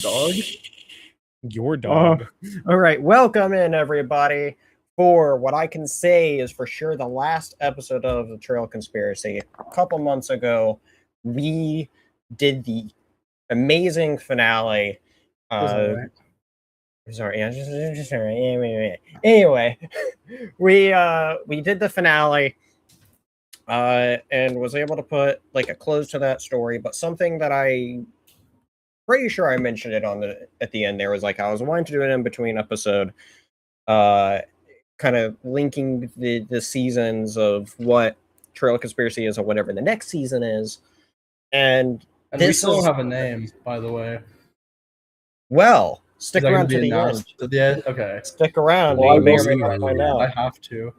Dog? Your dog. All right, welcome in everybody for what I can say is for sure the last episode of the Trail Conspiracy. A couple months ago, we did the amazing finale. Sorry, Anyway, we did the finale and was able to put like a close to that story. But something that I pretty sure I mentioned it at the end there was like I was wanting to do an in between episode, kind of linking the seasons of what Trail Conspiracy is or whatever the next season is, and we still have a name, by the way. Well, stick around to the end. Yeah, okay. Stick around. Well, You may or may not find out. I have to.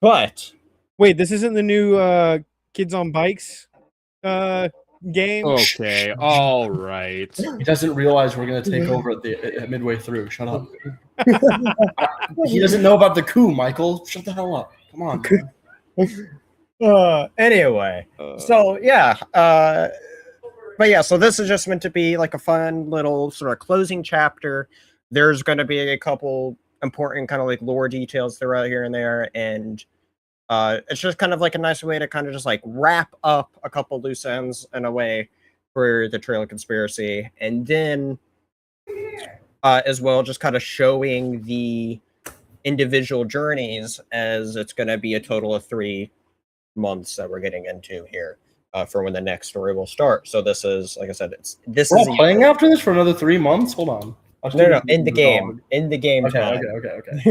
But wait, this isn't the new Kids on Bikes game? Okay, all right. He doesn't realize we're going to take over at midway through. Shut up. He doesn't know about the coup, Michael. Shut the hell up. Come on. Anyway, so yeah. But yeah, so this is just meant to be like a fun little sort of closing chapter. There's going to be a couple important kind of like lore details throughout here and there, and it's just kind of like a nice way to kind of just like wrap up a couple loose ends in a way for the Trail Conspiracy, and then as well just kind of showing the individual journeys, as it's going to be a total of 3 months that we're getting into here. For when the next story will start. So this is, like I said, We're playing after this for another 3 months. Hold on. No, in the game. In the game. Okay. No,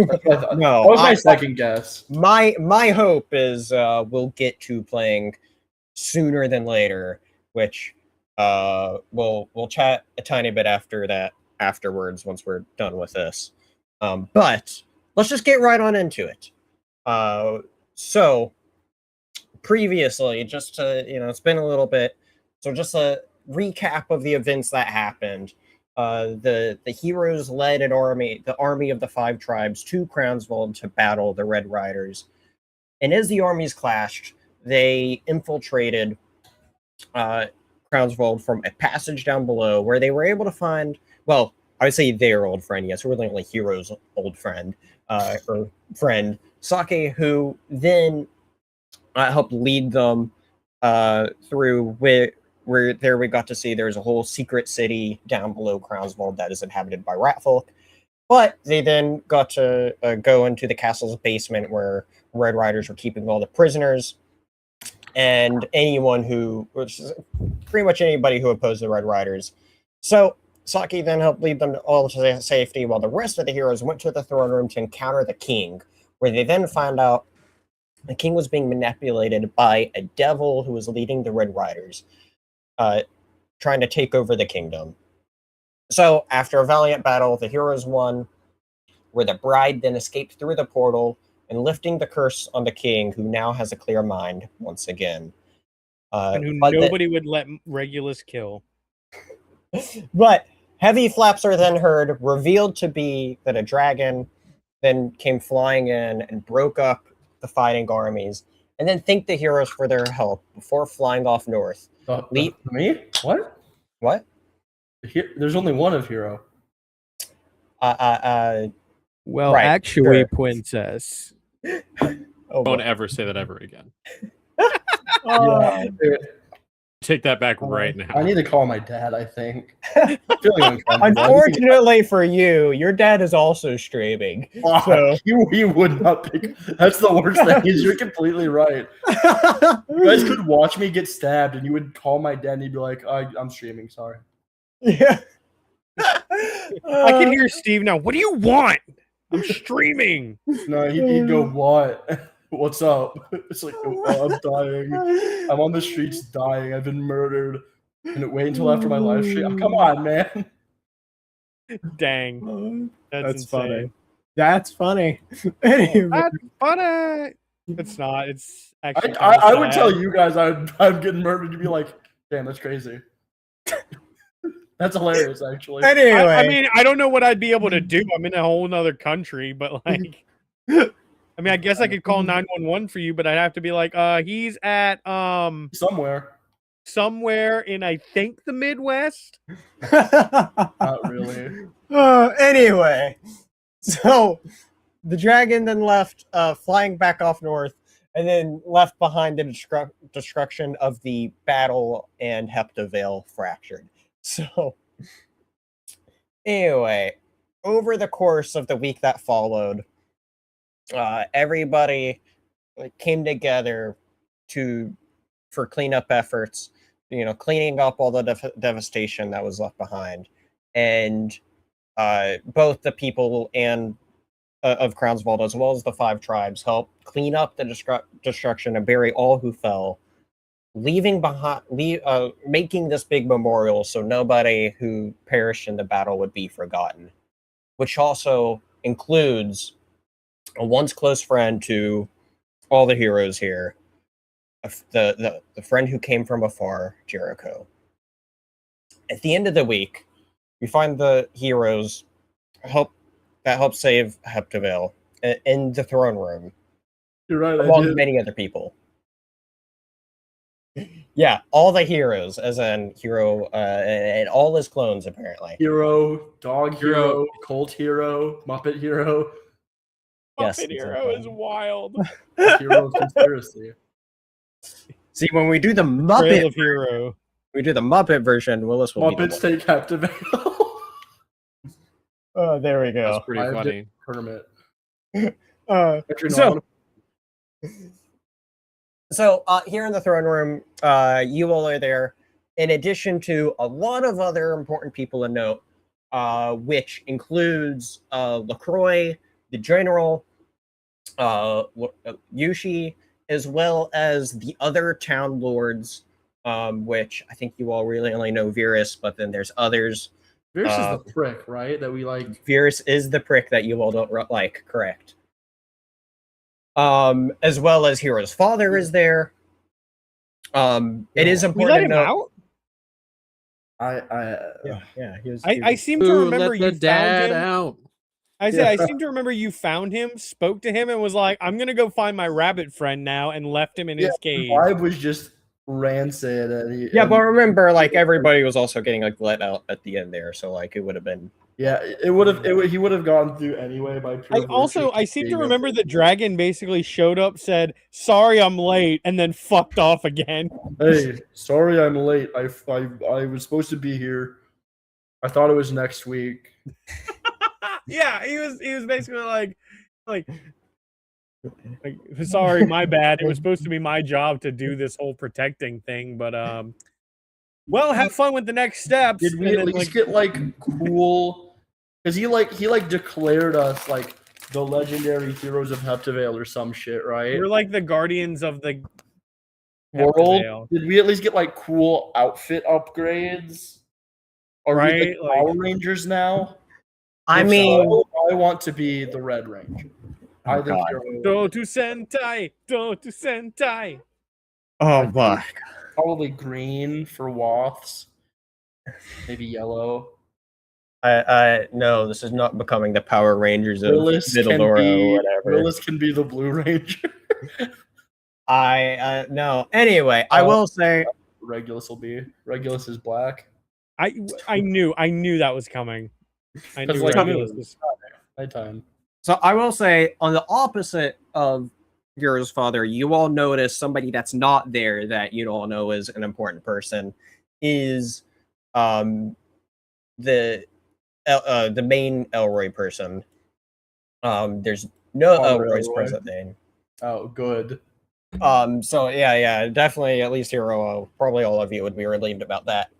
that was my second guess. My hope is we'll get to playing sooner than later, which we'll chat a tiny bit afterwards once we're done with this. But let's just get right on into it. So previously, just to, it's been a little bit, so just a recap of the events that happened. The heroes led the army of the 5 tribes to Crownsvold to battle the Red Riders. And as the armies clashed, they infiltrated Crownsvold from a passage down below where they were able to find, well, I would say their old friend, yes, really only Hero's old friend, or friend, Sake, who then helped lead them through where there we got to see there's a whole secret city down below Crownsvold that is inhabited by ratfolk. But they then got to go into the castle's basement where Red Riders were keeping all the prisoners and pretty much anybody who opposed the Red Riders. So Saki then helped lead them all to safety while the rest of the heroes went to the throne room to encounter the king, where they then found out the king was being manipulated by a devil who was leading the Red Riders, trying to take over the kingdom. So, after a valiant battle, the heroes won, where the bride then escaped through the portal and lifting the curse on the king, who now has a clear mind once again. And who nobody would let Regulus kill. But heavy flaps are then heard, revealed to be that a dragon then came flying in and broke up the fighting armies, and then thanked the heroes for their help before flying off north. Me? What? There's only one of Hero. Well, right, actually, sure. Princess. Don't ever say that ever again. Yeah, Take that back right now. I need to call my dad, I think. I'm feeling uncomfortable. Unfortunately for you, your dad is also streaming. So he would not pick. That's the worst thing. Is you're completely right. You guys could watch me get stabbed, and you would call my dad, and he'd be like, "I'm streaming. Sorry." Yeah. I can hear Steve now. What do you want? I'm streaming. No, he'd go, "What? What's up?" It's like, "Oh, I'm dying. I'm on the streets dying. I've been murdered. And wait until after my live stream." Oh, come on, man. Dang. That's funny. That's funny. Anyway. That's funny. It's not. It's actually. I would tell you guys I'm getting murdered to be like, damn, that's crazy. That's hilarious, actually. Anyway. I mean, I don't know what I'd be able to do. I'm in a whole nother country, but like. I mean, I guess I could call 911 for you, but I'd have to be like, he's at somewhere. somewhere in, I think, the Midwest. Not really. Anyway, so the dragon then left, flying back off north, and then left behind the destruction of the battle and Heptavale fractured. So, anyway, over the course of the week that followed, everybody came together for cleanup efforts, cleaning up all the devastation that was left behind, and both the people and of Crownsvault, as well as the 5 tribes, helped clean up the destruction and bury all who fell, leaving behind, making this big memorial so nobody who perished in the battle would be forgotten, which also includes a once close friend to all the heroes here, the friend who came from afar, Jericho. At the end of the week, we find the heroes help save Heptavale in the throne room. You're right. Among many other people. Yeah, all the heroes, as in Hero and all his clones, apparently. Hero, Dog Hero, Colt Hero, Muppet Hero. Yes, Muppet Hero is wild. Hero conspiracy. See, when we do the Trail Muppet, of Hero. we do the Muppet version, Willis will Muppets take Heptavale. Oh, there we go. That's pretty funny. Hermit. Actually, no, So here in the throne room, you all are there, in addition to a lot of other important people to note, which includes LaCroix, the general, Yushi, as well as the other town lords, which I think you all really only know Virus, but then there's others. Virus is the prick, right? That we like. Virus is the prick that you all don't like, correct. As well as Hero's father is there. It is We important let to him note. out? Yeah. He was, I seem to remember let you the dad found him. out. I seem to remember you found him, spoke to him, and was like, "I'm gonna go find my rabbit friend now," and left him in his cage. The vibe was just rancid. And but remember, everybody was also getting let out at the end there, so it would have been. Yeah, it would have. He would have gone through anyway by. I seem to remember the dragon basically showed up, said, "Sorry, I'm late," and then fucked off again. Hey, sorry, I'm late. I was supposed to be here. I thought it was next week. Yeah, he was basically like, sorry, my bad. It was supposed to be my job to do this whole protecting thing, but well, have fun with the next steps. Did we at least get cool? Because he declared us the legendary heroes of Heptavale or some shit, right? We're like the guardians of the world. Heptavale. Did we at least get cool outfit upgrades? Are we Power Rangers now? I want to be the Red Ranger. I think Go to Sentai. Oh my. Probably green for Woths. Maybe yellow. No, this is not becoming the Power Rangers of Willis Midalora or whatever. Willis can be the Blue Ranger. No. Anyway, I will say Regulus will be. Regulus is black. I knew that was coming. I knew Regulus was nighttime. So I will say, on the opposite of Hero's father, you all notice somebody that's not there that you all know is an important person is the main Elroy person. There's no Elroy's present name. Oh, good. So yeah, definitely at least Hero, probably all of you would be relieved about that.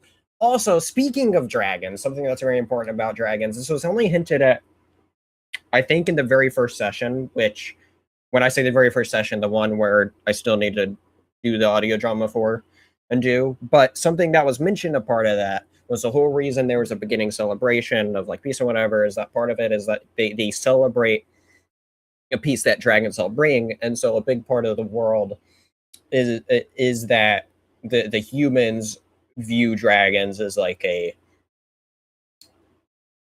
Also, speaking of dragons, something that's very important about dragons, this was only hinted at, I think, in the very first session, which, when I say the very first session, the one where I still need to do the audio drama for and do, but something that was mentioned a part of that was the whole reason there was a beginning celebration of peace or whatever, is that part of it is that they celebrate a peace that dragons all bring, and so a big part of the world is that the humans view dragons as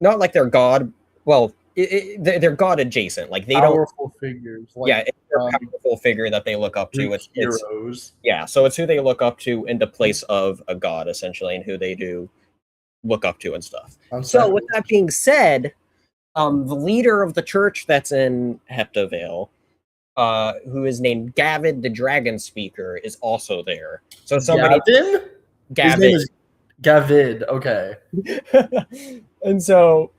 not like their god. Well, they're god adjacent. Like they powerful figures. Like, yeah, it's a powerful figure that they look up to. Greek It's heroes. yeah, so it's who they look up to in the place of a god, essentially, and who they do look up to and stuff. So with that being said, the leader of the church that's in Heptavale, who is named Gavid the Dragon Speaker, is also there. So somebody Gavin? His name is Gavid. Okay. And so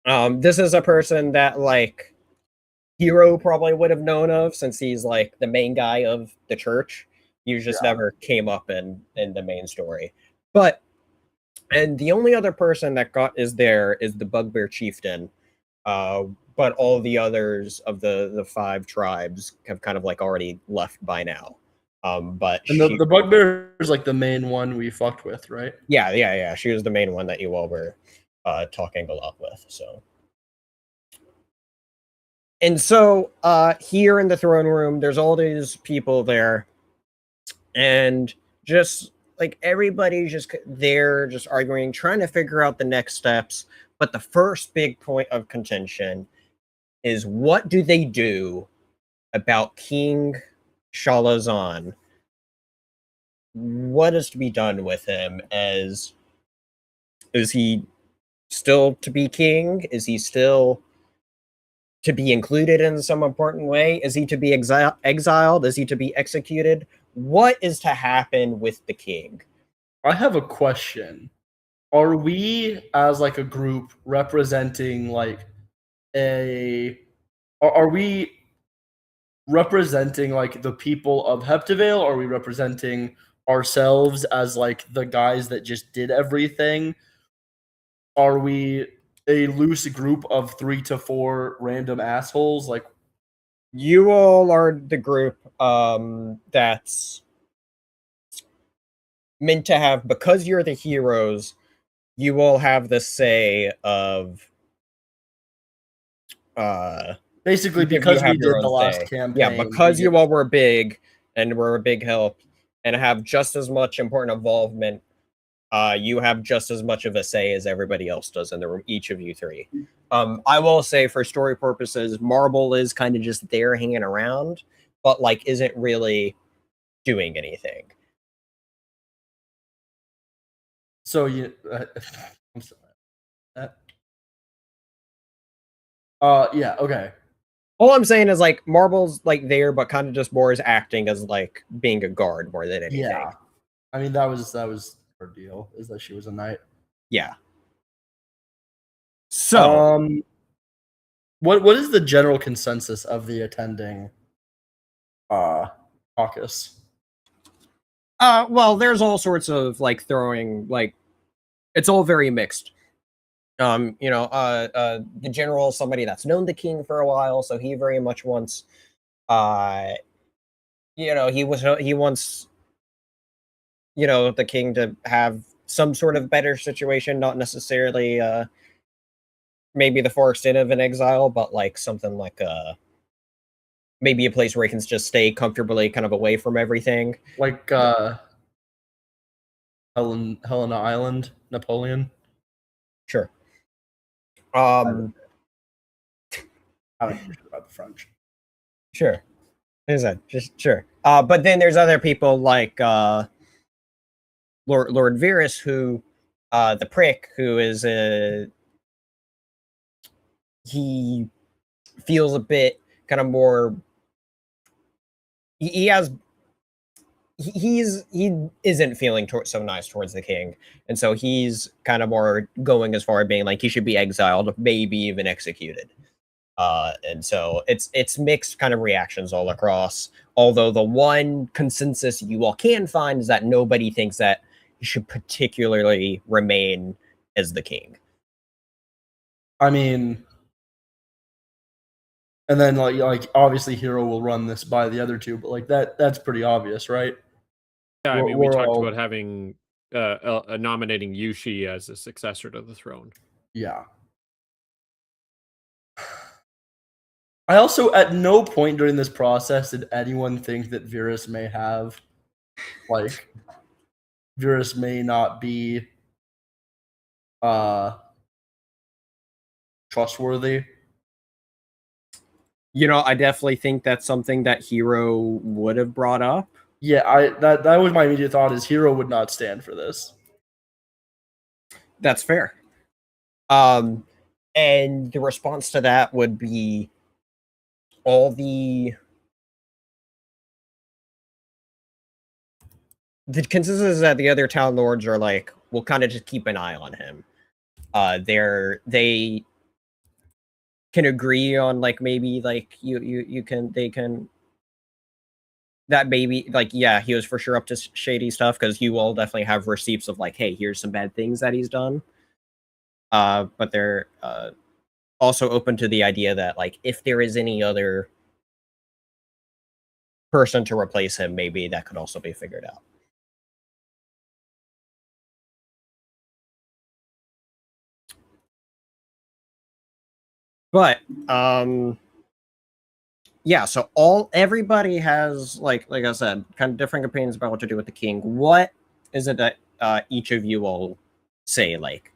this is a person that like Hero probably would have known of, since he's like the main guy of the church. You just never came up in the main story. And the only other person that is there is the Bugbear Chieftain. But all the others of the 5 tribes have kind of like already left by now. But the Bugbear is like the main one we fucked with, right? Yeah. She was the main one that you all were talking a lot with. So. And so here in the throne room, there's all these people there, and just like everybody's just there, just arguing, trying to figure out the next steps. But the first big point of contention is, what do they do about King Shalazan? What is to be done with him? Is he still to be king? Is he still to be included in some important way? Is he to be exiled? Is he to be executed? What is to happen with the king? I have a question. Are we, as like a group, representing like are we representing like the people of Heptavale? Are we representing ourselves as like the guys that just did everything? Are we a loose group of 3 to 4 random assholes? Like, you all are the group that's meant to have, because you're the heroes, you all have the say of basically because we did the last campaign. Yeah, because you all were big and were a big help and have just as much important involvement, you have just as much of a say as everybody else does in the room, each of you 3. I will say, for story purposes, Marble is kind of just there hanging around, but like isn't really doing anything. So I'm sorry. Yeah, okay. All I'm saying is like Marble's like there, but kind of just more as acting as like being a guard more than anything. Yeah, I mean that was her deal, is that she was a knight. Yeah. So, what is the general consensus of the attending caucus? Well, there's all sorts of like throwing, like it's all very mixed. The general is somebody that's known the king for a while, so he very much wants he wants the king to have some sort of better situation, not necessarily maybe the far extent of an exile, but like something like maybe a place where he can just stay comfortably kind of away from everything. Like Helena Island, Napoleon. Sure. I don't give a shit about the French. Sure. Is that just sure? But then there's other people like Lord Virus, who the prick, who is he feels a bit kind of more. He isn't feeling so nice towards the king, and so he's kind of more going as far as being like he should be exiled, maybe even executed. And so it's mixed kind of reactions all across. Although the one consensus you all can find is that nobody thinks that he should particularly remain as the king. I mean, and then like obviously Hero will run this by the other 2, but like that's pretty obvious, right? Yeah, I mean, we talked about having nominating Yushi as a successor to the throne. Yeah. I also, at no point during this process did anyone think that Virus may not be trustworthy. I definitely think that's something that Hero would have brought up. Yeah, that was my immediate thought, is Hero would not stand for this. That's fair. And the response to that would be all the consensus is that the other town lords are like, we'll kind of just keep an eye on him. They can agree on like maybe like they can that maybe like, yeah, he was for sure up to shady stuff, because you all definitely have receipts of like, hey, here's some bad things that he's done. But they're also open to the idea that like, if there is any other person to replace him, maybe that could also be figured out. But yeah, so everybody has like I said, kind of different opinions about what to do with the king. What is it that each of you all say? Like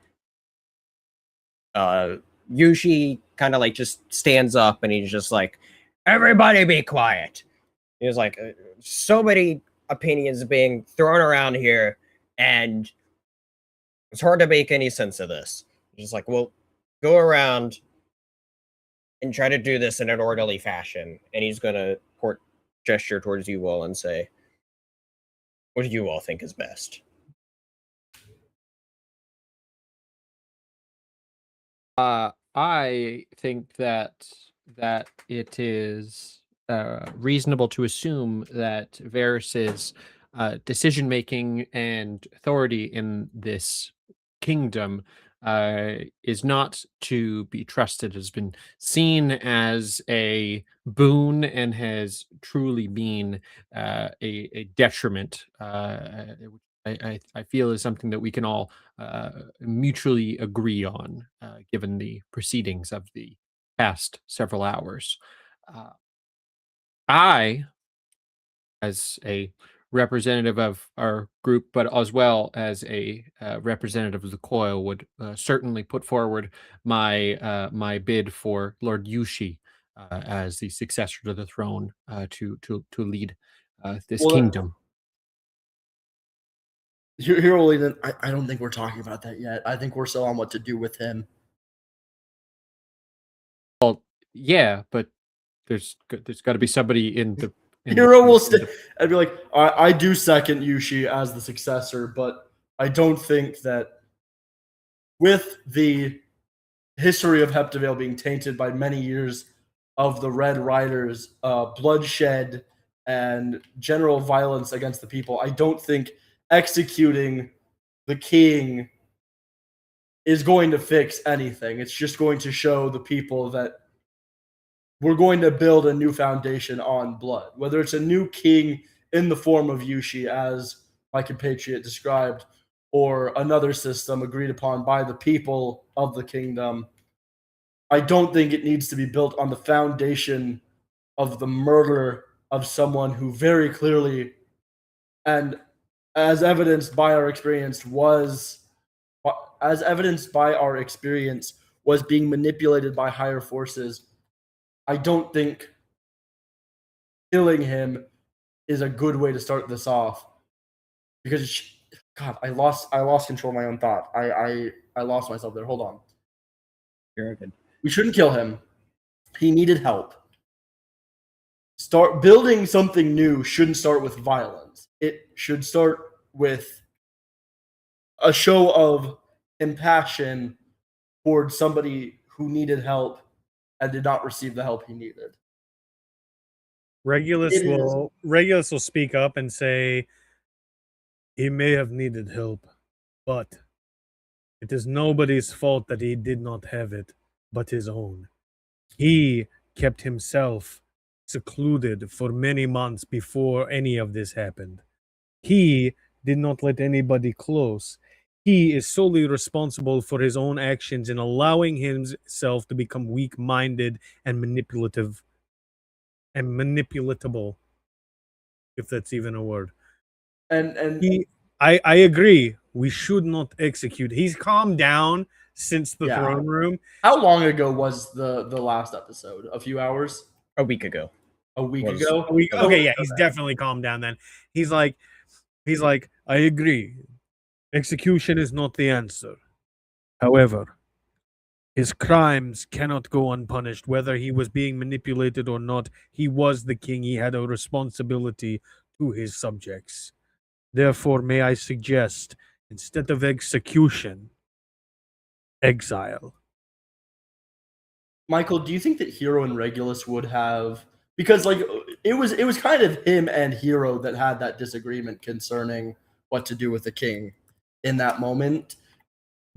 Yushi kind of like just stands up and he's just like, everybody be quiet. He was like, so many opinions being thrown around here, and it's hard to make any sense of this. He's just like, well, go around and try to do this in an orderly fashion. And he's going to gesture towards you all and say, what do you all think is best? I think that it is reasonable to assume that Varys's decision making and authority in this kingdom is not to be trusted. Has been seen as a boon and has truly been a detriment. I feel is something that we can all mutually agree on, given the proceedings of the past several hours. I, as a representative of our group, but as well as a representative of the Coil, would certainly put forward my my bid for Lord Yushi as the successor to the throne to lead this kingdom. Hero Leland, I don't think we're talking about that yet. I think we're still on what to do with him. Well, yeah, but there's got to be somebody in the Hero will stay. I'd be like, I do second Yushi as the successor, but I don't think that with the history of Heptavale being tainted by many years of the Red Riders' bloodshed and general violence against the people, I don't think executing the king is going to fix anything. It's just going to show the people that we're going to build a new foundation on blood. Whether it's a new king in the form of Yushi, as my compatriot described, or another system agreed upon by the people of the kingdom, I don't think it needs to be built on the foundation of the murder of someone who very clearly, and as evidenced by our experience, was being manipulated by higher forces. I don't think killing him is a good way to start this off, because God, I lost control of my own thought. I lost myself there. Hold on. Very good. We shouldn't kill him. He needed help. Start building something new shouldn't start with violence. It should start with a show of compassion towards somebody who needed help and did not receive the help he needed. Regulus will speak up and say, he may have needed help, but it is nobody's fault that he did not have it but his own. He kept himself secluded for many months before any of this happened. He did not let anybody close. He is solely responsible for his own actions in allowing himself to become weak-minded and manipulative and manipulatable, if that's even a word. And I agree we should not execute. He's calmed down since the Yeah. throne room. How long ago was the last episode? A few hours? A week ago. A week Was- ago? Okay, yeah, he's definitely calmed down then. He's like, I agree. Execution is not the answer. However, his crimes cannot go unpunished. Whether he was being manipulated or not, he was the king. He had a responsibility to his subjects. Therefore, may I suggest, instead of execution, exile. Michael, do you think that Hero and Regulus would have, because like it was kind of him and Hero that had that disagreement concerning what to do with the king in that moment.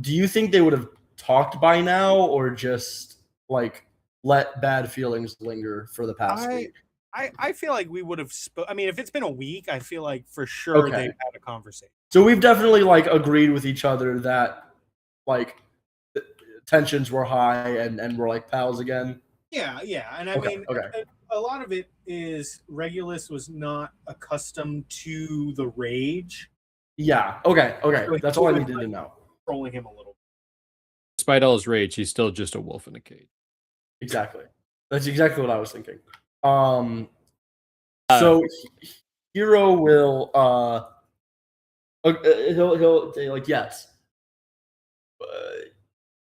Do you think they would have talked by now, or just like let bad feelings linger for the past week? I feel like we would have. I mean, if it's been a week, I feel like for sure Okay. they've had a conversation. So we've definitely like agreed with each other that like tensions were high and we're like pals again. Yeah, and I Okay, mean, okay. a lot of it is Regulus was not accustomed to the rage, Yeah. Okay. Okay. Like, That's all I he was, needed like, to know. trolling him a little. Despite all his rage, he's still just a wolf in a cage. Exactly. That's exactly what I was thinking. So Hero will he'll say like, yes.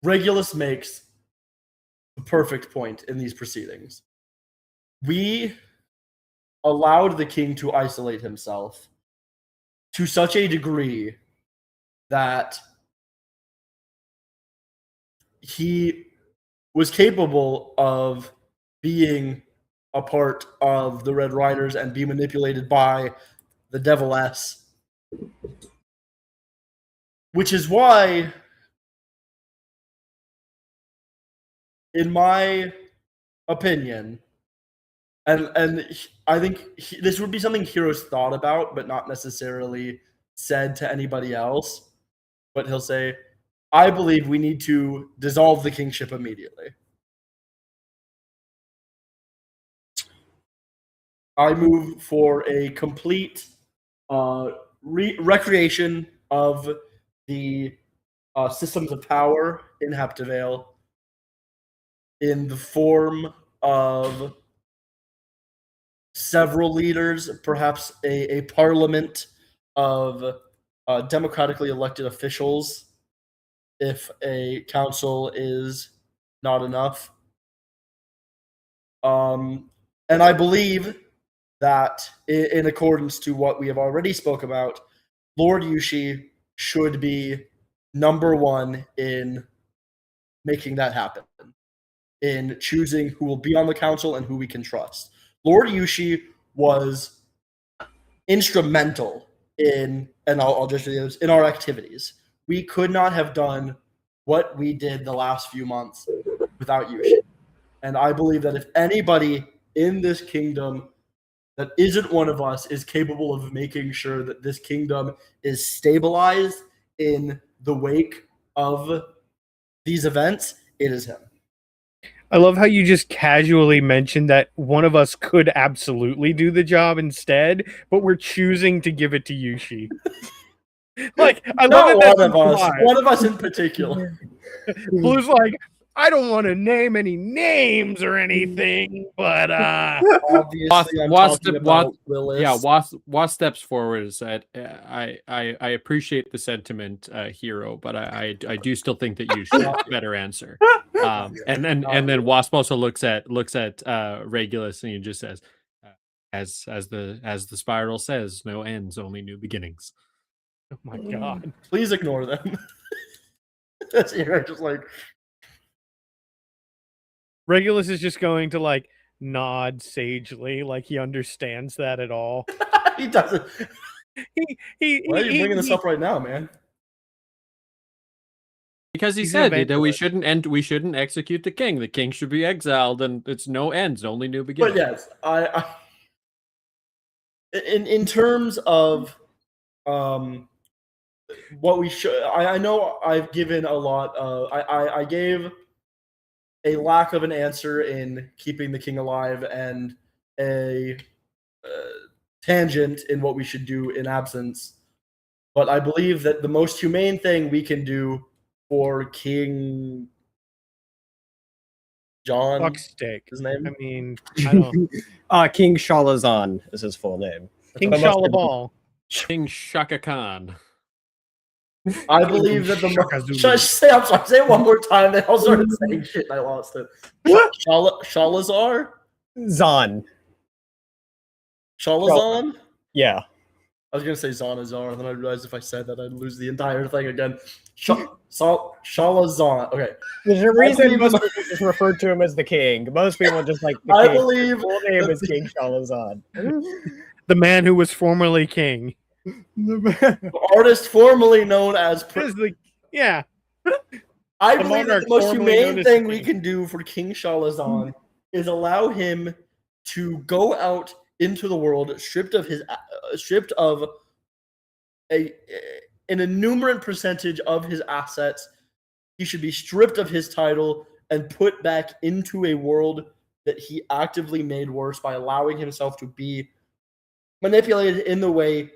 Regulus makes the perfect point in these proceedings. We allowed the king to isolate himself to such a degree that he was capable of being a part of the Red Riders and be manipulated by the Deviless. Which is why, in my opinion, and I think this would be something Heroes thought about, but not necessarily said to anybody else. But he'll say, I believe we need to dissolve the kingship immediately. I move for a complete recreation of the systems of power in Heptavale in the form of several leaders, perhaps a parliament of democratically elected officials if a council is not enough. And I believe that in accordance to what we have already spoke about, Lord Yushi should be number one in making that happen, in choosing who will be on the council and who we can trust. Lord Yushi was instrumental in, and I'll just use, in our activities. We could not have done what we did the last few months without Yushi. And I believe that if anybody in this kingdom that isn't one of us is capable of making sure that this kingdom is stabilized in the wake of these events, it is him. I love how you just casually mentioned that one of us could absolutely do the job instead, but we're choosing to give it to Yushi. Like, I love Not it. one of us in particular. Blue's like, I don't want to name any names or anything, but Obviously, I'm talking about Willis. Yeah, Was steps forward and said, I appreciate the sentiment, Hero, but I do still think that you should have a better answer. And then Wasp also looks at Regulus and he just says, as the spiral says, no ends, only new beginnings. oh my god. Please ignore them. That's just like Regulus is just going to like nod sagely, like he understands that at all. he doesn't. He Why are you bringing this up right now, man? Because he He's said an that we evangelist. shouldn't execute the king. The king should be exiled, and it's no ends, only new beginnings. But yes, I in terms of what we should, I know I've given a lot of I gave a lack of an answer in keeping the king alive and a tangent in what we should do in absence But I believe that the most humane thing we can do for King John, Fuckstick. his name. I mean, I don't. King Shalazan is his full name. King The most people- Shalabal. King Shaka Khan. I believe that the Shaka most. Zulu. I'm sorry. Say it one more time. They all started saying shit, and I lost it. Shalazar, Zan. Shalazan. Yeah. I was gonna say Zanazar, and then I realized if I said that, I'd lose the entire thing again. Shalazan. Okay. There's a reason believe- most people just refer to him as the king. Most people just like the I king. believe His full name that is King Shalazan. The man who was formerly king. the artist formerly known as. Yeah. I the believe that monarch the most formerly known humane as thing the we king. can do for King Shalazan is allow him to go out into the world stripped of an innumerable percentage of his assets. He should be stripped of his title and put back into a world that he actively made worse by allowing himself to be manipulated in the way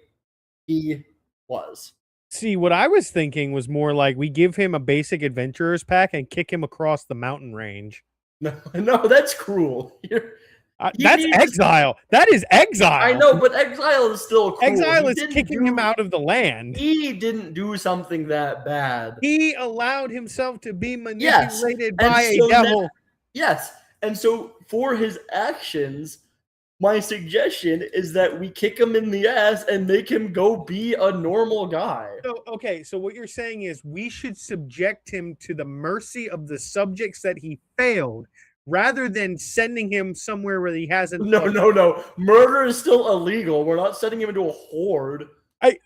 he was. See, what I was thinking was more like we give him a basic adventurer's pack and kick him across the mountain range. No, that's cruel. He That's needs- exile. That is exile. I know, but exile is still cruel. Exile He is didn't kicking him out of the land. He didn't do something that bad. He allowed himself to be Yes, manipulated and by so a devil. Yes. And so for his actions, my suggestion is that we kick him in the ass and make him go be a normal guy. So, okay, so what you're saying is we should subject him to the mercy of the subjects that he failed rather than sending him somewhere where he hasn't. No. Murder is still illegal. We're not sending him into a horde.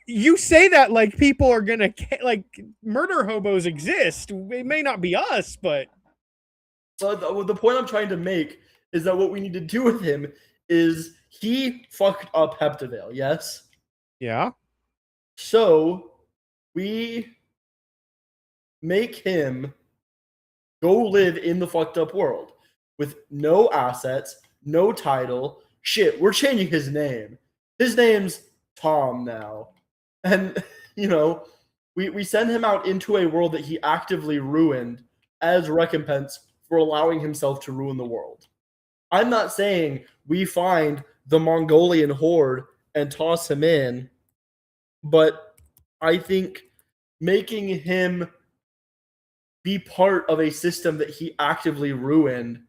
You say that like people are gonna like murder hobos exist. It may not be us, but The point I'm trying to make is that what we need to do with him is he fucked up Heptavale, yes? yeah. So we make him go live in the fucked up world with no assets, no title. Shit, we're changing his name. His name's Tom now. And, we send him out into a world that he actively ruined as recompense for allowing himself to ruin the world. I'm not saying we find the Mongolian horde and toss him in, but I think making him be part of a system that he actively ruined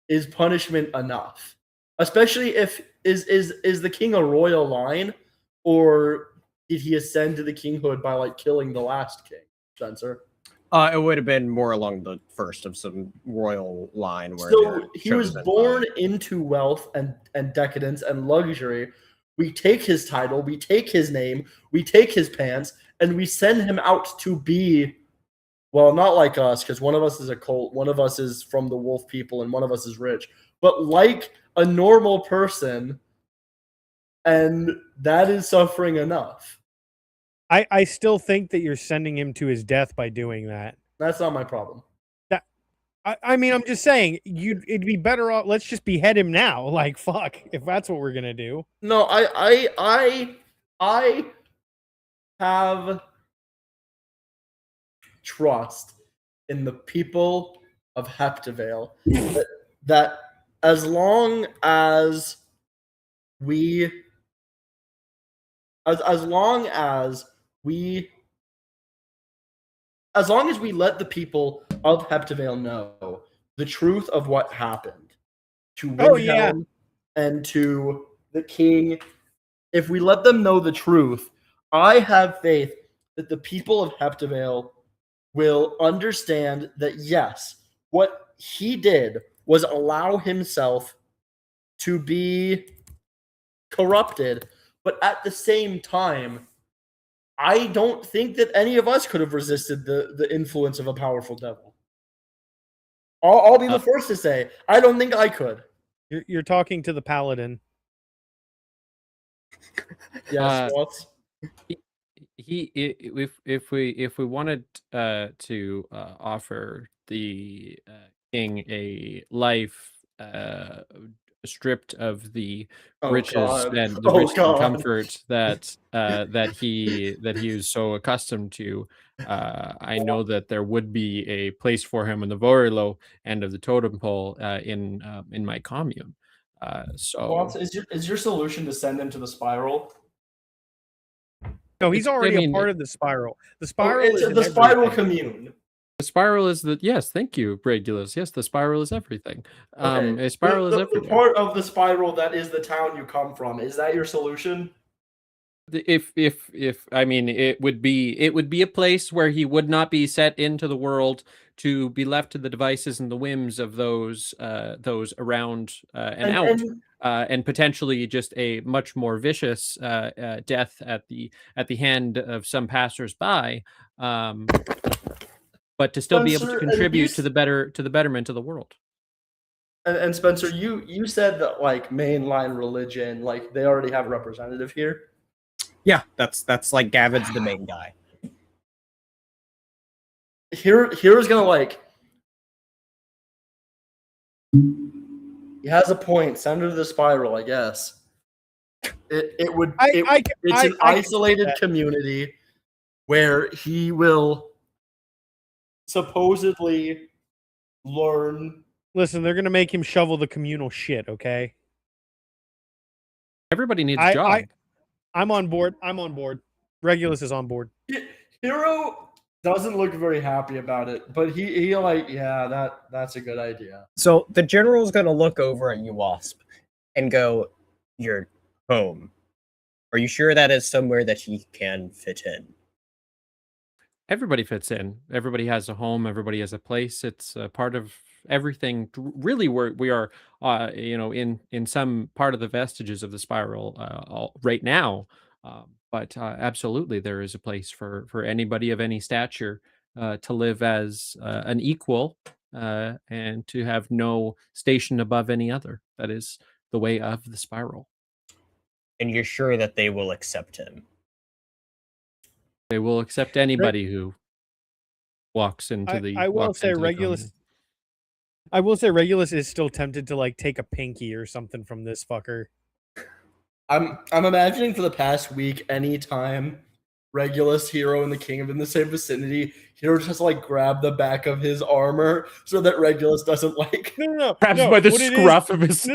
is punishment enough. Especially if is the king a royal line, or did he ascend to the kinghood by like killing the last king, Spencer? It would have been more along the first of some royal line where So he was chosen born by- into wealth and decadence and luxury. We take his title, we take his name, we take his pants, and we send him out to be, well, not like us, because one of us is a cult, one of us is from the wolf people, and one of us is rich, but like a normal person, and that is suffering enough. I still think that you're sending him to his death by doing that. That's not my problem. I mean, I'm just saying, it'd be better off. Let's just behead him now. Like, fuck, if that's what we're gonna do. No, I have trust in the people of Heptavale that as long as we as long as we let the people of Heptavale know the truth of what happened to Windhelm and to the king, if we let them know the truth, I have faith that the people of Heptavale will understand that yes, what he did was allow himself to be corrupted, but at the same time, I don't think that any of us could have resisted the influence of a powerful devil. I'll be the first to say, I don't think I could. You're talking to the paladin. Yes, Watts? If we wanted to offer the king a life stripped of the Oh, riches God. and the Oh, riches and God. comfort that he is so accustomed to. I know that there would be a place for him in the very low end of the totem pole in my commune. So Watts, is your solution to send him to the spiral? No, he's I already a mean, part of the spiral. The Oh, spiral it's is in the spiral everything. commune. the spiral is the yes. Thank you, Regulus. Yes, the spiral is everything. Okay. A spiral is The everywhere. part of the spiral that is the town you come from, is that your solution? If I mean, it would be a place where he would not be set into the world to be left to the devices and the whims of those around and out, and potentially just a much more vicious death at the hand of some passersby, but to still be able to Spencer, contribute to the betterment of the world. and Spencer, you said that like mainline religion, like they already have a representative here. Yeah, that's like Gavin's the main guy. Hero's gonna like. He has a point. Send her to the spiral, I guess. It's an isolated community where he will supposedly learn. Listen, they're gonna make him shovel the communal shit. Okay. Everybody needs a job. I'm on board. I'm on board. Regulus is on board. Hero doesn't look very happy about it, but he like, yeah, that's a good idea. So the general's gonna look over at you, Wasp, and go, "You're home. Are you sure that is somewhere that he can fit in?" Everybody fits in. Everybody has a home. Everybody has a place. It's a part of everything. Really, we are, in some part of the vestiges of the spiral right now. But absolutely, there is a place for anybody of any stature to live as an equal and to have no station above any other. That is the way of the spiral. And you're sure that they will accept him? They will accept anybody who walks into the. I will say Regulus. I will say Regulus is still tempted to like take a pinky or something from this fucker. I'm imagining for the past week, anytime Regulus, Hero, and the King have been in the same vicinity, Hero just like grab the back of his armor so that Regulus doesn't like grabs by the scruff of his.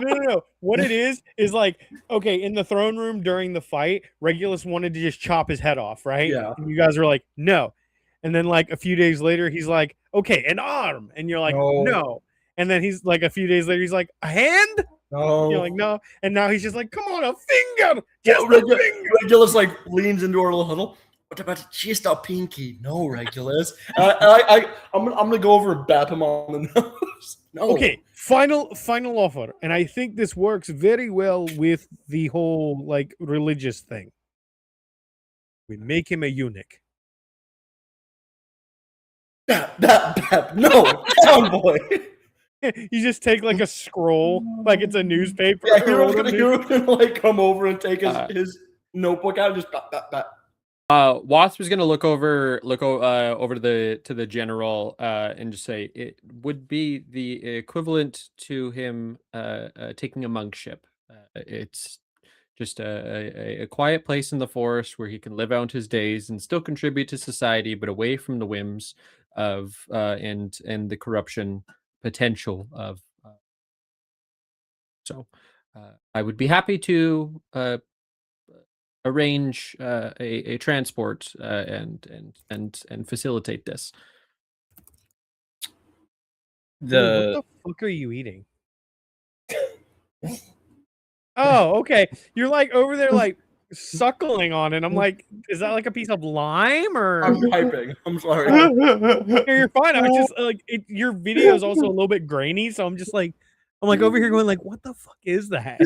No. What it is like, okay, in the throne room during the fight, Regulus wanted to just chop his head off, right? Yeah. And you guys were like, no. And then like a few days later, he's like, okay, an arm. And you're like, no. And then he's like, a few days later, he's like, a hand? No. You're like, no. And now he's just like, come on, a finger. Just a finger. Regulus like leans into our little huddle. What about just a pinky? No, Regulus. I'm gonna go over and bap him on the nose. No. Okay, final offer, and I think this works very well with the whole like religious thing. We make him a eunuch. No, down boy. You just take like a scroll, like it's a newspaper. Yeah, Hero's gonna like come over and take his notebook out and just bat. Wasp is gonna look over to the general and just say it would be the equivalent to him taking a monkship. It's just a quiet place in the forest where he can live out his days and still contribute to society, but away from the whims of and the corruption potential of. So I would be happy to arrange a transport and facilitate this. What the fuck are you eating? Oh, okay. You're like over there like suckling on it. I'm like, is that like a piece of lime or? I'm typing. I'm sorry. You're fine. I was just like, your video is also a little bit grainy, so I'm just like, over here going like, what the fuck is that?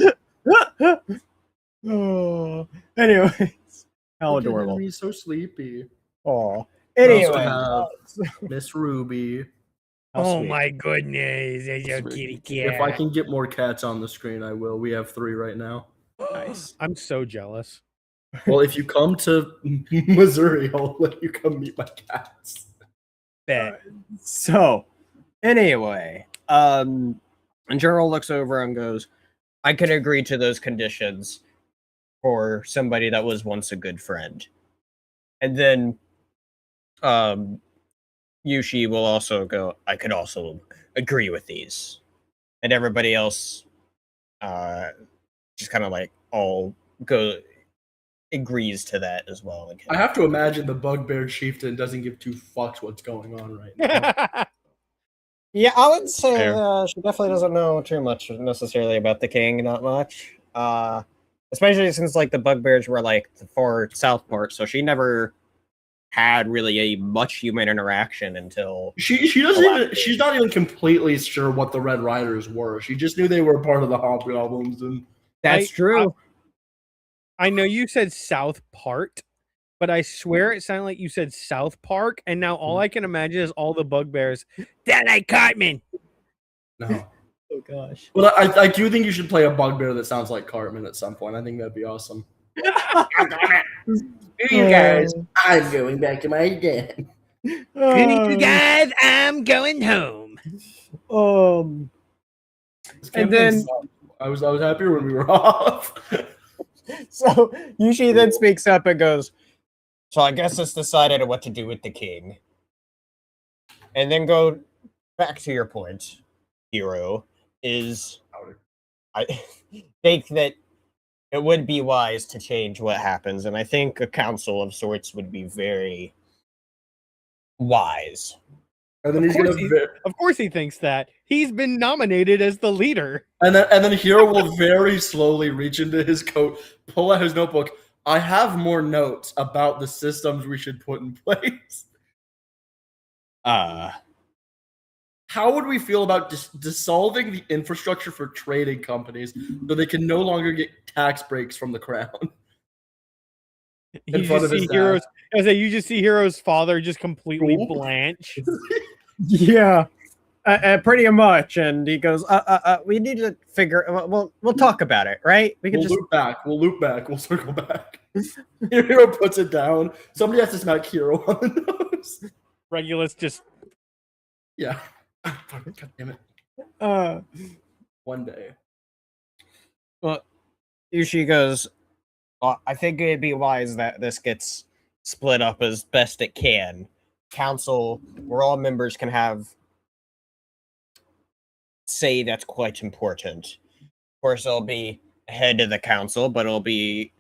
Oh, anyways, how adorable. He's so sleepy. Oh, anyway, Miss Ruby. Oh my goodness, there's your kitty cat. If I can get more cats on the screen, I will. We have 3 right now. Nice. I'm so jealous. Well, if you come to Missouri, I'll let you come meet my cats. Bet. So, anyway, And General looks over and goes, I can agree to those conditions for somebody that was once a good friend. And then Yushi will also go, I could also agree with these. And everybody else just kind of like all agrees to that as well. I have to imagine the Bugbear Chieftain doesn't give two fucks what's going on right now. Yeah, I would say Fair. she definitely doesn't know too much necessarily about the king, not much. Especially since like the Bugbears were like the far south part, so she never had really a much human interaction until She doesn't even she's not even completely sure what the Red Riders were. She just knew they were part of the Hobgoblins, and that's true. I know you said South Part, but I swear it sounded like you said South Park, and now all I can imagine is all the Bugbears. That ain't Cartman. no. Oh gosh. But I do think you should play a Bugbear that sounds like Cartman at some point. I think that'd be awesome. You guys, I'm going back to my den. You guys, I'm going home. And then I was happier when we were off. so Yushi then speaks up and goes, so I guess it's decided what to do with the king. And then go back to your point, Hero, is I think that it would be wise to change what happens, and I think a council of sorts would be very wise. And then Of course he thinks that. He's been nominated as the leader. and then Hero will very slowly reach into his coat, pull out his notebook. I have more notes about the systems we should put in place. How would we feel about dissolving the infrastructure for trading companies so they can no longer get tax breaks from the crown? You just see Hero's. I say you just see Hero's father just completely blanch. Yeah, pretty much. And he goes, we need to figure. We'll talk about it, right? We'll loop back. We'll circle back. Hero puts it down. Somebody has to smack Hero on the nose. Regulus just. Yeah. God damn it. One day. Well, Yushi goes, I think it'd be wise that this gets split up as best it can. Council, where all members can have say that's quite important. Of course, it'll be head of the council, but it'll be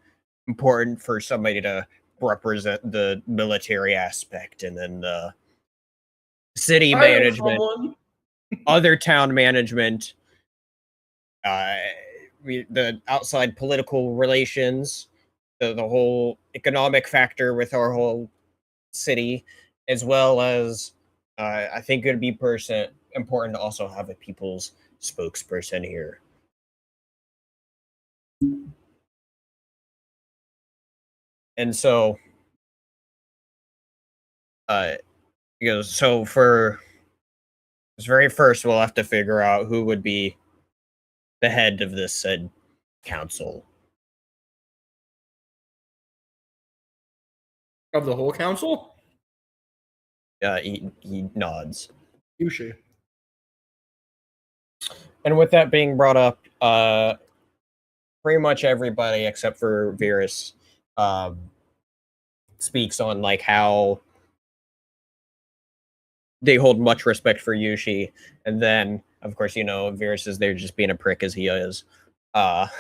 important for somebody to represent the military aspect, and then the city management, other town management, the outside political relations, the whole economic factor with our whole city, as well as I think it'd be important to also have a people's spokesperson here. And so so for this very first, we'll have to figure out who would be the head of this said council. Of the whole council? He nods. Yushi. And with that being brought up, pretty much everybody except for Virus speaks on like how they hold much respect for Yushi, and then of course Virus is there just being a prick as he is. But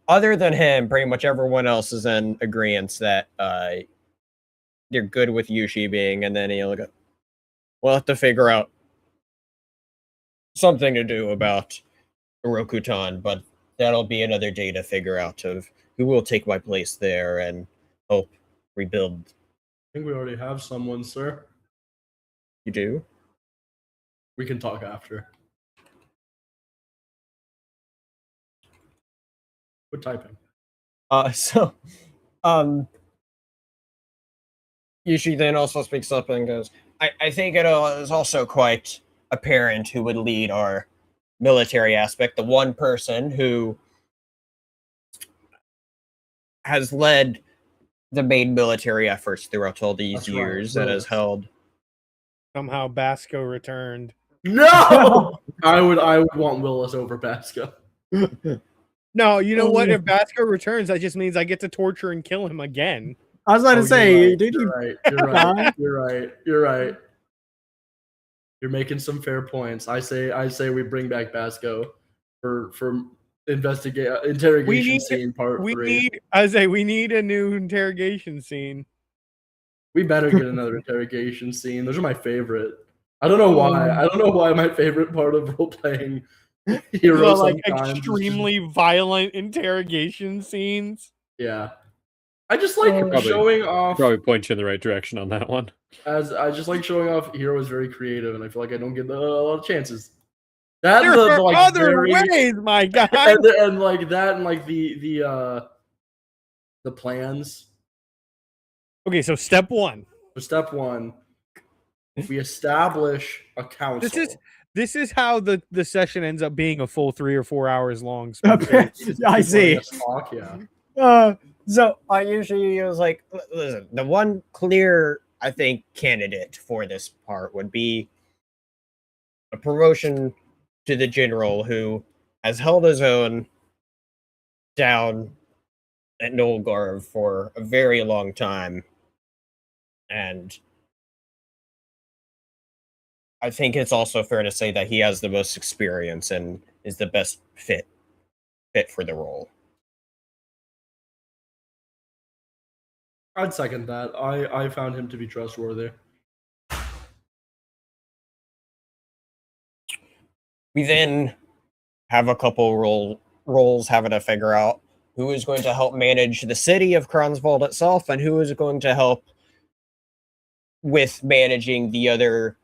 other than him, pretty much everyone else is in agreement that they're good with Yushi being, and then we'll have to figure out something to do about Orokutan, but that'll be another day to figure out of who will take my place there and help rebuild. I think we already have someone, sir. You do? We can talk after. Quit typing. Yushi then also speaks up and goes, I think it is also quite apparent who would lead our military aspect. The one person who has led the main military efforts throughout all these years and has held Somehow Basco returned. No, I would want Willis over Basco. No, you know what? If Basco returns, that just means I get to torture and kill him again. I was about to Oh, say, you're right, did you're you? right. You're right. You're right. You're right. You're making some fair points. I say we bring back Basco for interrogation scene part 3. We need a new interrogation scene. We better get another interrogation scene. Those are my favorite. I don't know why. I don't know why my favorite part of role playing Hero Well, like sometimes is just- extremely violent interrogation scenes. yeah. I just like Probably- showing off. Probably point you in the right direction on that one. As I just like showing off. Hero is very creative, and I feel like I don't get a lot of chances. That There the are like other very, ways, my guy. and like that, and like the plans. Okay, so step 1. So step 1, we establish a council. This is how the session ends up being a full 3 or 4 hours long. Okay, I see. Talk, yeah. So I usually was like, listen, the one clear, I think, candidate for this part would be a promotion to the general who has held his own down at Nolgarv for a very long time. And I think it's also fair to say that he has the most experience and is the best fit for the role. I'd second that. I found him to be trustworthy. We then have a couple roles having to figure out who is going to help manage the city of Kronsvold itself and who is going to help with managing the other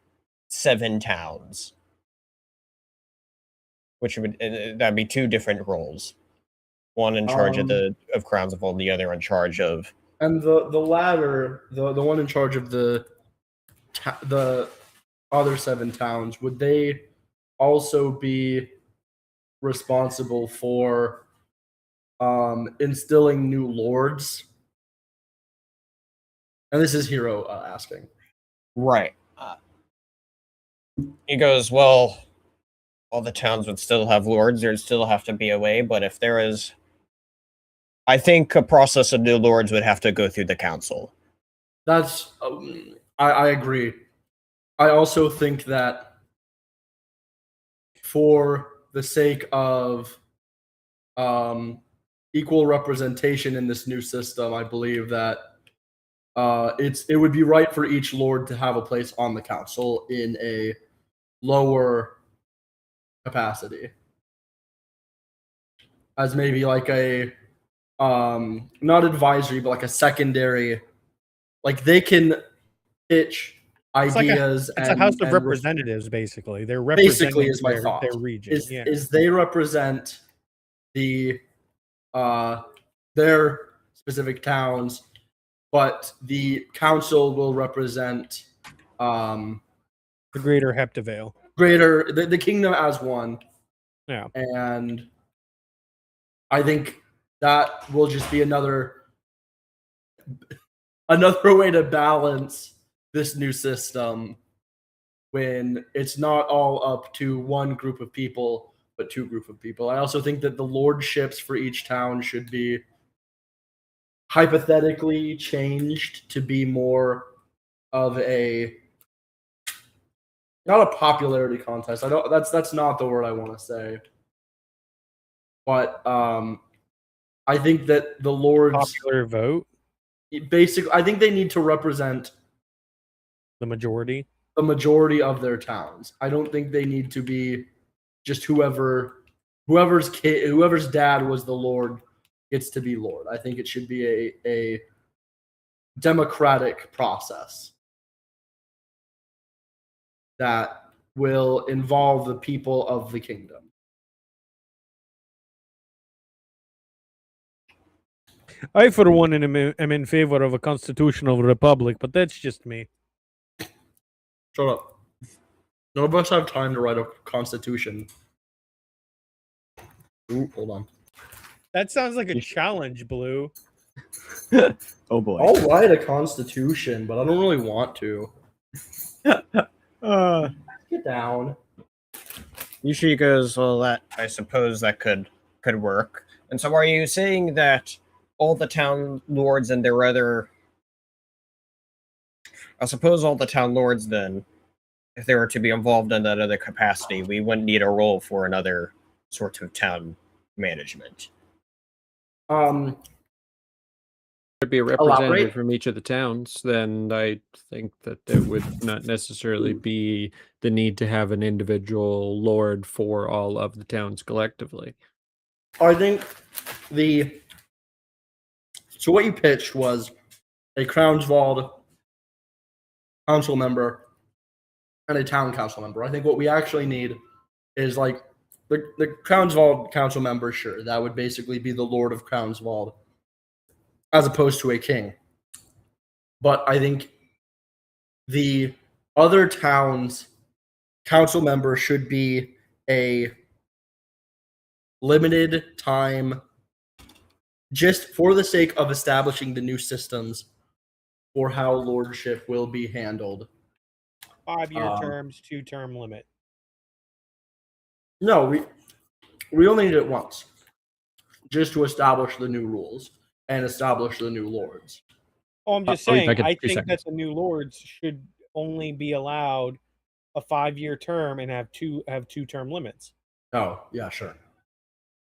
7 towns. Which would that'd be 2 different roles. One in charge of Kronsvold, the other in charge of. And the latter, the one in charge of the other 7 towns, would they also be responsible for instilling new lords? And this is Hero asking. Right. He goes, well, all the towns would still have lords. There'd still have to be a way, but if there is... I think a process of new lords would have to go through the council. That's... I agree. I also think that for the sake of equal representation in this new system, I believe that it would be right for each lord to have a place on the council in a lower capacity, as maybe like a not advisory, but like a secondary. Like they can pitch ideas. It's a House of Representatives, basically. They're representing is my thought. their region. Is they represent the their specific towns, but the council will represent the greater Heptavale. The kingdom as one. Yeah. And I think that will just be another way to balance this new system when it's not all up to one group of people, but 2 groups of people. I also think that the lordships for each town should be hypothetically changed to be more of a not a popularity contest. That's not the word I want to say. But I think that the lords Popular vote. Basically, I think they need to represent the majority of their towns. I don't think they need to be just whoever's dad was the lord gets to be lord. I think it should be a democratic process that will involve the people of the kingdom. I, for one, am in favor of a constitutional republic, but that's just me. Shut up. None of us have time to write a constitution. Ooh, hold on. That sounds like a challenge, Blue. oh boy. I'll write a constitution, but I don't really want to. Get down. Yushi goes, well, that I suppose that could work. And so, are you saying that all the town lords and their other? I suppose all the town lords then, if they were to be involved in that other capacity, we wouldn't need a role for another sort of town management. Um, There'd be a Elaborate. representative from each of the towns, then I think that there would not necessarily be the need to have an individual lord for all of the towns collectively. I think so what you pitched was a Crownswald council member and a town council member. I think what we actually need is like the Crownswald council member, sure, that would basically be the Lord of Crownswald as opposed to a king. But I think the other towns council member should be a limited time, just for the sake of establishing the new systems for how lordship will be handled. 5-year terms, 2-term limit. No, we only need it once, just to establish the new rules and establish the new lords. Oh, I'm just I'll be saying, back in I 2 think that seconds. the new lords should only be allowed a 5-year term and have 2-term limits. Oh, yeah, sure.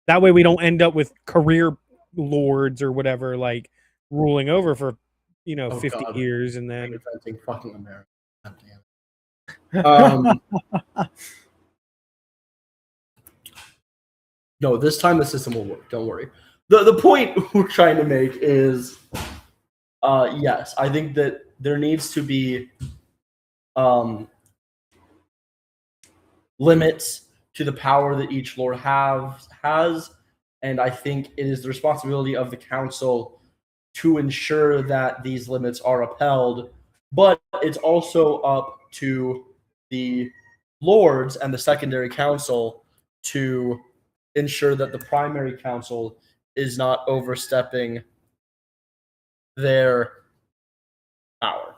That way we don't end up with career lords or whatever, like ruling over for, 50 God. years and then Defending fucking America. God damn it. No, this time the system will work. Don't worry. The point we're trying to make is, yes, I think that there needs to be limits to the power that each lord has, and I think it is the responsibility of the council to ensure that these limits are upheld. But it's also up to the lords and the secondary council to ensure that the primary council is not overstepping their power.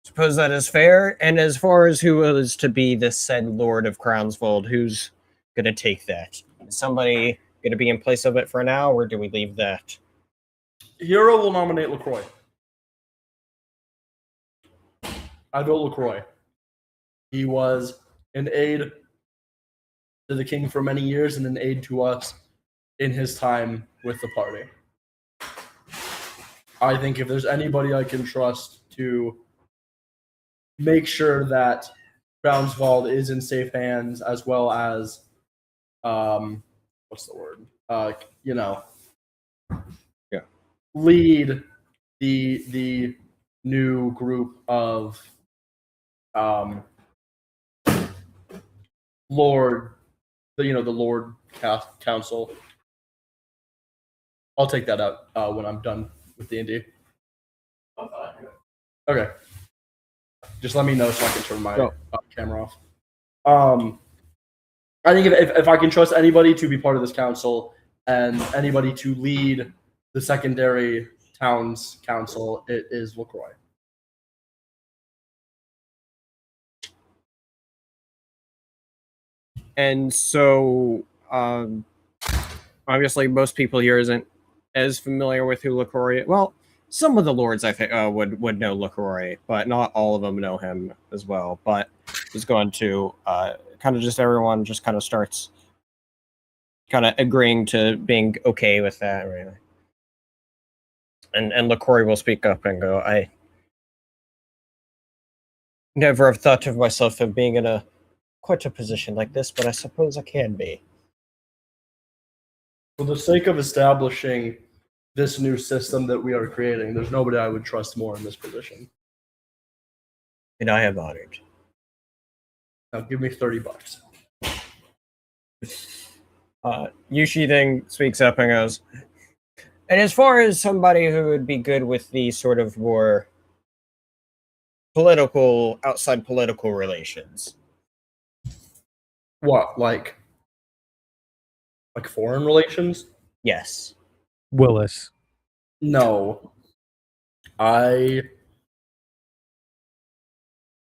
Suppose that is fair. And as far as who is to be the said Lord of Crownsfold, who's going to take that? Is somebody going to be in place of it for now, or do we leave that? Hero will nominate LaCroix. I vote LaCroix. He was an aide to the king for many years and an aide to us in his time with the party. I think if there's anybody I can trust to make sure that Brownswald is in safe hands, as well as, what's the word? Yeah. Lead the new group of Lord, the Lord Council. I'll take that out when I'm done with D&D. Okay. Just let me know so I can turn my camera off. I think if I can trust anybody to be part of this council and anybody to lead the secondary towns council, it is LaCroix. And so, obviously, most people here isn't as familiar with who LaCroix is. Well, some of the lords, I think, would know LaCroix, but not all of them know him as well. But he's going to kind of just everyone just kind of starts kind of agreeing to being okay with that, really. And LaCroix will speak up and go, I never have thought of myself of being in quite a position like this, but I suppose I can be. For the sake of establishing this new system that we are creating, there's nobody I would trust more in this position. And I am honored. Now give me $30. Yushi then speaks up and goes, and as far as somebody who would be good with the sort of more outside political relations. What, like foreign relations? Yes. Willis. No. I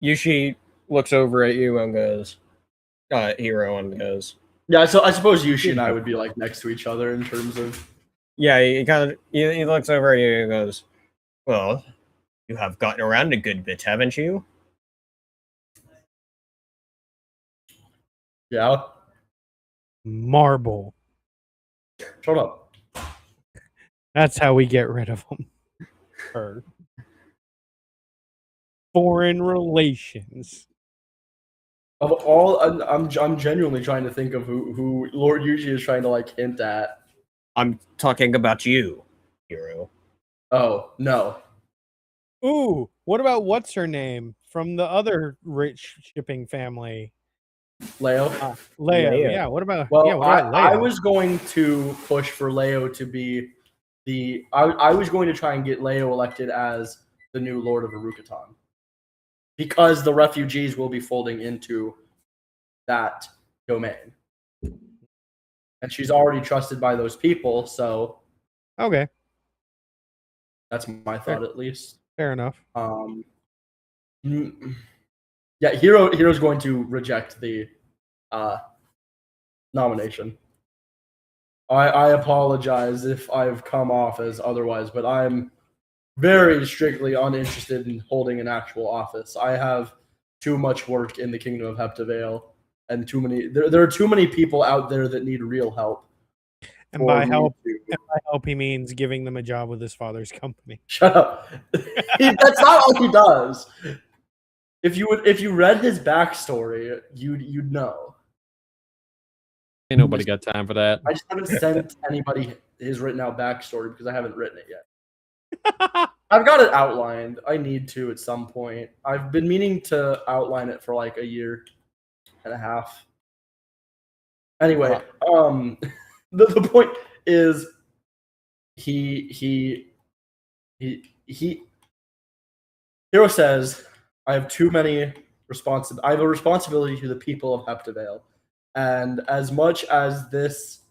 Yushi looks over at you and goes, Hero, and goes, Yeah, so I suppose Yushi and I would be like next to each other in terms of. yeah, he looks over at you and goes, well, you have gotten around a good bit, haven't you? Yeah. Marble. Shut up. That's how we get rid of them. Or foreign relations. Of all, I'm genuinely trying to think of who Lord Yuji is trying to like hint at. I'm talking about you, Hero. Oh no. Ooh, what about what's her name from the other rich shipping family? Leo. Leo. Leo. Yeah. What about? Well, yeah. What about Leo? I was going to push for Leo to be the. I was going to try and get Leo elected as the new Lord of Arukatan, because the refugees will be folding into that domain, and she's already trusted by those people. So Okay. that's my thought, at least. Fair enough. Yeah, Hero's going to reject the nomination. I apologize if I've come off as otherwise, but I'm very strictly uninterested in holding an actual office. I have too much work in the Kingdom of Heptavale, and there are too many people out there that need real help. And by help, he means giving them a job with his father's company. Shut up. That's not all he does. If you read his backstory, you'd know. Ain't nobody got time for that. I just haven't sent anybody his written out backstory because I haven't written it yet. I've got it outlined. I need to at some point. I've been meaning to outline it for like a year and a half. Anyway, the point is he Hero says, I have too many I have a responsibility to the people of Heptavale. And as much as this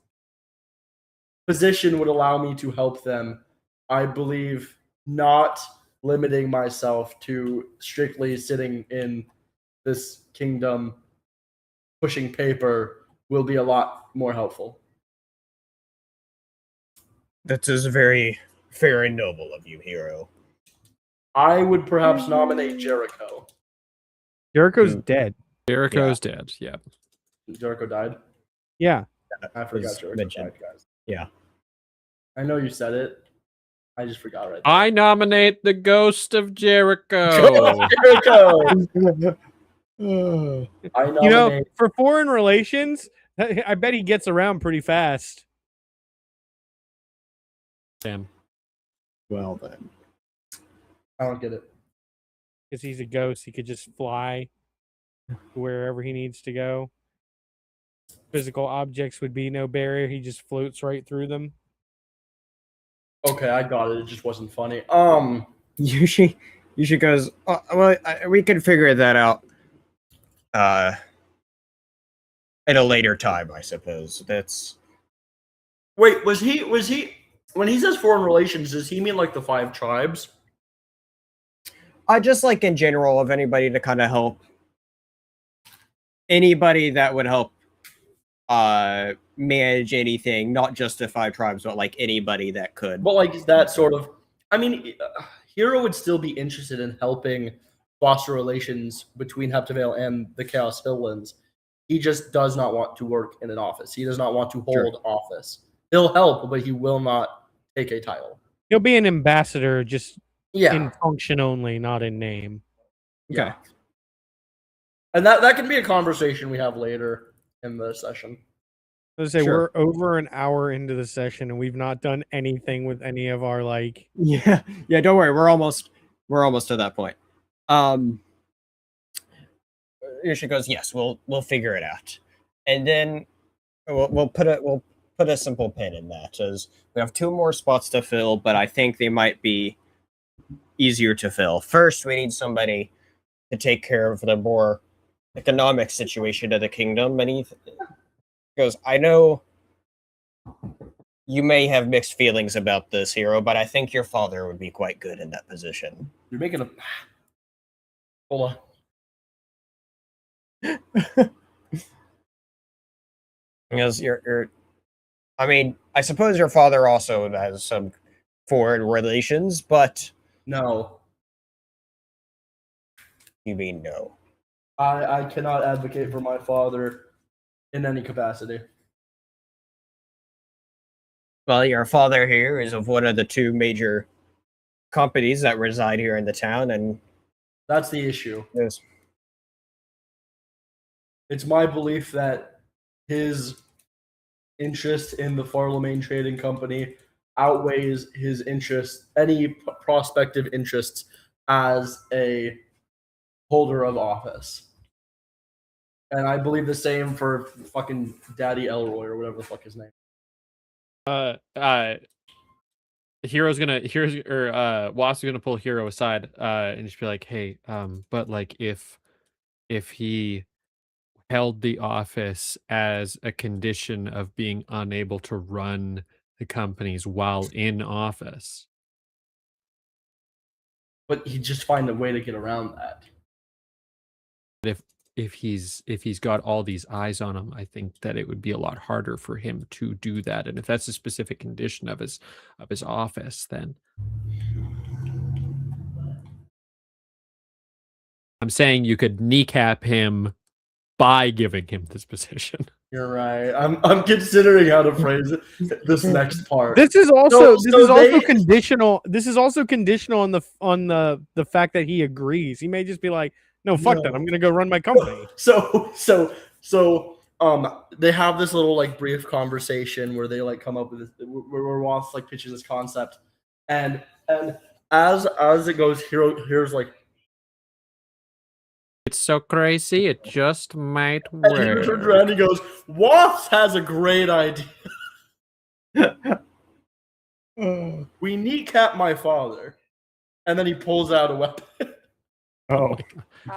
position would allow me to help them, I believe not limiting myself to strictly sitting in this kingdom pushing paper will be a lot more helpful. That is very fair and noble of you, Hero. I would perhaps nominate Jericho. Jericho's dead. Jericho's dead. Yeah. Jericho died? Yeah. I forgot Was Jericho mentioned. died, guys. Yeah. I know you said it. I just forgot right I nominate the ghost of Jericho. Jericho! I You nominate know, for foreign relations, I bet he gets around pretty fast. Damn. Well then. I don't get it. Because he's a ghost, he could just fly to wherever he needs to go. Physical objects would be no barrier. He just floats right through them. Okay, I got it. It just wasn't funny. Yushi goes, we can figure that out at a later time, I suppose. That's Wait, was he when he says foreign relations, does he mean like the 5 tribes? I just like in general of anybody to kind of help. Anybody that would help manage anything, not just the 5 tribes, but like anybody that could. But like that sort of, I mean, Hero would still be interested in helping foster relations between Heptavale and the Chaos Hilllands. He just does not want to work in an office. He does not want to hold office. He'll help, but he will not take a title. He'll be an ambassador just Yeah. in function only, not in name. Yeah. And that can be a conversation we have later in the session. Let's say we're over an hour into the session and we've not done anything with any of our like. Yeah. Don't worry, we're almost to that point. Yushi goes, yes, we'll figure it out, and then we'll put a simple pin in that, as we have 2 more spots to fill, but I think they might be easier to fill. First, we need somebody to take care of the more economic situation of the kingdom, and he goes, I know you may have mixed feelings about this, Hero, but I think your father would be quite good in that position. You're making a hold on. Because you're I mean, I suppose your father also has some foreign relations, but No, you mean no. I cannot advocate for my father in any capacity. Well, your father here is of one of the two major companies that reside here in the town, and That's the issue. there's It's my belief that his interest in the Farlemagne Trading Company outweighs his interest, any prospective interests as a holder of office. And I believe the same for fucking Daddy Elroy or whatever the fuck his name. Wasp is gonna pull Hero aside and just be like, hey, but like if he held the office as a condition of being unable to run the companies while in office. But he'd just find a way to get around that. If he's got all these eyes on him, I think that it would be a lot harder for him to do that. And if that's a specific condition of his office, then I'm saying you could kneecap him by giving him this position. You're right. I'm considering how to phrase it, this next part. This is also they- conditional. This is also conditional on the fact that he agrees. He may just be like, "No, fuck that. I'm gonna go run my company." So they have this little like brief conversation where they like come up with this, where Ross like pitches this concept, and as it goes, here's like, It's so crazy, it just might and he turns work. around and he goes, Wasp has a great idea. We kneecap my father, and then he pulls out a weapon. oh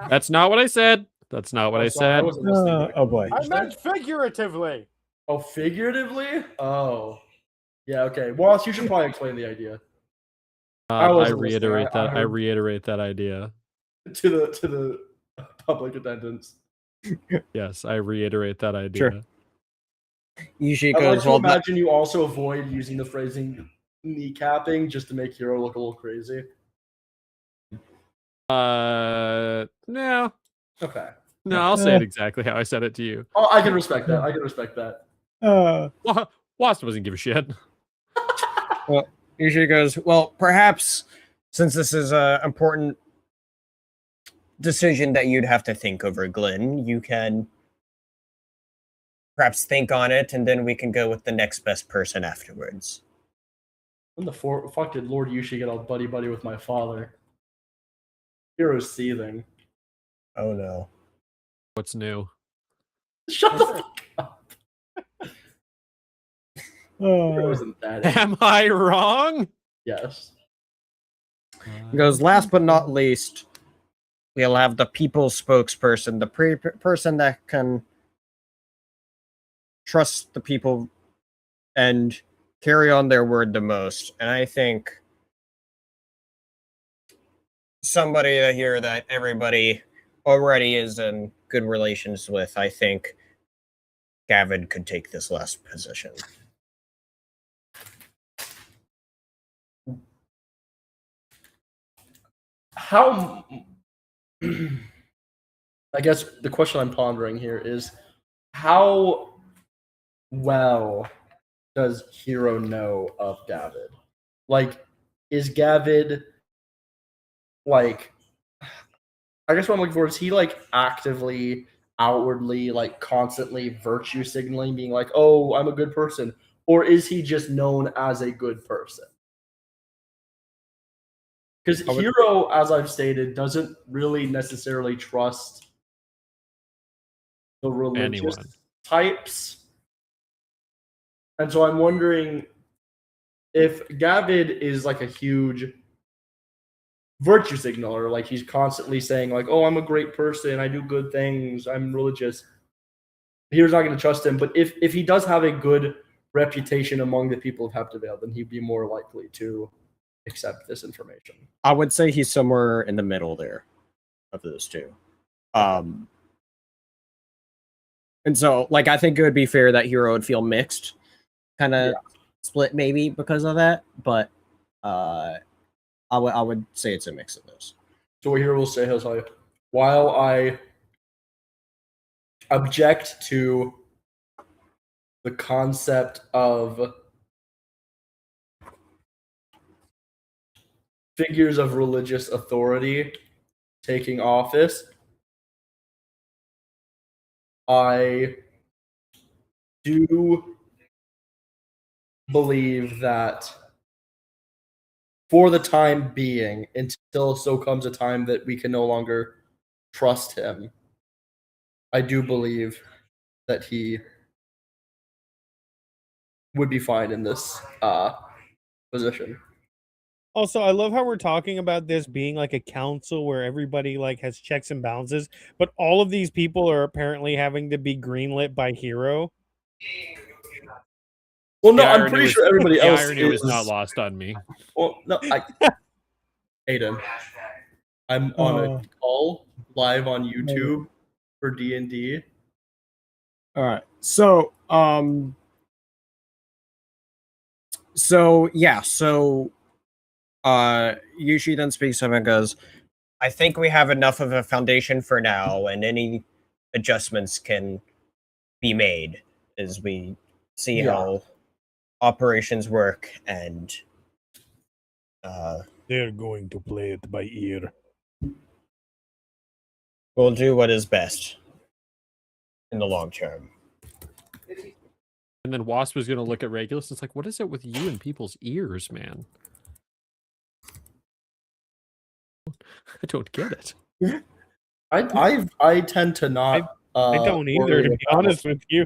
That's not what I said. That's not what I Sorry, I said. wasn't listening. oh boy. I meant figuratively. Oh, figuratively? Oh, yeah. Okay. Wasp, you should probably explain the idea I I wasn't listening. reiterate I that. I heard- reiterate that idea. to the public attendance. Yes, I reiterate that idea. Sure. Usually I like goes to well. imagine you also avoid using the phrasing kneecapping just to make Hero look a little crazy. No, Okay. I'll say it exactly how I said it to you. Oh, I can respect that. I can respect that. Wasp doesn't give a shit. Usually goes well. Perhaps since this is an important decision that you'd have to think over, Glenn, you can perhaps think on it, and then we can go with the next best person afterwards. When the fuck did Lord Yushi get all buddy with my father? Hero's seething. Oh no. What's new? Shut the fuck up. Hero isn't that. Am I wrong? Yes. He goes, last but not least, we'll have the people's spokesperson, the person that can trust the people and carry on their word the most. And I think somebody here that everybody already is in good relations with, I think Gavin could take this last position. How I guess the question I'm pondering here is how well does Hero know of David? Like, is Gavid like, I guess what I'm looking for is he like actively, outwardly, like constantly virtue signaling, being like, oh, I'm a good person? Or is he just known as a good person? Because Hero, as I've stated, doesn't really necessarily trust the religious types. And so I'm wondering if Gavid is like a huge virtue signaler, like he's constantly saying like, oh, I'm a great person, I do good things, I'm religious. Hero's not going to trust him. But if he does have a good reputation among the people of Heptavale, then he'd be more likely to accept this information. I would say he's somewhere in the middle there of those two. And so, like, I think it would be fair that Hero would feel mixed, kind of split maybe because of that. But I would say it's a mix of those. So here we'll say, Jose, while I object to the concept of figures of religious authority taking office, I do believe that for the time being, until so comes a time that we can no longer trust him, I do believe that he would be fine in this position. Also, I love how we're talking about this being like a council where everybody like has checks and balances, but all of these people are apparently having to be greenlit by Hero. Well, no, The I'm irony pretty was- sure everybody The else irony was not lost on me. Well, no, Aiden, I'm on a call live on YouTube for D&D. All right. So, Yushi then speaks up and goes, I think we have enough of a foundation for now, and any adjustments can be made as we see how operations work, and They're going to play it by ear. we'll do what is best in the long term. And then Wasp was going to look at Regulus. It's like, what is it with you and people's ears, man? I don't get it. I tend to not. I don't either, to be honest with you.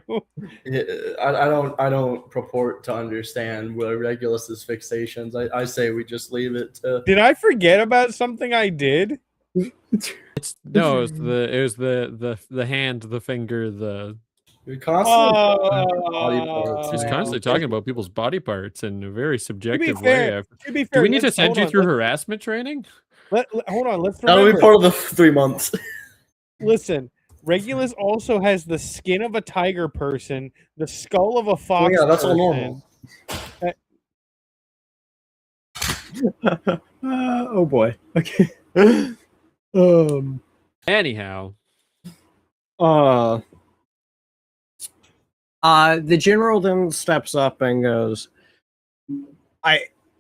I don't purport to understand Regulus's fixations. I say we just leave it to. Did I forget about something I did? It's no, it was the hand, the finger, the. We constantly body parts, He's man. constantly talking about people's body parts in a very subjective fair, way. To be Do fair, we need to let's- send hold you on, through let's- harassment training? Hold on, let's That'll be remember. part of the 3 months. Listen, Regulus also has the skin of a tiger person, the skull of a fox. Yeah, that's all person. normal. Oh boy. Okay. Anyhow, the general then steps up and goes,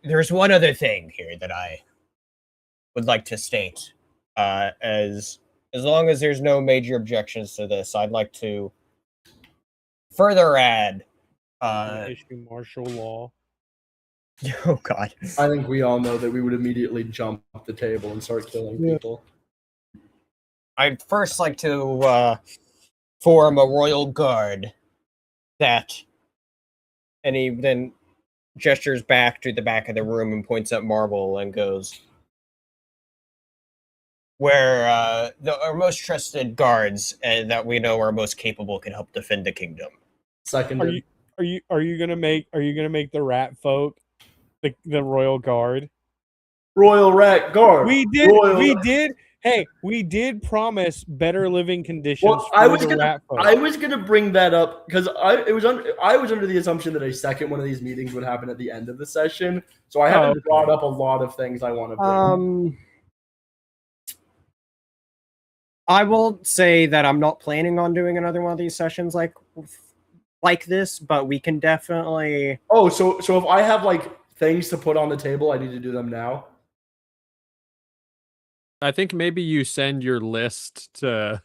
there's one other thing here that I would like to state. As long as there's no major objections to this, I'd like to further add Issue martial law. oh god. I think we all know that we would immediately jump off the table and start killing people. I'd first like to form a royal guard that, and he then gestures back to the back of the room and points at Marble and goes, where our most trusted guards that we know are most capable can help defend the kingdom. Seconded. Are you gonna make the rat folk the royal guard? Royal Rat Guard. We did promise better living conditions Well, for I was the rat folk. gonna bring that up because I was under the assumption that a second one of these meetings would happen at the end of the session, so I haven't brought up a lot of things I want to bring. I will say that I'm not planning on doing another one of these sessions like this, but we can definitely. Oh, so if I have like things to put on the table, I need to do them now. I think maybe you send your list to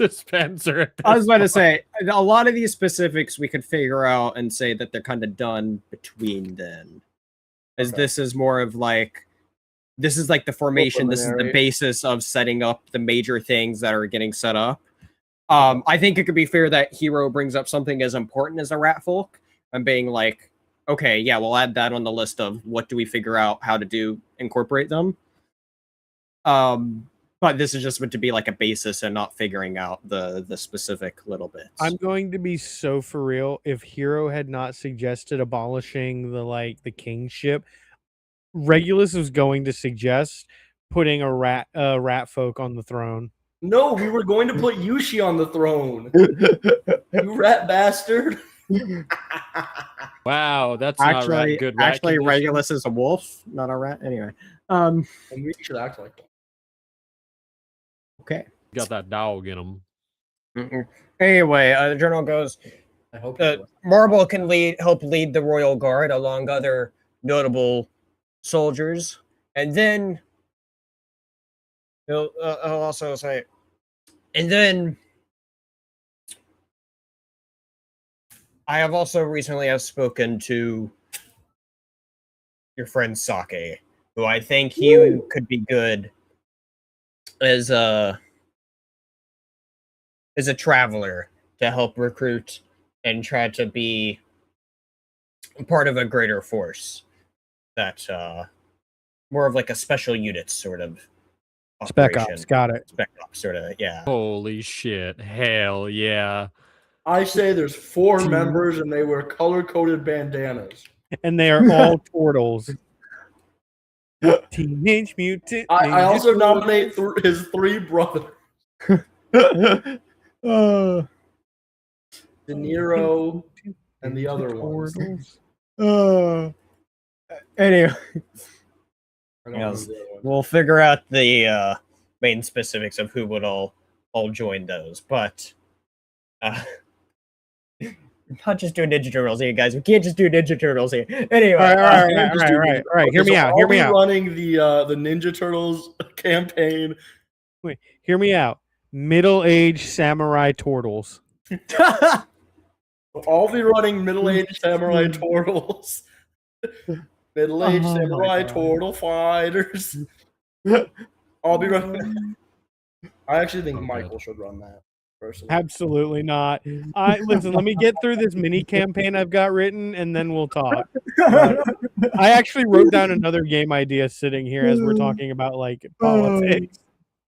Spencer. I was about to say, a lot of these specifics we could figure out and say that they're kind of done between then. As this is more of like, this is like the formation, this is the basis of setting up the major things that are getting set up. I think it could be fair that Hero brings up something as important as a rat folk and being like, okay, yeah, we'll add that on the list of what do we figure out how to incorporate them. But this is just meant to be like a basis and not figuring out the specific little bits. I'm going to be so for real. If Hero had not suggested abolishing the kingship, Regulus was going to suggest putting a rat folk on the throne. No, we were going to put Yushi on the throne. You rat bastard. Wow, that's not rat, good rat actually, condition. Regulus is a wolf, not a rat. Anyway, And we should act like that. okay. Got that dog in him. Anyway, the journal goes. I hope you do. Marble can help lead the royal guard along other notable soldiers, and then he'll also say, and then I have also recently spoken to your friend Sake, who I think he could be good as a traveler to help recruit and try to be part of a greater force that more of like a special unit sort of Spec operation. Ops, got it. Spec Ops sort of, yeah. Holy shit. Hell yeah. I say there's 4 members and they wear color-coded bandanas. And they are all turtles. Teenage Mutant. I Ninja also Turtles. nominate his 3 brothers. De Niro and the other ones. Anyway, I don't know Yes. who the other ones. we'll figure out the main specifics of who would all join those, but not just doing Ninja Turtles here, guys. We can't just do Ninja Turtles here. Anyway, All right. Hear Okay, me so out. I'll Hear me be out. running the Ninja Turtles campaign. Hear me out. Middle-aged samurai turtles. I'll be running middle-aged samurai turtles. Middle-aged Oh my samurai God. turtle fighters. I'll be running. I actually think Okay. Michael should run that. Personally. Absolutely not. Listen, let me get through this mini campaign I've got written, and then we'll talk. I actually wrote down another game idea sitting here as we're talking about like politics.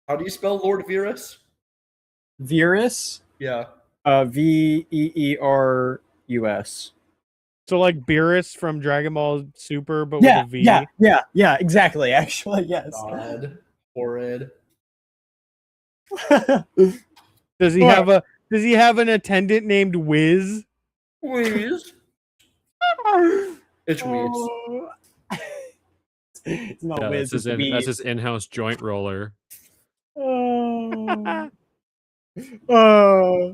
How do you spell Lord Virus? Virus, Yeah. Veerus. So like Beerus from Dragon Ball Super, but with a V. Yeah, exactly. Actually, yes. God. Horrid. Does he have an attendant named Wiz? Please. It's weird. It's not Yeah, Wiz. that's his in-house joint roller. I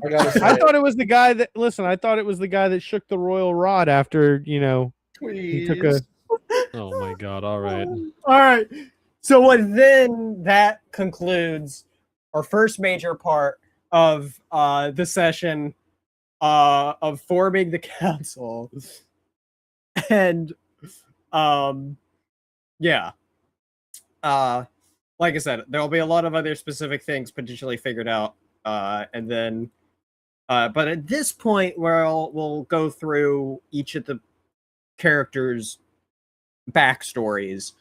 gotta say. I thought it was the guy that I thought it was the guy that shook the royal rod after, he took a Oh my god, all right. All right. So then that concludes our first major part of the session of forming the council. And yeah. Like I said, there'll be a lot of other specific things potentially figured out. And then but at this point we'll go through each of the characters' backstories.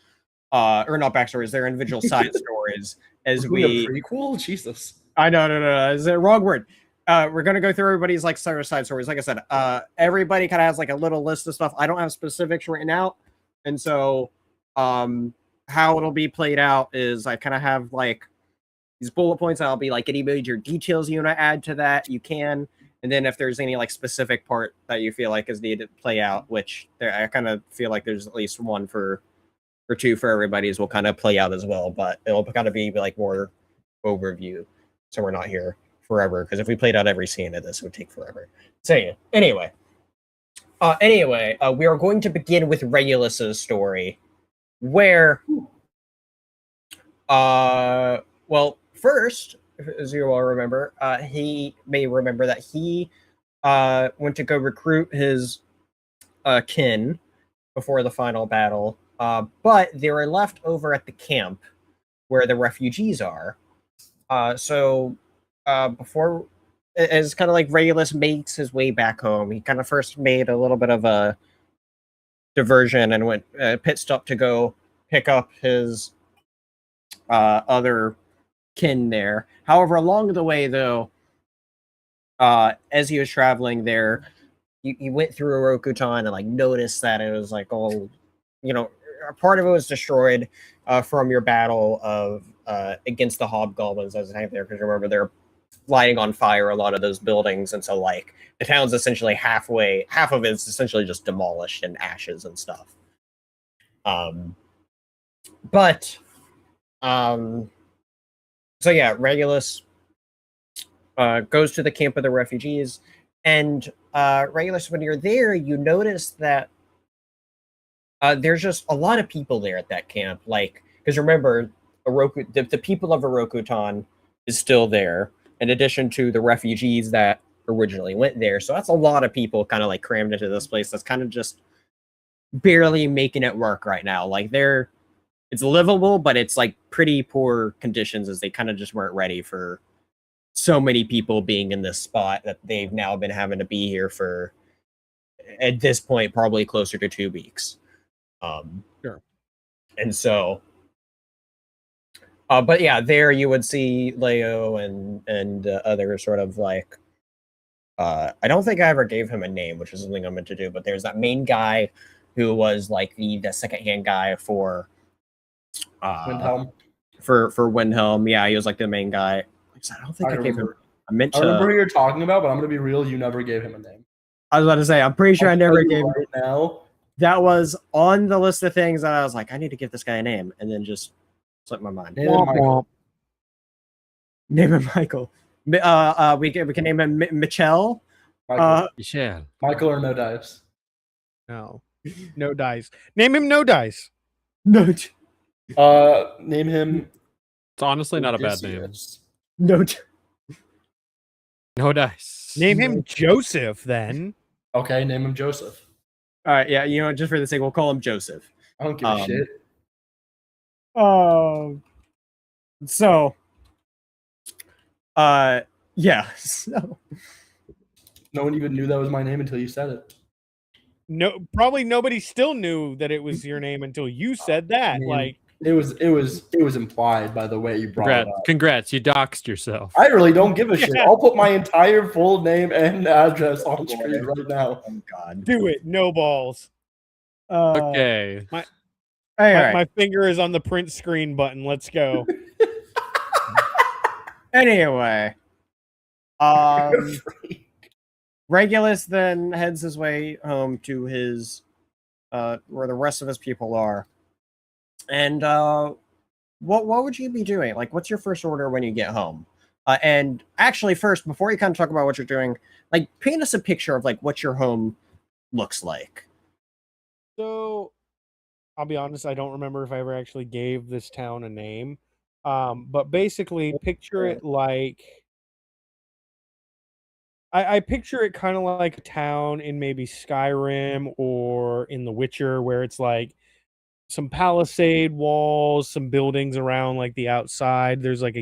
Or not backstories, their individual side stories as we prequel? Jesus. I know, no, is the wrong word. We're gonna go through everybody's like side stories. Like I said, everybody kind of has like a little list of stuff. I don't have specifics written out, and so how it'll be played out is I kind of have like these bullet points. I'll be like any major details you want to add to that, you can, and then if there's any like specific part that you feel like is needed to play out, which I kind of feel like there's at least one or two for everybody's will kind of play out as well, but it'll kind of be like more overview, so we're not here forever, because if we played out every scene of this, it would take forever. So anyway, we are going to begin with Regulus's story, where well, first, as you all remember, he may remember that he went to go recruit his kin before the final battle, but they were left over at the camp where the refugees are. So before, as kind of like Regulus makes his way back home, he kind of first made a little bit of a diversion and went pit stop to go pick up his other kin there. However, along the way, though, as he was traveling there, he went through Orokutan and like noticed that it was like all, part of it was destroyed from your battle of against the hobgoblins as they have there, because remember they're lighting on fire a lot of those buildings, and so like the town's essentially half of it's essentially just demolished and ashes and stuff. So yeah, Regulus goes to the camp of the refugees, and Regulus, when you're there, you notice that there's just a lot of people there at that camp. Like, because remember, the people of Orokutan is still there, in addition to the refugees that originally went there. So that's a lot of people kind of like crammed into this place that's kind of just barely making it work right now. Like it's livable, but it's like pretty poor conditions, as they kind of just weren't ready for so many people being in this spot that they've now been having to be here for, at this point, probably closer to 2 weeks. Sure. And so, but yeah, there you would see Leo and other sort of like, I don't think I ever gave him a name, which is something I'm meant to do, but there's that main guy who was like the secondhand guy for Windhelm. For Windhelm. Yeah, he was like the main guy. I don't think I gave him. I meant to. I remember who you're talking about, but I'm gonna be real. You never gave him a name. I was about to say, I'm pretty sure I never gave him. Right now. That was on the list of things that I was like, I need to give this guy a name, and then just slipped my mind. Name him Michael. Name him Michael. We can name him Michelle. Michelle. Michael or No Dice? No. No Dice. Name him No Dice. No. Name him. It's honestly not a bad name. Odysseus. No. No dice. Name him Joseph then. Okay, name him Joseph. All right, yeah, you know, just for the sake, we'll call him Joseph. I don't give a shit. So, yeah. So. No one even knew that was my name until you said it. No, probably nobody still knew that it was your name until you said that. Man, like it was implied by the way you brought it up. Congrats, you doxed yourself. I really don't give a shit. I'll put my entire full name and address on screen right now. Oh God, do it. No balls. Okay. My finger is on the print screen button. Let's go. Anyway, Regulus then heads his way home to his where the rest of his people are. And what would you be doing? Like, what's your first order when you get home? And actually, first, before you kind of talk about what you're doing, like, paint us a picture of like what your home looks like. So, I'll be honest, I don't remember if I ever actually gave this town a name. But basically, picture it like I picture it kind of like a town in maybe Skyrim or in The Witcher, where it's like some palisade walls, some buildings around like the outside. There's like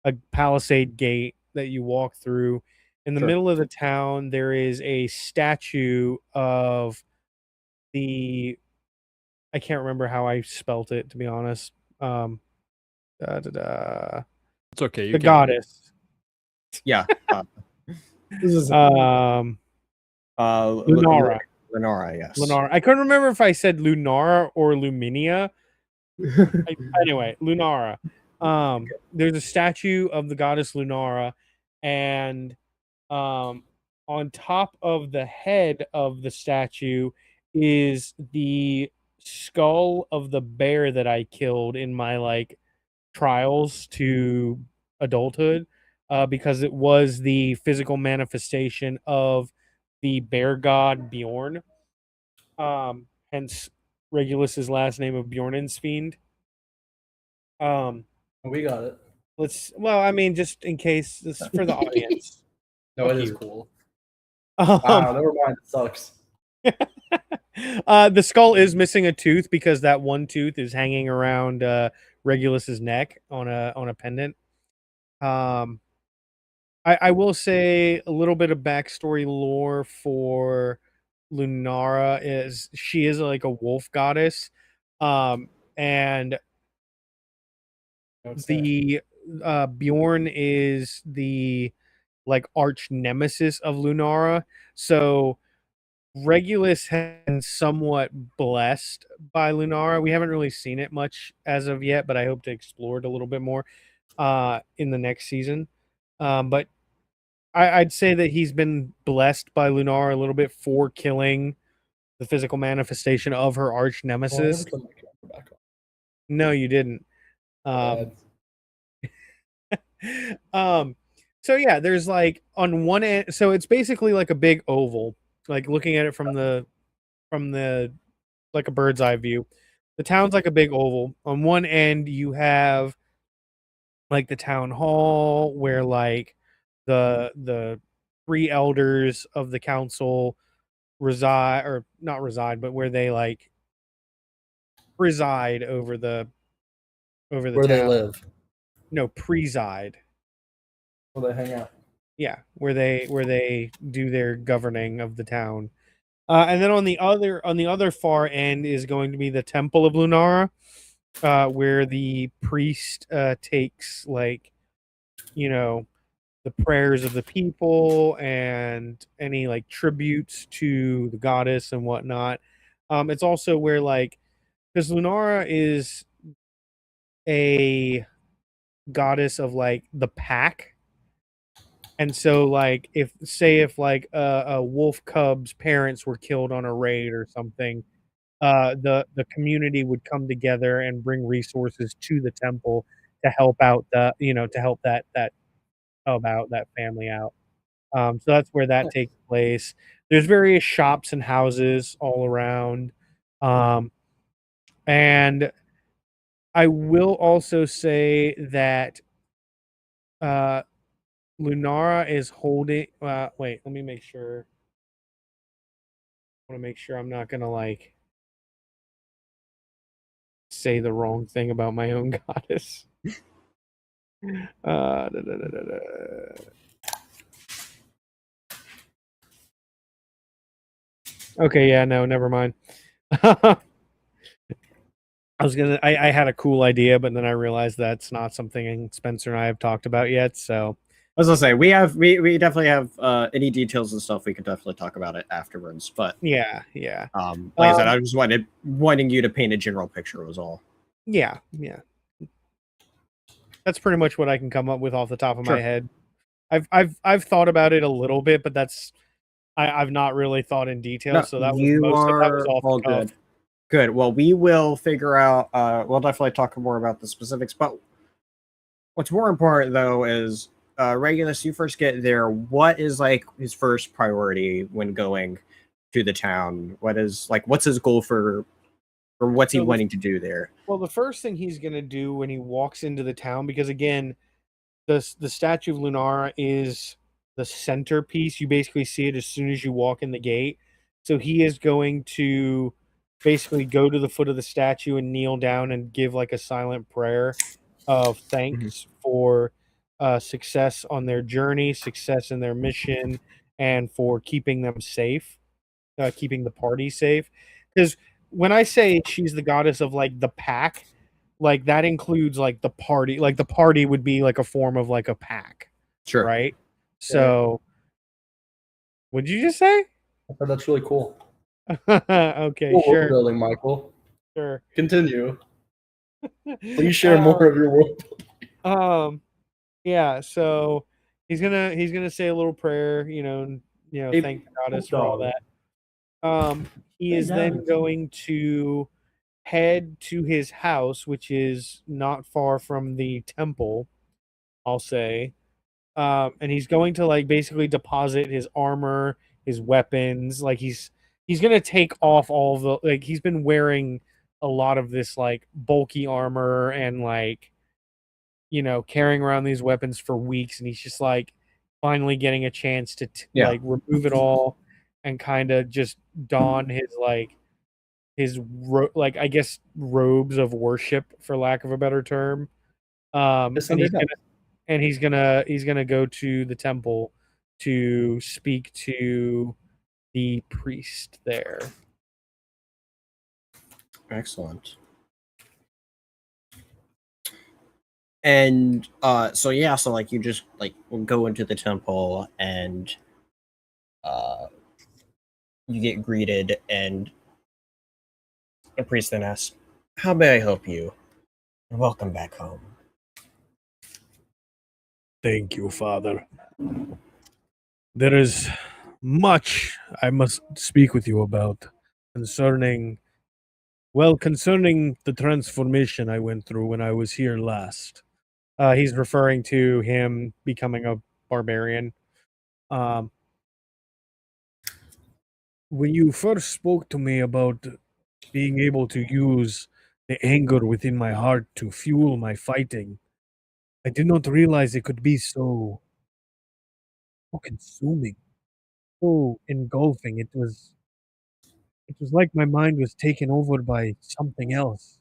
a palisade gate that you walk through. In the middle of the town, there is a statue of I can't remember how I spelt it, to be honest. It's okay. The goddess. Yeah. Lunara. Lunara, yes. Lunara. I couldn't remember if I said Lunara or Luminia. Anyway, Lunara. There's a statue of the goddess Lunara, and on top of the head of the statue is the skull of the bear that I killed in my like trials to adulthood, because it was the physical manifestation of the bear god Bjorn. Hence Regulus's last name of Bjornensfiend. We got it. Well, I mean, just in case, this is for the audience. No, it is cool. Wow, never mind. It sucks. The skull is missing a tooth because that one tooth is hanging around Regulus's neck on a pendant. I will say a little bit of backstory lore for Lunara is she is like a wolf goddess, and the Bjorn is the like arch nemesis of Lunara. So Regulus has been somewhat blessed by Lunara. We haven't really seen it much as of yet, but I hope to explore it a little bit more in the next season. But I'd say that he's been blessed by Lunara a little bit for killing the physical manifestation of her arch nemesis. Well, I never turned my camera back on. No, you didn't. So yeah, there's like on one end, so it's basically like a big oval, like looking at it from the like a bird's eye view. The town's like a big oval. On one end you have like the town hall where like the three elders of the council reside, or not reside, but where they like preside over the Where town. they live. No, preside. Where they hang out. Yeah, where they do their governing of the town. And then on the other far end is going to be the Temple of Lunara, where the priest takes like, you know, the prayers of the people and any like tributes to the goddess and whatnot. It's also where like, because Lunara is a goddess of like the pack, and so like if like a wolf cub's parents were killed on a raid or something, the community would come together and bring resources to the temple to help out to help help out that family out. So that's where that takes place. There's various shops and houses all around. And I will also say that Lunara is holding. Wait, let me make sure. I want to make sure I'm not gonna like say the wrong thing about my own goddess. Okay, yeah, no, never mind. I had a cool idea, but then I realized that's not something Spencer and I have talked about yet. So As I say, we definitely have any details and stuff. We could definitely talk about it afterwards. But yeah. like I said, I just wanting you to paint a general picture was all. Yeah. That's pretty much what I can come up with off the top of my head. I've thought about it a little bit, but I've not really thought in detail. No, so that was most of that was off all the cuff. Good. Well, we will figure out. We'll definitely talk more about the specifics. But what's more important, though, is Regulus. You first get there. What is like his first priority when going to the town? What's his goal for, or what's he wanting to do there? Well, the first thing he's gonna do when he walks into the town, because again, the statue of Lunara is the centerpiece. You basically see it as soon as you walk in the gate. So he is going to basically go to the foot of the statue and kneel down and give like a silent prayer of thanks for success on their journey, success in their mission, and for keeping them safe, keeping the party safe. Because when I say she's the goddess of like the pack, like that includes like the party. Like the party would be like a form of like a pack. Sure. Right? So what'd you just say? I thought that's really cool. Okay, Cool sure. world building, Michael. Sure. Continue. Please share more of your world. Yeah, so he's gonna say a little prayer, Hey, thank the goddess for all that. He is then going to head to his house, which is not far from the temple, I'll say. And he's going to like basically deposit his armor, his weapons. Like he's gonna take off all the, like, he's been wearing a lot of this like bulky armor and like, carrying around these weapons for weeks, and he's just like finally getting a chance to like remove it all and kind of just don his like like I guess robes of worship, for lack of a better term. And he's gonna go to the temple to speak to the priest there. Excellent. And so like you just like go into the temple and you get greeted, and The priest then asks, "How may I help you? And welcome back home." Thank you, Father. There is much I must speak with you about concerning the transformation I went through when I was here last. He's referring to him becoming a barbarian. When you first spoke to me about being able to use the anger within my heart to fuel my fighting, I did not realize it could be so consuming, so engulfing. It was like my mind was taken over by something else.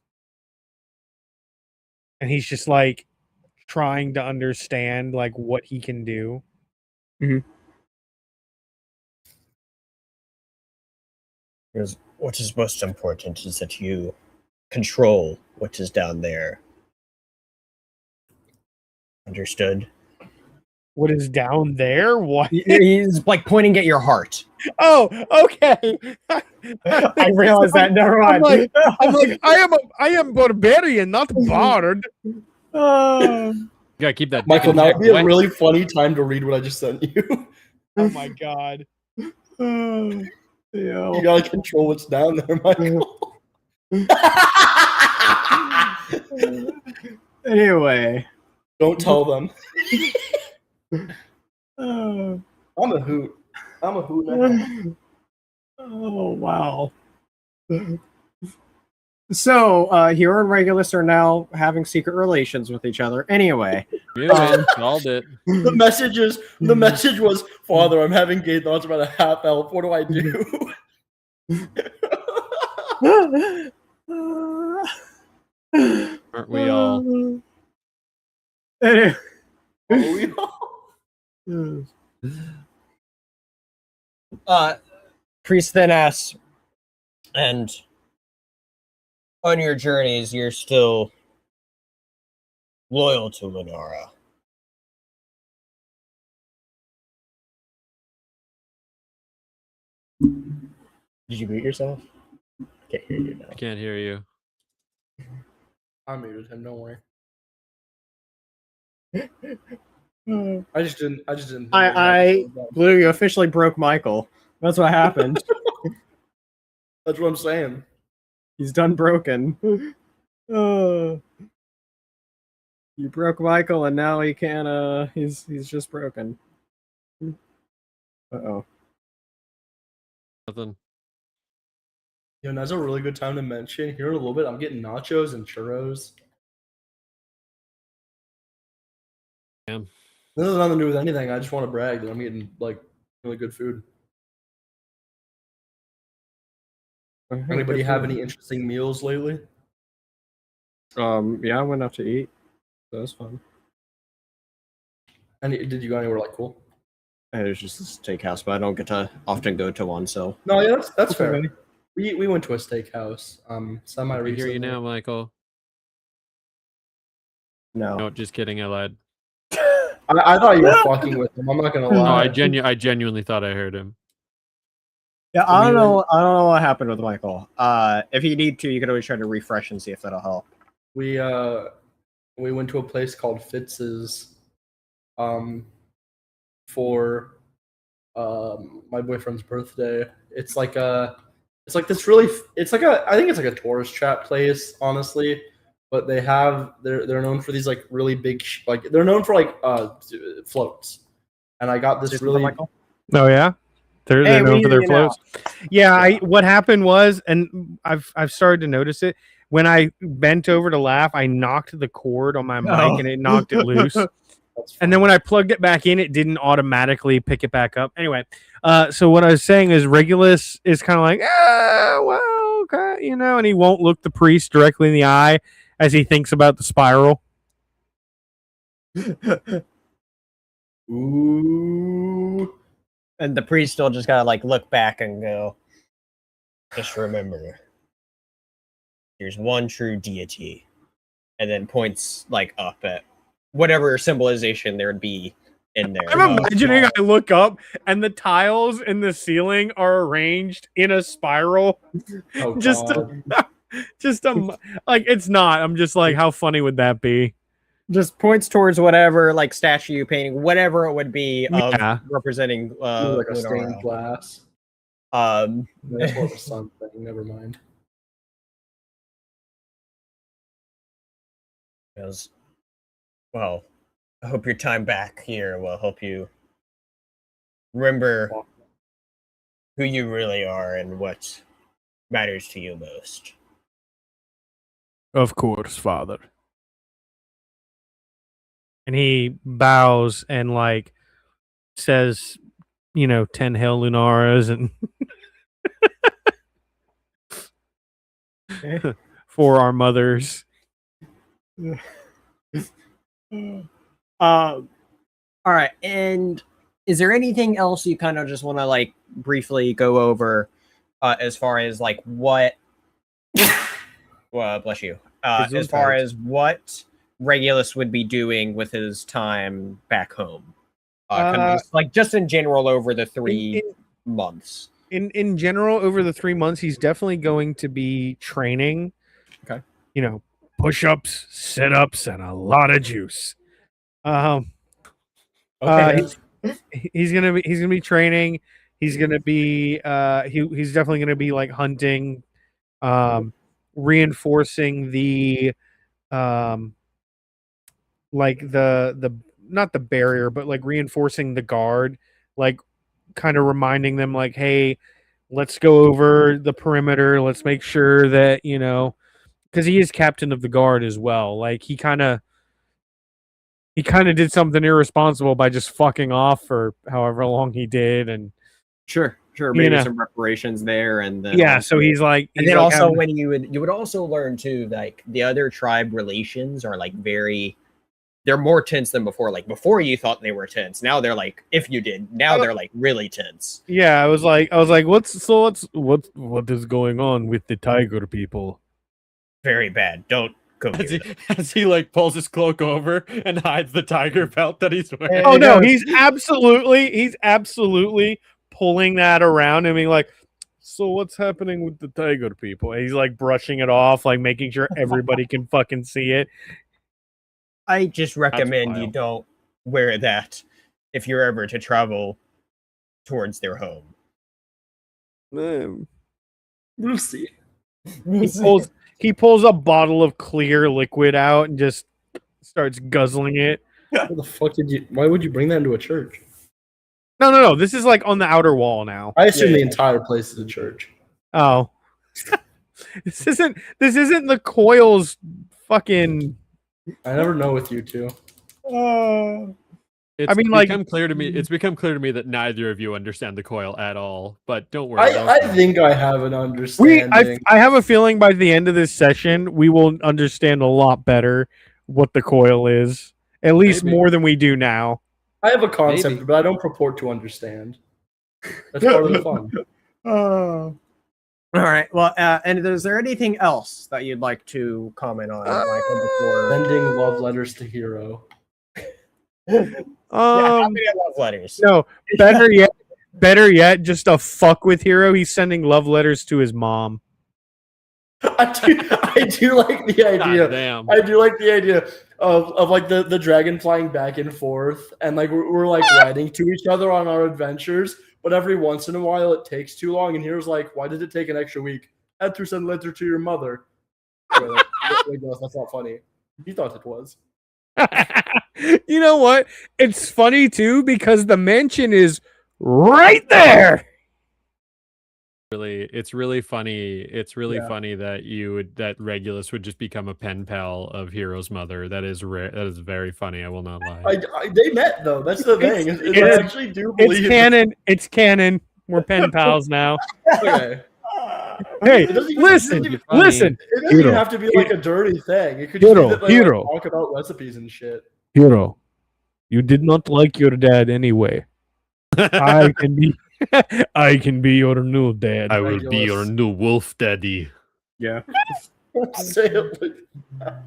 And he's just like trying to understand like what he can do. Because what is most important is that you control what is down there. Understood? What is down there? What? He's like pointing at your heart. Oh, okay. I realized that. Never mind. I'm like, I am barbarian, not bard. You gotta keep that. Michael, dick now in would be a check. really funny time to read what I just sent you. Oh my god. You gotta control what's down there, Michael. Anyway. Don't tell them. I'm a hoot. I'm a hoot now. Oh, wow. So, Hero and Regulus are now having secret relations with each other. Anyway. Called it. The message was, Father, I'm having gay thoughts about a half elf. What do I do? Aren't we all? Anyway. Are we all? Priest then asks, and on your journeys, you're still loyal to Lenora. Did you mute yourself? Can't hear you now. I can't hear you. I muted him. Don't worry. I just didn't. Blue, you officially broke Michael. That's what happened. That's what I'm saying. He's done broken. You broke Michael, and now he can't. He's just broken. Uh-oh. Nothing. Yeah, now's a really good time to mention. Here in a little bit, I'm getting nachos and churros. Damn. This has nothing to do with anything. I just want to brag that I'm getting like really good food. Anybody have any interesting meals lately? Yeah, I went out to eat. So that's fun. And did you go anywhere like cool? It was just a steakhouse, but I don't get to often go to one, so. No, yeah, that's fair. Okay. We went to a steakhouse. Semi I hear recently. you now, Michael. No. No, just kidding. I lied. I thought you were fucking with him. I'm not gonna No, lie. I genuinely thought I heard him. Yeah, I don't know what happened with Michael. If you need to, you could always try to refresh and see if that'll help. We went to a place called Fitz's for my boyfriend's birthday. It's like I think it's like a tourist trap place, honestly. But they're known for these like really big they're known for like floats. And I got this really Oh yeah. They're known for their floats. Yeah, what happened was, and I've started to notice it, when I bent over to laugh, I knocked the cord on my mic and it knocked it loose. And then when I plugged it back in, it didn't automatically pick it back up. Anyway, so what I was saying is Regulus is kind of like, well, okay, and he won't look the priest directly in the eye as he thinks about the spiral. Ooh. And the priest still just gotta like look back and go, just remember, there's one true deity. And then points like up at whatever symbolization there would be in there. I'm imagining I look up and the tiles in the ceiling are arranged in a spiral. Oh, Just God. Just like it's not. I'm just like, how funny would that be? Just points towards whatever like statue painting, whatever it would be of Yeah. representing like a stained Lunara. glass. That's more of a sun thing. Never mind. Goes, well, I hope your time back here will help you remember who you really are and what matters to you most. Of course, father. And he bows and like says, 10 Hail Lunaras and for our mothers. All right, and is there anything else you kind of just want to like briefly go over as far as like what well, bless you, as far as what Regulus would be doing with his time back home, kind of just in general over the 3 months. In general, over the 3 months, he's definitely going to be training. Okay. Push-ups, sit-ups, and a lot of juice. He's gonna be training. He's gonna be he's definitely gonna be like hunting, reinforcing the like the not the barrier, but like reinforcing the guard, like kind of reminding them like, hey, let's go over the perimeter. Let's make sure that, because he is captain of the guard as well. Like he kind of did something irresponsible by just fucking off for however long he did. And Sure. Maybe some reparations there, and then so he's like, and then also when you would also learn too, like the other tribe relations are like they're more tense than before. Like before you thought they were tense. Now they're like, if you did, now they're like really tense. Yeah, I was like, what is going on with the tiger people? Very bad. Don't go. As he like pulls his cloak over and hides the tiger belt that he's wearing. Oh no, he's absolutely pulling that around and being like, so what's happening with the tiger people? And he's like brushing it off, like making sure everybody can fucking see it. I just recommend you don't wear that if you're ever to travel towards their home. We'll see. He pulls a bottle of clear liquid out and just starts guzzling it. What the fuck why would you bring that into a church? No. This is like on the outer wall now. I assume the entire place is a church. Oh. This isn't the Coils fucking. I never know with you two. It's become clear to me that neither of you understand the coil at all. But don't worry. I think I have an understanding. I have a feeling by the end of this session we will understand a lot better what the coil is. At least more than we do now. I have a concept, but I don't purport to understand. That's part of the fun. All right. Well, and is there anything else that you'd like to comment on, Michael, before sending love letters to Hero? How many love letters? No, better yet, just a fuck with Hero. He's sending love letters to his mom. I do like the idea. Damn. I do like the idea of like the dragon flying back and forth, and like we're like riding to each other on our adventures. But every once in a while, it takes too long, and Hero's like, "Why did it take an extra week? I had to send a letter to your mother." Wait, no, that's not funny. He thought it was. You know what? It's funny too because the mansion is right there. It's really funny. It's really funny that Regulus would just become a pen pal of Hero's mother. That is rare. That is very funny. I will not lie. They met though. That's the thing. I actually do believe it's canon. It's canon. We're pen pals now. Okay. Hey, listen. It doesn't even have to be like a dirty thing. It could just be that they like, talk about recipes and shit. Hero, you did not like your dad anyway. I can be your new dad. I will be your new wolf daddy. Yeah. Say it like that.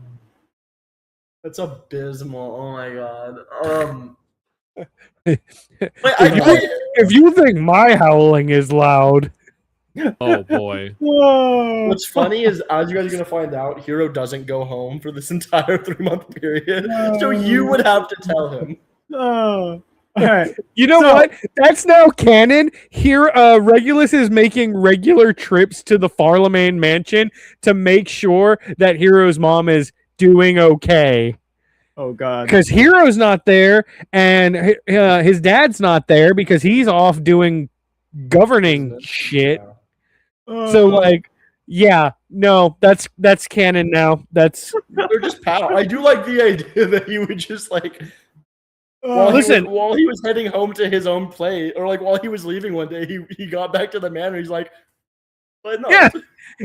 That's abysmal. Oh my god. If you think my howling is loud, Oh boy. Oh, What's funny is, as you guys are gonna find out, Hero doesn't go home for this entire 3-month period, so you would have to tell him. oh. All right. You know So- what? That's now canon. Here, Regulus is making regular trips to the Farlemagne mansion to make sure that Hero's mom is doing okay. Oh God. Because Hero's not there, and his dad's not there because he's off doing governing Business. shit. Yeah. So, like, yeah, no, that's canon now. That's They're just pal. I do like the idea that he would just like listen. while he was heading home to his own place, or like while he was leaving one day, he got back to the manor. He's like, but no, Yeah.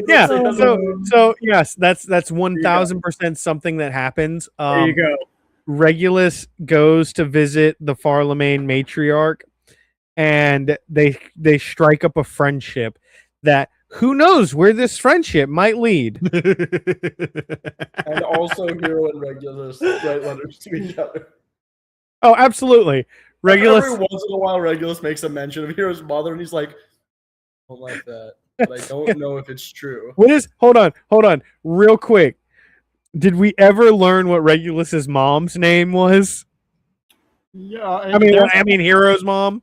Yeah. Let's say hello. So yes, that's 1000% something that happens. There you go. Regulus goes to visit the Farlemagne matriarch, and they strike up a friendship that who knows where this friendship might lead. And also Hero and Regulus write letters to each other. Oh, absolutely. Regulus. Every once in a while, Regulus makes a mention of Hero's mother, and he's like, "I don't like that, but I don't know if it's true." What is? Hold on, real quick. Did we ever learn what Regulus's mom's name was? Yeah. I mean, Hero's mom.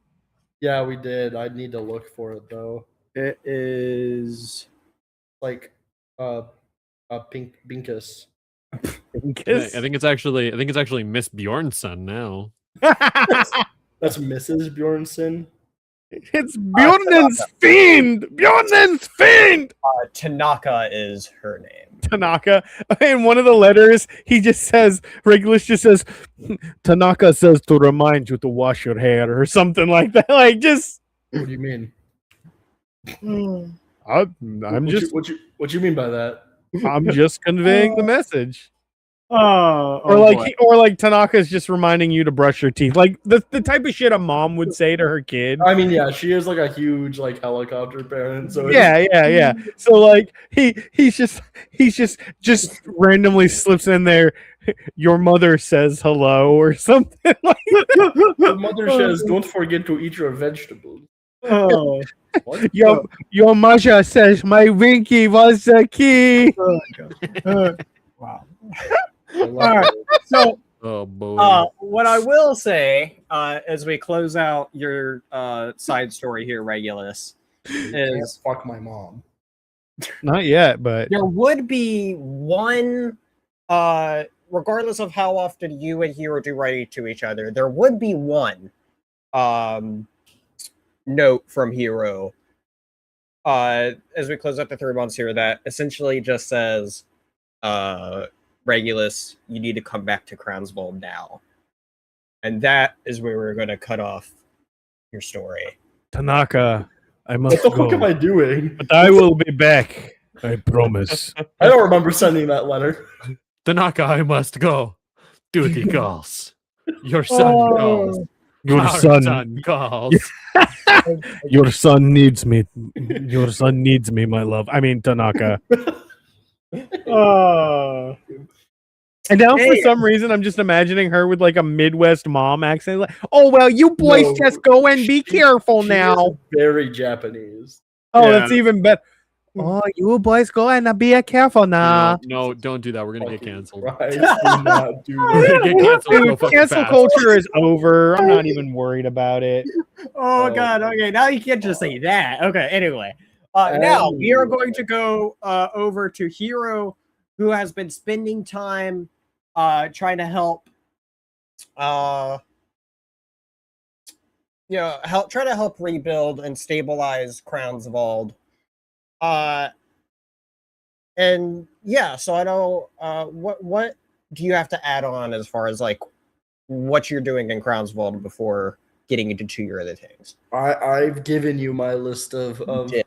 Yeah, we did. I'd need to look for it though. it is. Like, Binkus. I think it's actually Miss Bjornsson now. That's Mrs. Bjornsson. It's Bjornen's fiend. Bjornen's fiend. Tanaka is her name. Tanaka. In one of the letters, he just says, Regulus just says, Tanaka says to remind you to wash your hair or something like that. Like, just. What do you mean? I'm just What you mean by that? I'm just conveying the message. Oh. Or like Tanaka's just reminding you to brush your teeth. Like the type of shit a mom would say to her kid. I mean, yeah, she is like a huge like helicopter parent. So Yeah. So like he's just randomly slips in there. Your mother says hello or something like that. the mother says, "Don't forget to eat your vegetables." Oh. What? Your mother says my Winky was the key. Wow. I love All right. it. So, Oh boy. What I will say, as we close out your side story here, Regulus, Can't is fuck my mom. Not yet, but there would be one, regardless of how often you and Hero do write to each other, there would be one note from Hero as we close out the 3 months here that essentially just says, Regulus, you need to come back to Crownsvold now. And that is where we're going to cut off your story. Tanaka, I must What the fuck am go. I doing? But I will be back. I promise. I don't remember sending that letter. Tanaka, I must go. Duty calls. Your son calls. Your Our son calls. Your son needs me. Your son needs me, my love. I mean, Tanaka. oh. And now, for Hey. some reason, I'm just imagining her with like a Midwest mom accent. Like, oh, well, you boys No, just go and be careful She now. is very Japanese. Oh, Yeah. that's even better. Oh, you boys go and be careful now. No, don't do that. We're gonna get Fucking canceled. Christ, do not do We're that. gonna get canceled so Dude, fucking cancel fast. culture is over. I'm not even worried about it. Oh, Oh, God. man. Okay, now you can't just say that. Okay, anyway. Now we are going to go over to Hero, who has been spending time trying to help try to help rebuild and stabilize Crownsvold. And yeah, so I know what do you have to add on as far as like what you're doing in Crownsvold before getting into 2 your other things? I've given you my list of did.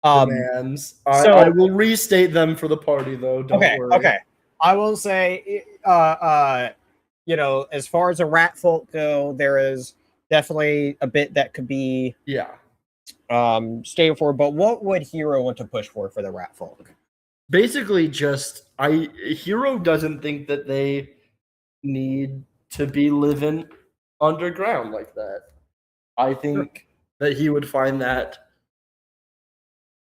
Um, demands. so- I will restate them for the party, though. Don't worry. Okay. I will say, as far as a rat folk go, there is definitely a bit that could be Yeah. staying for. But what would Hero want to push for the rat folk? Basically, Hero doesn't think that they need to be living underground like that. I think that he would find that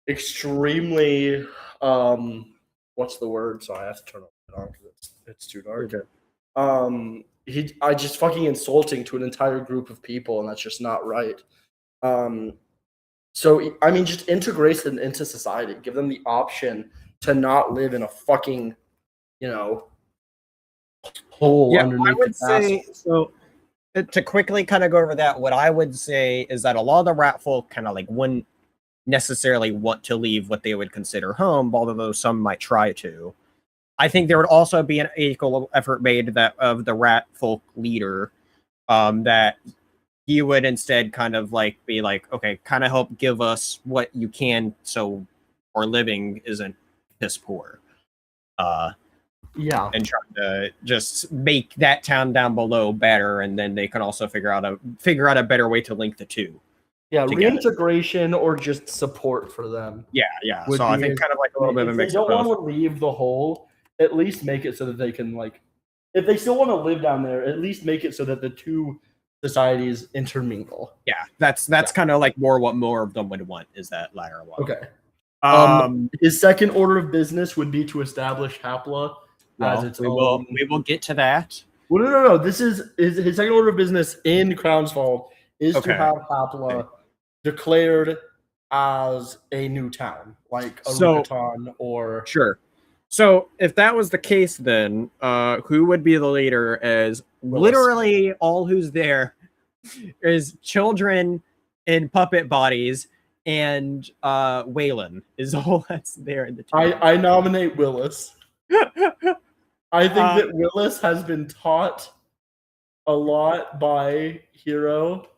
extremely what's the word? Sorry, I have to turn it on because it's too dark. Okay. I just fucking insulting to an entire group of people, and that's just not right. So I mean, just integrate them into society. Give them the option to not live in a fucking, hole Yeah, underneath I would the castle. say so. To quickly kind of go over that, what I would say is that a lot of the rat folk kind of like wouldn't necessarily want to leave what they would consider home, although some might try to. I think there would also be an equal effort made that of the rat folk leader, that he would instead kind of like be like, okay, kind of help give us what you can so our living isn't piss poor. Yeah. And trying to just make that town down below better, and then they can also figure out a better way to link the two. Yeah, together. reintegration or just support for them. Yeah. would So I be think kind of like a little bit of a If they mix of don't want both. to leave the hole, at least make it so that they can if they still want to live down there, at least make it so that the two societies intermingle. Yeah, that's kind of like what more of them would want is that latter one. Okay. His second order of business would be to establish Hapla as its own. We will get to that. Well, no. This is his second order of business in Crownsfall is to have Hapla declared as a new town, like a Rukatan or Sure. So if that was the case, then who would be the leader? As literally all who's there is children in puppet bodies, and Waylon is all that's there in the town. I nominate Willis. I think that Willis has been taught a lot by Hero,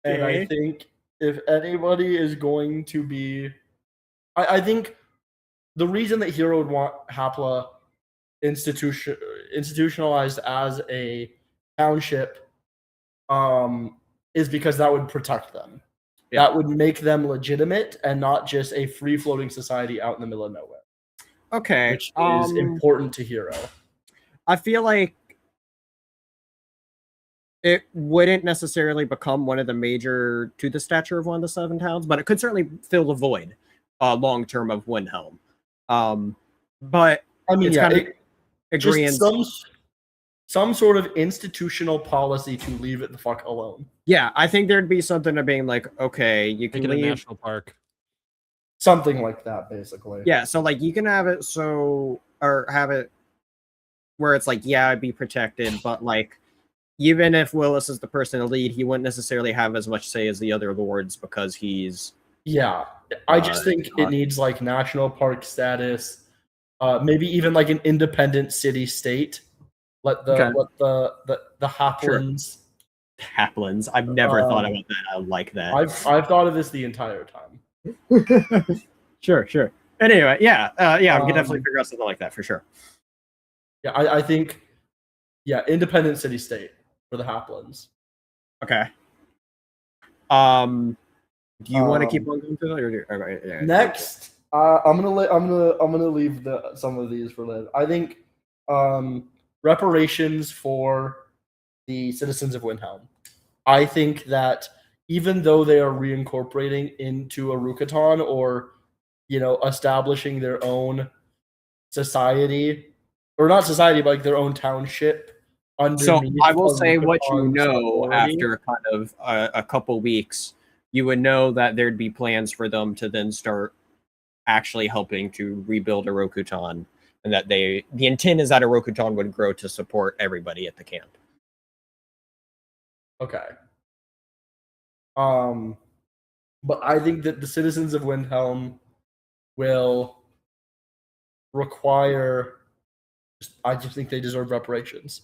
and I think if anybody is going to be, I think the reason that Hero would want Hapla institutionalized as a township, is because that would protect them. Yeah. That would make them legitimate and not just a free-floating society out in the middle of nowhere. Okay, which is important to Hero. I feel like it wouldn't necessarily become one of the major to the stature of one of the seven towns, but it could certainly fill the void long term of Windhelm. But I mean, it's kind of agreeing some sort of institutional policy to leave it the fuck alone. Yeah, I think there'd be something of being like, okay, you can leave a national park, something like that, basically. Yeah, so like you can have it or have it where it's like, yeah, I'd be protected, but like even if Willis is the person to lead, he wouldn't necessarily have as much say as the other lords because he's I just think it needs like national park status, maybe even like an independent city state. Let the Haplins. Haplins. I've never thought about that. I like that. I've thought of this the entire time. Sure. Anyway, yeah, we can definitely figure out something like that for sure. Yeah, I think, independent city state for the Haplins. Okay. Do you want to keep on going through that? Next, I'm gonna leave some of these for Liv. I think reparations for the citizens of Windhelm. I think that even though they are reincorporating into a Rukatan or establishing their own society, or not society, but like their own township. So I will say what you know after kind of a couple weeks, you would know that there'd be plans for them to then start actually helping to rebuild a Rokutan, and that the intent is that a Rokutan would grow to support everybody at the camp. Okay. But I think that the citizens of Windhelm will require. I just think they deserve reparations.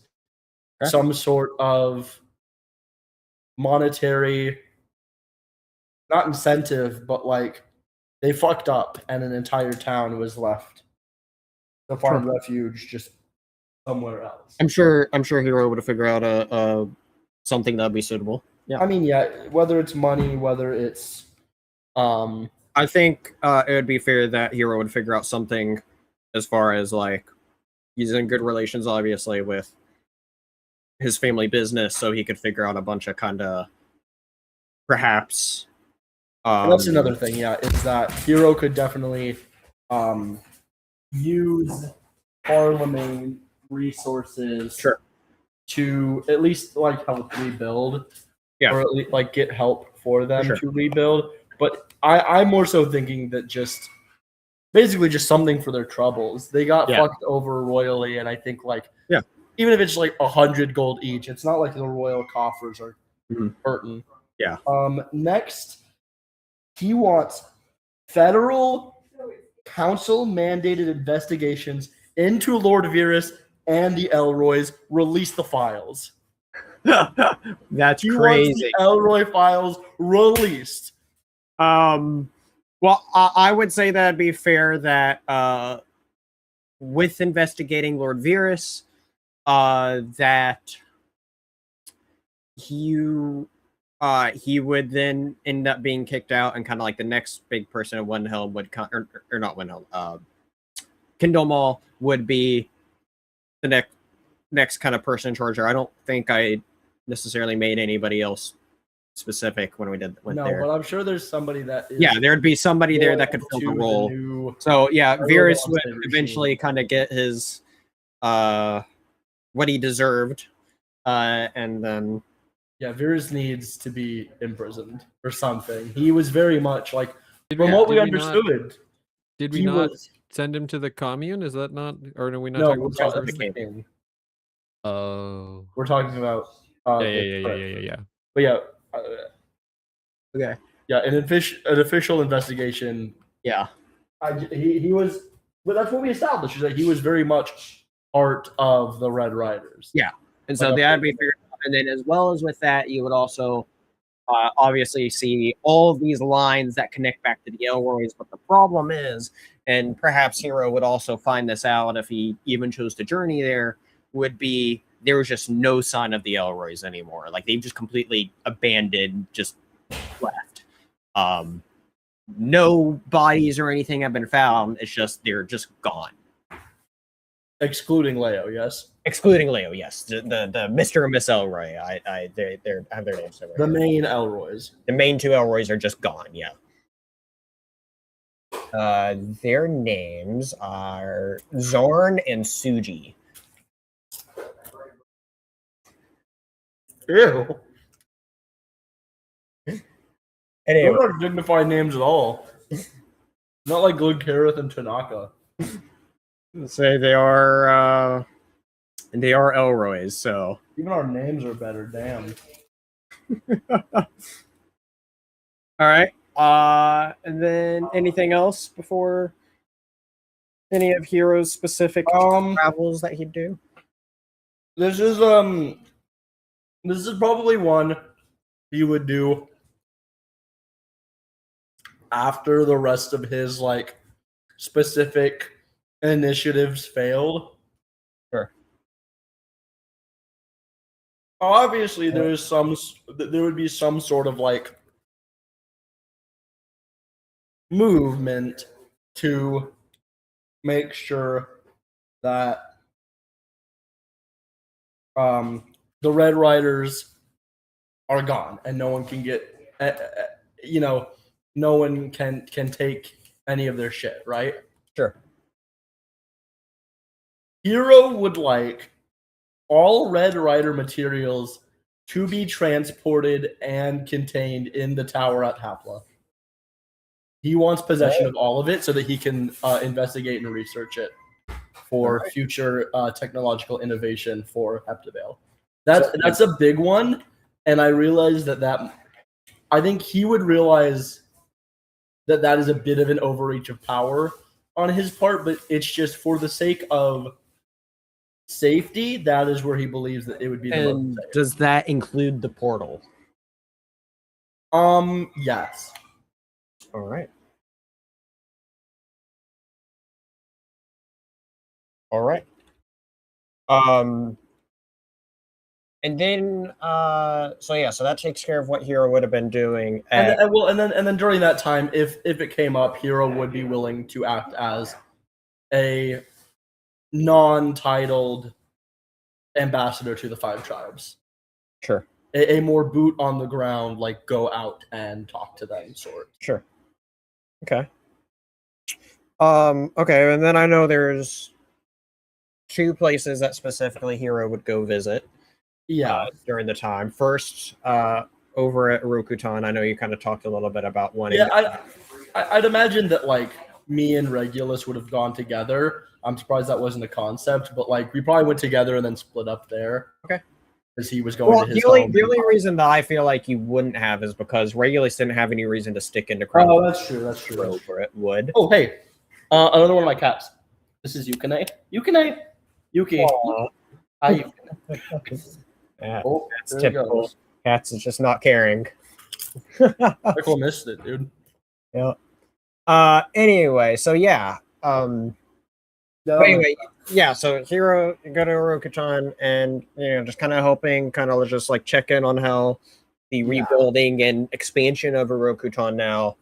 Okay. Some sort of monetary, not incentive, but like they fucked up and an entire town was left to find refuge just somewhere else. I'm sure Hero would figure out a something that'd be suitable. Yeah. I mean, whether it's money, whether it's I think it would be fair that Hero would figure out something as far as like he's in good relations, obviously, with his family business, so he could figure out a bunch of kind of perhaps And that's another thing, yeah, is that Hero could definitely use Parliament resources to at least like help rebuild, or at least like get help for them to rebuild. But I'm more so thinking that just basically just something for their troubles. They got fucked over royally, and I think like even if it's like 100 gold each, it's not like the royal coffers are hurting. Yeah. Next, he wants federal council mandated investigations into Lord Virus and the Elroys. Release the files. That's He crazy. wants the Elroy files released. Well, I would say that'd be fair that with investigating Lord Virus, that he would then end up being kicked out, and kind of like the next big person of Windhelm would or not Windhelm, Kindlemall would be the next kind of person in charge. I don't think I necessarily made anybody else specific when we went there. But I'm sure there's somebody that is there'd be somebody there that could fill the role. So Virus would eventually kind of get his what he deserved, and then Virus needs to be imprisoned or something. He was very much like, from what we understood, did we not send him to the commune? Is that not, or are we not talking about the king? Oh, We're talking about yeah. But okay. Yeah, an official investigation. Yeah. He was, but that's what we established, is that he was very much part of the Red Riders. Yeah. And so that'd be figured out. And then as well as with that, you would also obviously see all of these lines that connect back to the Elroys. But the problem is, and perhaps Hero would also find this out if he even chose to journey there, would be there was just no sign of the Elroys anymore. Like they've just completely abandoned, just left. No bodies or anything have been found. It's just they're just gone. Excluding Leo, yes. Excluding Leo, yes. The Mr. and Miss Elroy. They have their names somewhere. The main Elroys. The main two Elroys are just gone. Yeah. Their names are Zorn and Suji. Ew. Anyway, those are dignified names at all. Not like Good Kareth and Tanaka. Say they are Elroys, so even our names are better. Damn. All right. And then anything else before any of Hero's specific travels that he'd do? This is probably one he would do after the rest of his like specific initiatives failed. Sure. Obviously, there would be some sort of like movement to make sure that the Red Riders are gone and no one can get, no one can take any of their shit, right? Sure. Hero would like all Red Rider materials to be transported and contained in the tower at Hapla. He wants possession of all of it so that he can investigate and research it for future technological innovation for Heptavale. That's a big one, and I realized that I think he would realize that is a bit of an overreach of power on his part, but it's just for the sake of safety. That is where he believes that it would be the most safe. Does that include the portal? Yes. All right. All right. And then so that takes care of what Hero would have been doing. And then during that time, if it came up, Hero would be willing to act as a non-titled ambassador to the 5 tribes. Sure. a more boot on the ground, like go out and talk to them sort. Sure. Okay. Okay, and then I know there's 2 places that specifically Hero would go visit Yeah. during the time. First, over at Rokutan, I know you kind of talked a little bit about wanting. Yeah, I'd imagine that like me and Regulus would have gone together. I'm surprised that wasn't a concept, but like we probably went together and then split up there. Okay. Because he was going Well, to his the only home. reason that I feel like you wouldn't have is because Regulus didn't have any reason to stick into Oh, Crown that's true. That's true. That's true. over it would. Oh, hey, another one of my cats. This is Yukine. Yukine. Yuki. Hi, Yukine. Yeah, Oh, that's there he typical. goes. Cats is just not caring. Michael missed it, dude. Yeah. Anyway, so yeah. No, But anyway, yeah. So Hero, go to Rokutan, and just kind of hoping, kind of just like check in on how the rebuilding and expansion of Rokutan now,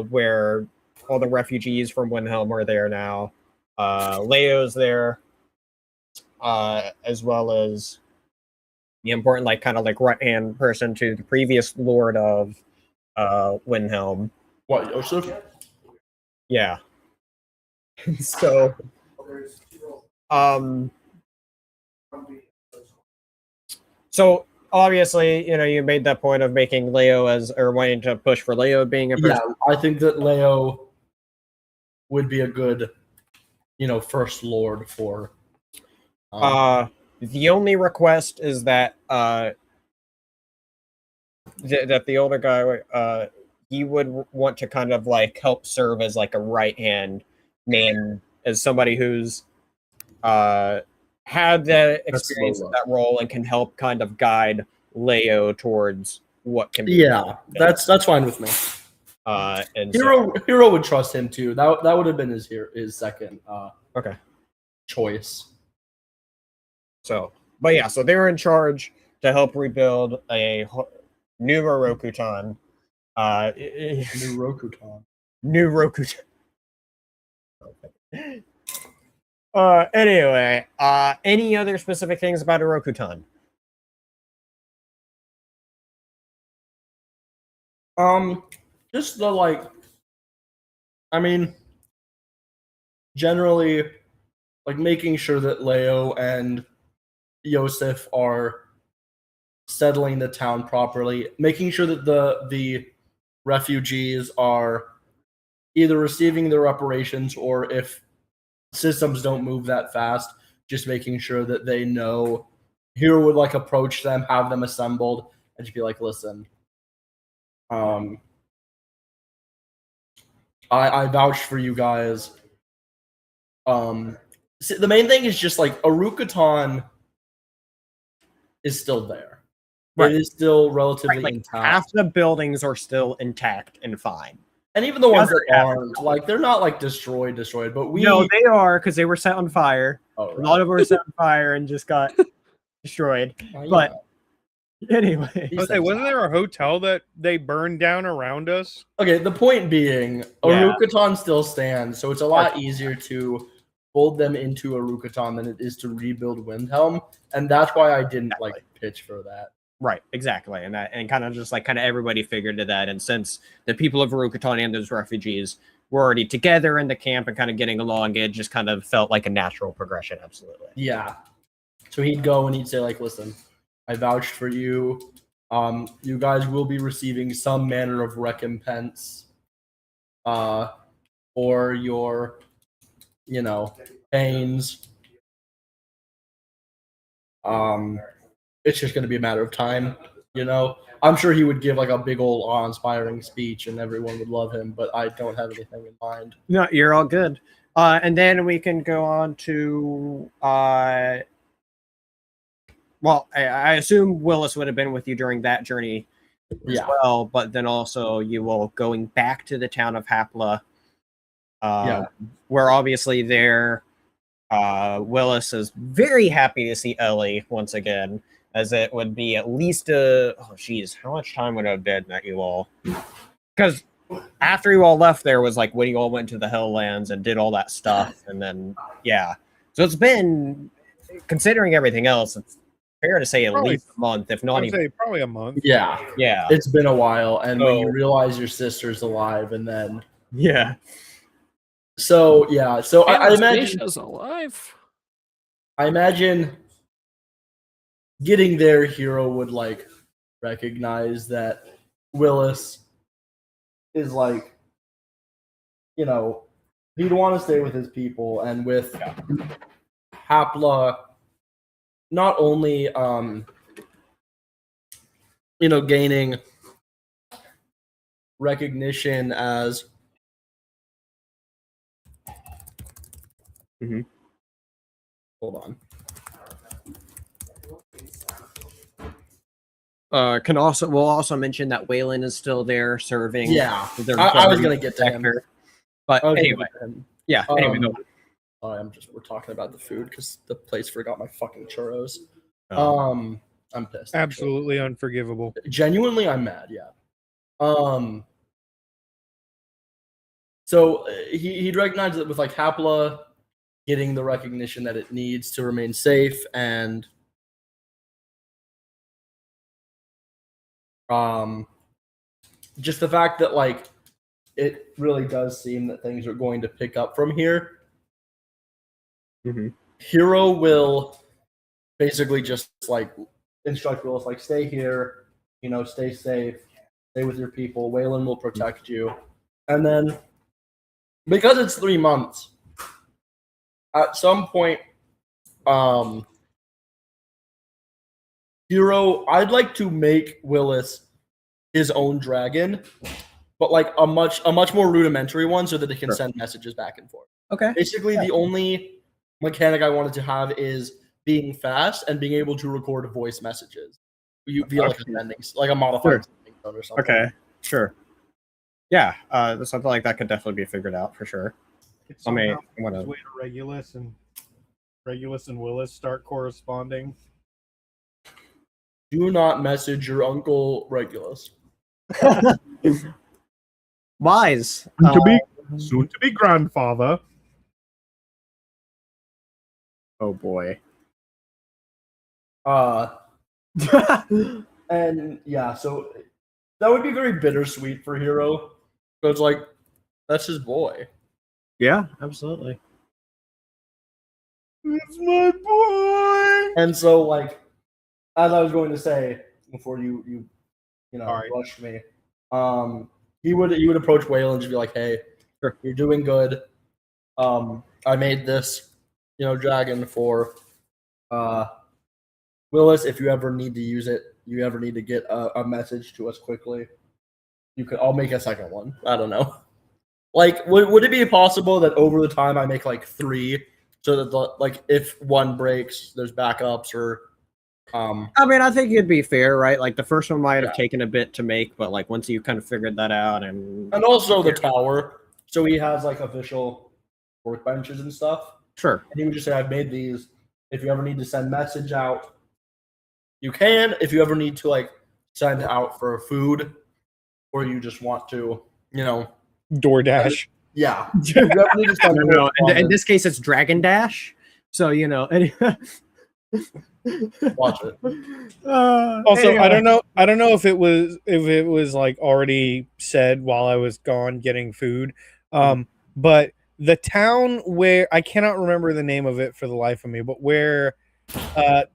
where all the refugees from Windhelm are there now. Leo's there, as well as the important, like, kind of like right-hand person to the previous Lord of Windhelm. What, Yosef? Yeah. So, so obviously, you made that point of making Leo or wanting to push for Leo being a person. Yeah, I think that Leo would be a good, first lord for. The only request is that that the older guy, he would want to kind of like help serve as like a right hand man, as somebody who's had the experience of that role and can help kind of guide Leo towards what can be. Yeah, that's fine with me. And Hero would trust him too. That would have been his second okay choice. So, but yeah, so they were in charge to help rebuild a new Rokutan. New Rokutan. New Rokutan. Anyway, any other specific things about a Rokutan? Just the generally, like making sure that Leo and Yosef are settling the town properly, making sure that the refugees are either receiving their reparations, or if systems don't move that fast, just making sure that they know. Hero would like approach them, have them assembled, and just be like, listen, I vouch for you guys. The main thing is just like Arukatan is still there. Right. It is still relatively intact. Half the buildings are still intact and fine. And even the ones that aren't, like, they're not like destroyed, but No, they are, because they were set on fire. Oh, right. A lot of them were set on fire and just got destroyed. But anyway. Okay, wasn't there a hotel that they burned down around us? Okay, the point being, Arukatan still stands, so it's a lot easier to fold them into Arukatan than it is to rebuild Windhelm, and that's why I didn't pitch for that. Right, exactly, and kind of everybody figured to that. And since the people of Arukatan and those refugees were already together in the camp and kind of getting along, it just kind of felt like a natural progression. Absolutely. Yeah. So he'd go and he'd say, like, listen, I vouched for you. You guys will be receiving some manner of recompense for your, pains. It's just going to be a matter of time, I'm sure he would give like a big old awe-inspiring speech and everyone would love him, but I don't have anything in mind. No, you're all good. And then we can go on to I assume Willis would have been with you during that journey as well, but then also you will going back to the town of Hapla, where obviously there Willis is very happy to see Ellie once again, as it would be at least how much time would it have been that you all, because after you all left there was like when you all went to the Helllands and did all that stuff, and then so it's been, considering everything else, it's fair to say at Probably- least a month, if I not would even. say probably a month. Yeah, Yeah. it's been a while, and when you So- realize your sister's alive, and then Yeah. so yeah, so I imagine Anastasia's alive. I imagine getting there, Hero would like recognize that Willis is like, you know, he'd want to stay with his people, and with Hapla not only gaining recognition as hold on. We'll also mention that Waylon is still there serving. Yeah, their I was guardian gonna get to him. protector. But I was gonna anyway, get to him. yeah. Anyway, go Sorry, we're talking about the food because the place forgot my fucking churros. on. I'm pissed. Absolutely unforgivable. Genuinely, I'm mad. Yeah. So he'd recognize that with like Hapla getting the recognition that it needs to remain safe, and just the fact that like it really does seem that things are going to pick up from here. Mhm. Hero will basically just like instruct Willis, like, stay here, stay safe, stay with your people. Waylon will protect you. And then, because it's 3 months, at some point, Hero, I'd like to make Willis his own dragon, but like a much more rudimentary one, so that it can send messages back and forth. Okay. Basically, the only mechanic I wanted to have is being fast and being able to record voice messages. You feel like a modified sending tone or something. Okay. Sure. Yeah. Something like that could definitely be figured out for sure. I mean, I'm gonna- Way to Regulus and Willis start corresponding. Do not message your uncle Regulus. Wise. Soon to be grandfather. Oh boy. And yeah, so that would be very bittersweet for Hero. So it's like, that's his boy. Yeah, absolutely. It's my boy. And so, like, as I was going to say before you Sorry. rushed me, he would approach Waylon and just be like, "Hey, you're doing good. I made this, dragon for Willis. If you ever need to use it, you ever need to get a message to us quickly, I'll make a second one. I don't know. Like, would it be possible that over the time I make like 3, so that if one breaks, there's backups or I mean, I think it'd be fair, right? Like the first one might have taken a bit to make, but like once you kind of figured that out, and also the tower. So he has like official workbenches and stuff. Sure. And he would just say, "I've made these. If you ever need to send message out, you can. If you ever need to like send out for food, or you just want to, DoorDash. yeah. If you ever need to send No. In this case, it's Dragon Dash. So watch it. Also, I don't know if it was like already said while I was gone getting food. But the town where I cannot remember the name of it for the life of me, but where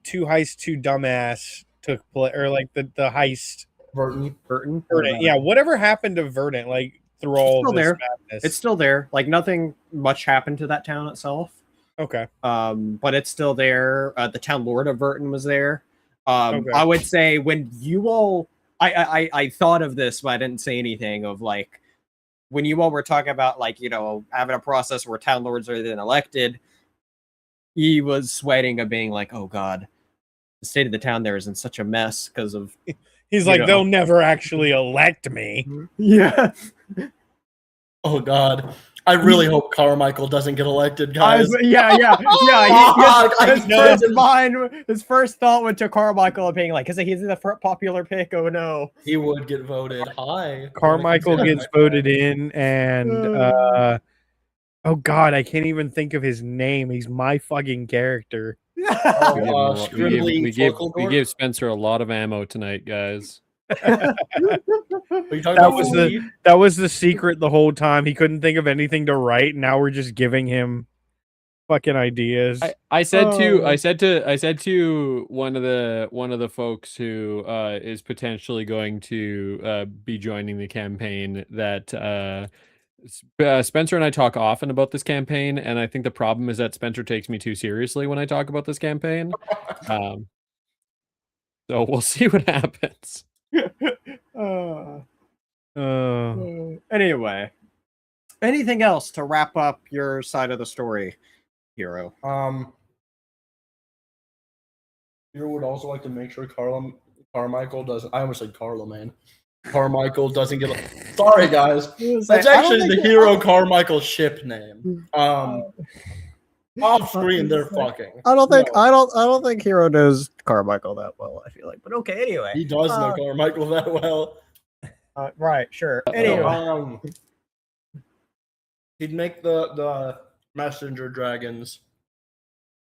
Two Heists, Two Dumbass took place, or like the heist. Verdant. Verdant. Yeah, whatever happened to Verdant, like through all of this madness. It's still there. Like nothing much happened to that town itself. Okay. But it's still there. The town lord of Verton was there. Okay. I would say when you all, I thought of this, but I didn't say anything of like when you all were talking about like having a process where town lords are then elected. He was sweating of being like, oh god, the state of the town there is in such a mess because of. He's like, they'll never actually elect me. Yeah. Oh god. I really hope Carmichael doesn't get elected, guys. Yeah. Fuck, his first thought went to Carmichael being like, because he's the popular pick. Oh no, he would get voted. Hi. Carmichael gets voted in, and Oh God, I can't even think of his name. He's my fucking character. Oh, We gave him a lot- we Scribbly we gave Spencer a lot of ammo tonight, guys. Are you talking That about was Steve? that was the secret the whole time. He couldn't think of anything to write. And now we're just giving him fucking ideas. I said to one of the folks who is potentially going to be joining the campaign that Spencer and I talk often about this campaign, and I think the problem is that Spencer takes me too seriously when I talk about this campaign. So we'll see what happens. Anyway, anything else to wrap up your side of the story, Hero? You would also like to make sure Carmichael doesn't. I almost said Carlo, man. Carmichael doesn't get. Sorry, guys. That's actually the Hero Carmichael ship name. Off screen, they're fucking. I don't think No. I don't think Hero knows Carmichael that well. I feel like, but okay. Anyway, He does know Carmichael that well. right, sure. Anyway, So, he'd make the messenger dragons,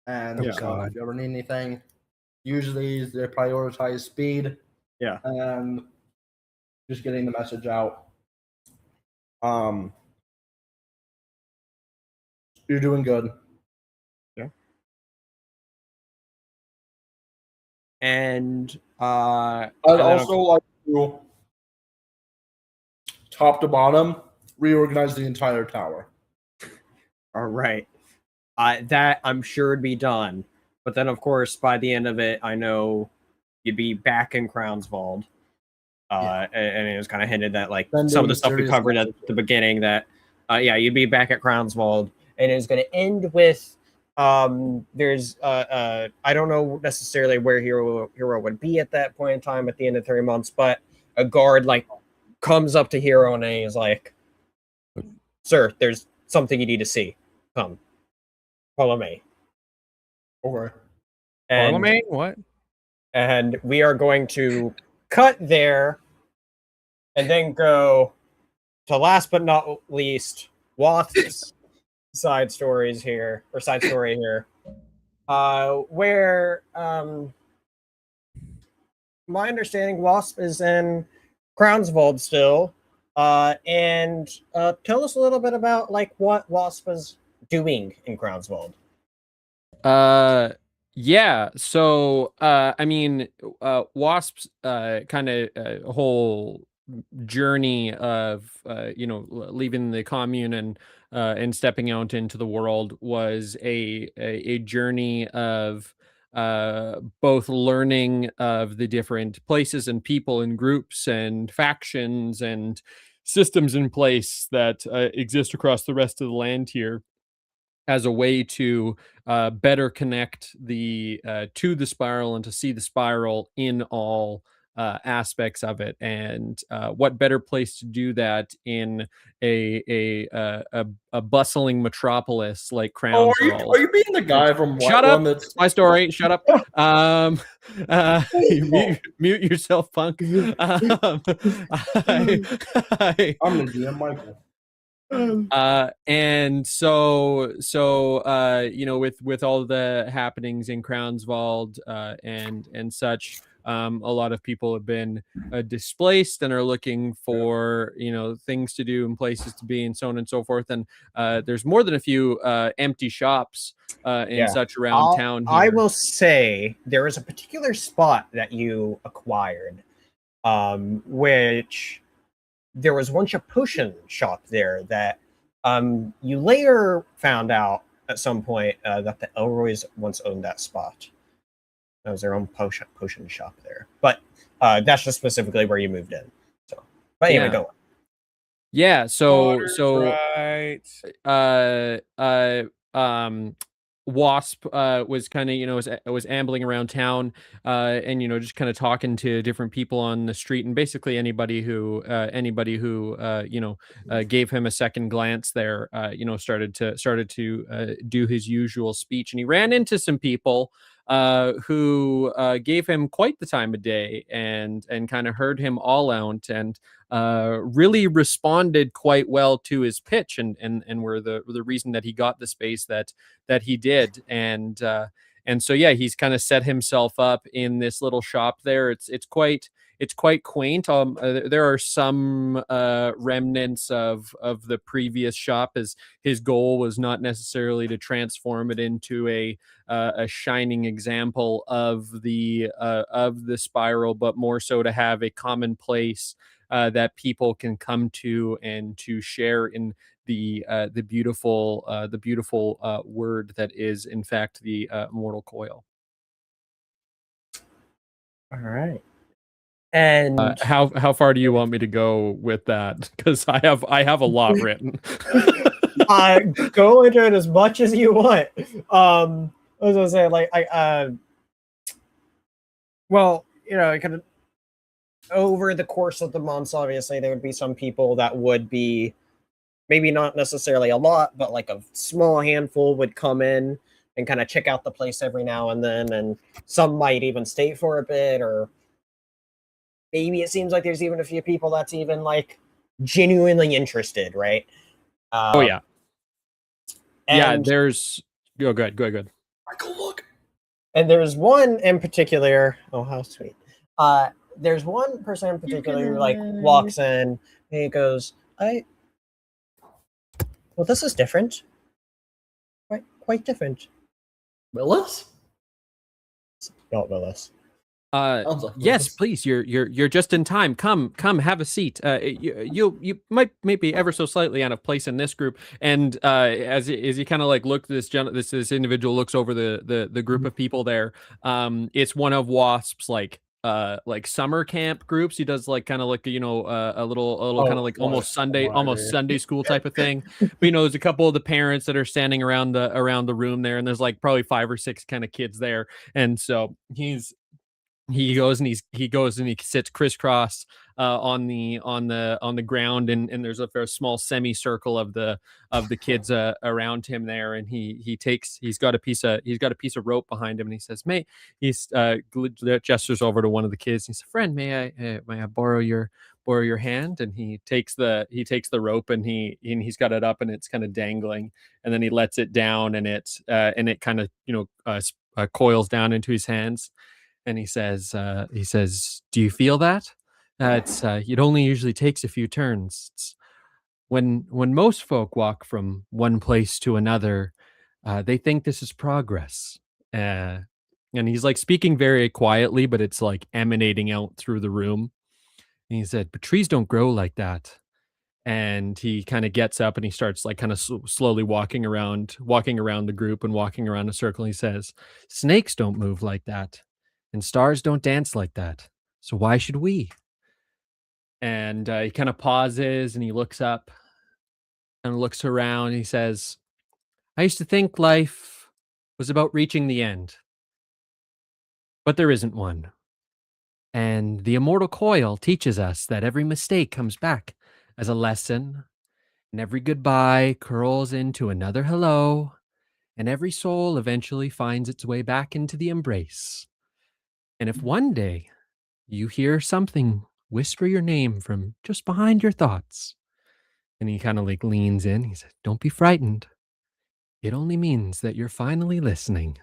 and Yeah. if you ever need anything, usually they prioritize speed. Yeah. And just getting the message out. You're doing good. and I'd and then also like to, top to bottom, reorganize the entire tower. all right, that I'm sure would be done. But then, of course, by the end of it, I know you'd be back in Crownswald. And it was kind of hinted that like some of Sending the stuff we serious covered at messages. the beginning that you'd be back at Crownswald, and it's going to end with there's I don't know necessarily where Hero would be at that point in time at the end of 3 months, but a guard like comes up to Hero and he's like, "Sir, there's something you need to see. Come, follow me." Okay. And Parliament? What? and we are going to cut there and then go to last but not least Wasp's side story here, where my understanding Wasp is in Crownswald still, and tell us a little bit about like what Wasp is doing in Crownswald. Yeah, so I mean, Wasp's kind of whole journey of leaving the commune and stepping out into the world was a journey of both learning of the different places and people and groups and factions and systems in place that exist across the rest of the land here, as a way to better connect the to the spiral and to see the spiral in all aspects of it. And what better place to do that in a bustling metropolis like Oh, Crownswald? are you being the guy from Shut White up! One that's It's my story. Shut up. Mute yourself, punk. I'm the GM, Michael. And so with all the happenings in Crownswald and such, a lot of people have been displaced and are looking for things to do and places to be and so on and so forth. And there's more than a few empty shops and such around town here. I will say there is a particular spot that you acquired, which there was once a potion shop there that you later found out at some point that the Elroys once owned that spot. That was their own potion shop there. But that's just specifically where you moved in. So, but anyway, go on. Yeah, so Right. Wasp was kind of was ambling around town and just kind of talking to different people on the street, and basically anybody who gave him a second glance there started to do his usual speech. And he ran into some people who gave him quite the time of day and kind of heard him all out and really responded quite well to his pitch and were the reason that he got the space that he did. And so yeah, he's kind of set himself up in this little shop there. It's quite quaint. There are some remnants of the previous shop, as his goal was not necessarily to transform it into a shining example of the spiral, but more so to have a common place that people can come to and to share in the beautiful word that is in fact the immortal coil. All right. And how far do you want me to go with that? Because I have a lot written. Go into it as much as you want. I was gonna say, like, well, kind of over the course of the months, obviously there would be some people that would be maybe not necessarily a lot, but like a small handful would come in and kind of check out the place every now and then, and some might even stay for a bit, or maybe it seems like there's even a few people that's even like genuinely interested, right? Oh yeah. Yeah, and there's go ahead. Michael, look. And there's one in particular. Oh, how sweet. There's one person in particular who like walks in and he goes, well, this is different. Quite different. Willis? Not Willis. Sounds like Yes, Willis. please. You're just in time. Come, have a seat. You might maybe ever so slightly out of place in this group. And as you kind of like look, this individual looks over the group of people there. It's one of Wasp's like summer camp groups. He does like kind of like a little kind of like almost Sunday school type of thing. But there's a couple of the parents that are standing around the room there, and there's like probably 5 or 6 kind of kids there. And so he goes and he sits crisscross on the ground, and there's a very small semicircle of the kids around him there, and he's got a piece of rope behind him, and he says, gestures over to one of the kids. He says, "Friend, may I borrow your hand?" And he takes the rope, and he's got it up, and it's kind of dangling, and then he lets it down, and it kind of coils down into his hands. And he says, "Do you feel that? It only usually takes a few turns. It's when most folk walk from one place to another, they think this is progress." And he's like speaking very quietly, but it's like emanating out through the room. And he said, "But trees don't grow like that." And he kind of gets up and he starts like kind of slowly walking around the group and walking around a circle. He says, "Snakes don't move like that. And stars don't dance like that. So why should we?" And he kind of pauses and he looks up and looks around. And he says, "I used to think life was about reaching the end, but there isn't one. And the immortal coil teaches us that every mistake comes back as a lesson, and every goodbye curls into another hello, and every soul eventually finds its way back into the embrace. And if one day you hear something whisper your name from just behind your thoughts," and he kind of like leans in, he said, "Don't be frightened. It only means that you're finally listening."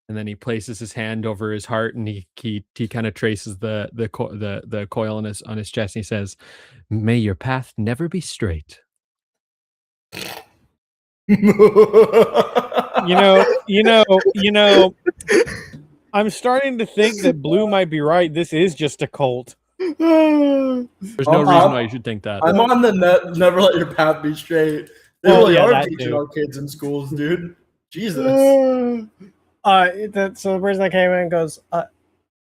And then he places his hand over his heart, and he kind of traces the coil on his chest, and he says, "May your path never be straight." I'm starting to think that Blue might be right. This is just a cult. There's no reason why you should think that. I'm on the net. Never let your path be straight. They Well, really yeah, are that teaching too. our kids in schools, dude. Jesus. So the person that came in goes,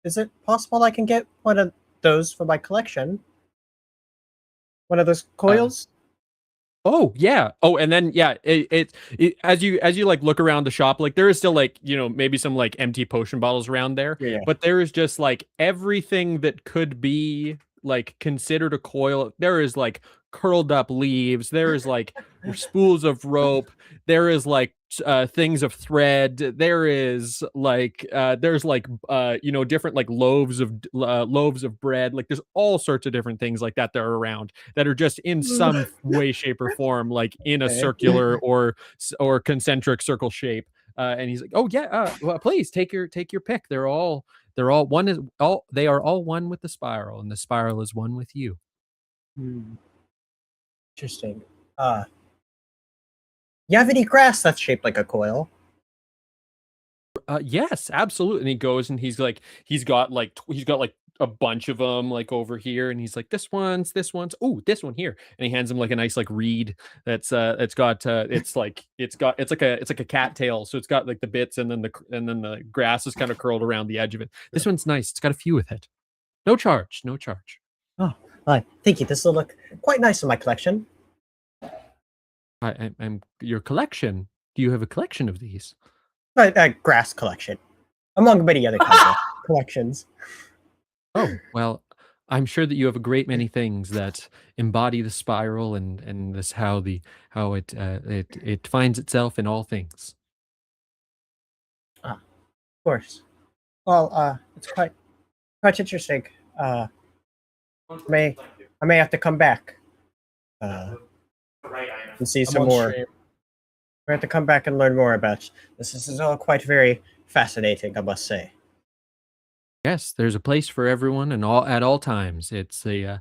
is it possible I can get one of those for my collection? One of those coils? Oh yeah. Oh, and then yeah, it as you like look around the shop, like there is still like maybe some like empty potion bottles around there, Yeah. but there is just like everything that could be like considered a coil. There is like curled up leaves. There is like spools of rope. There is like things of thread. There is like there's like different like loaves of bread. Like there's all sorts of different things like that are around that are just in some way, shape, or form, like in a circular or concentric circle shape. And he's like, "Oh yeah, well, please take your pick. They are all one with the spiral, and the spiral is one with you." Interesting. You have any grass that's shaped like a coil? Yes, absolutely. And he goes and he's got like a bunch of them like over here, and he's like, this one's oh, this one here, and he hands him like a nice like reed that's it's like a cattail, so it's got like the bits, and then the grass is kind of curled around the edge of it. This one's nice. It's got a few with it. No charge. Oh, thank you. This will look quite nice in my collection. I'm your collection. Do you have a collection of these? A grass collection, among many other kinds of collections. Oh, well, I'm sure that you have a great many things that embody the spiral and this how it finds itself in all things. Of course. Well, it's quite interesting. I may have to come back and see some more. We have to come back and learn more about this. This is all quite very fascinating, I must say. Yes, there's a place for everyone and at all times. It's the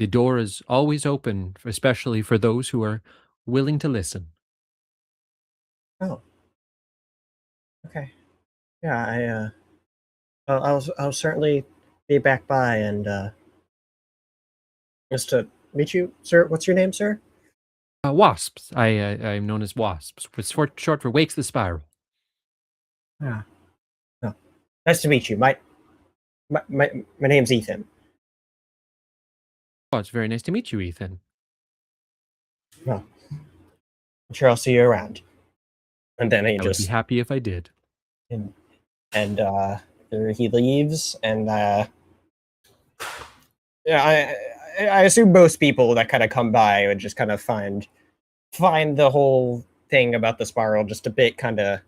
door is always open, especially for those who are willing to listen. Oh, okay. Yeah, I'll certainly be back by and just to meet you, sir. What's your name, sir? Wasps. I'm known as Wasps. It's short for Wakes the Spiral. Yeah. Oh, nice to meet you. My name's Ethan. Oh, it's very nice to meet you, Ethan. Well, I'm sure I'll see you around. And then I would be happy if I did. And he leaves, and yeah, I assume most people that kind of come by would just kind of find the whole thing about the spiral just a bit kind of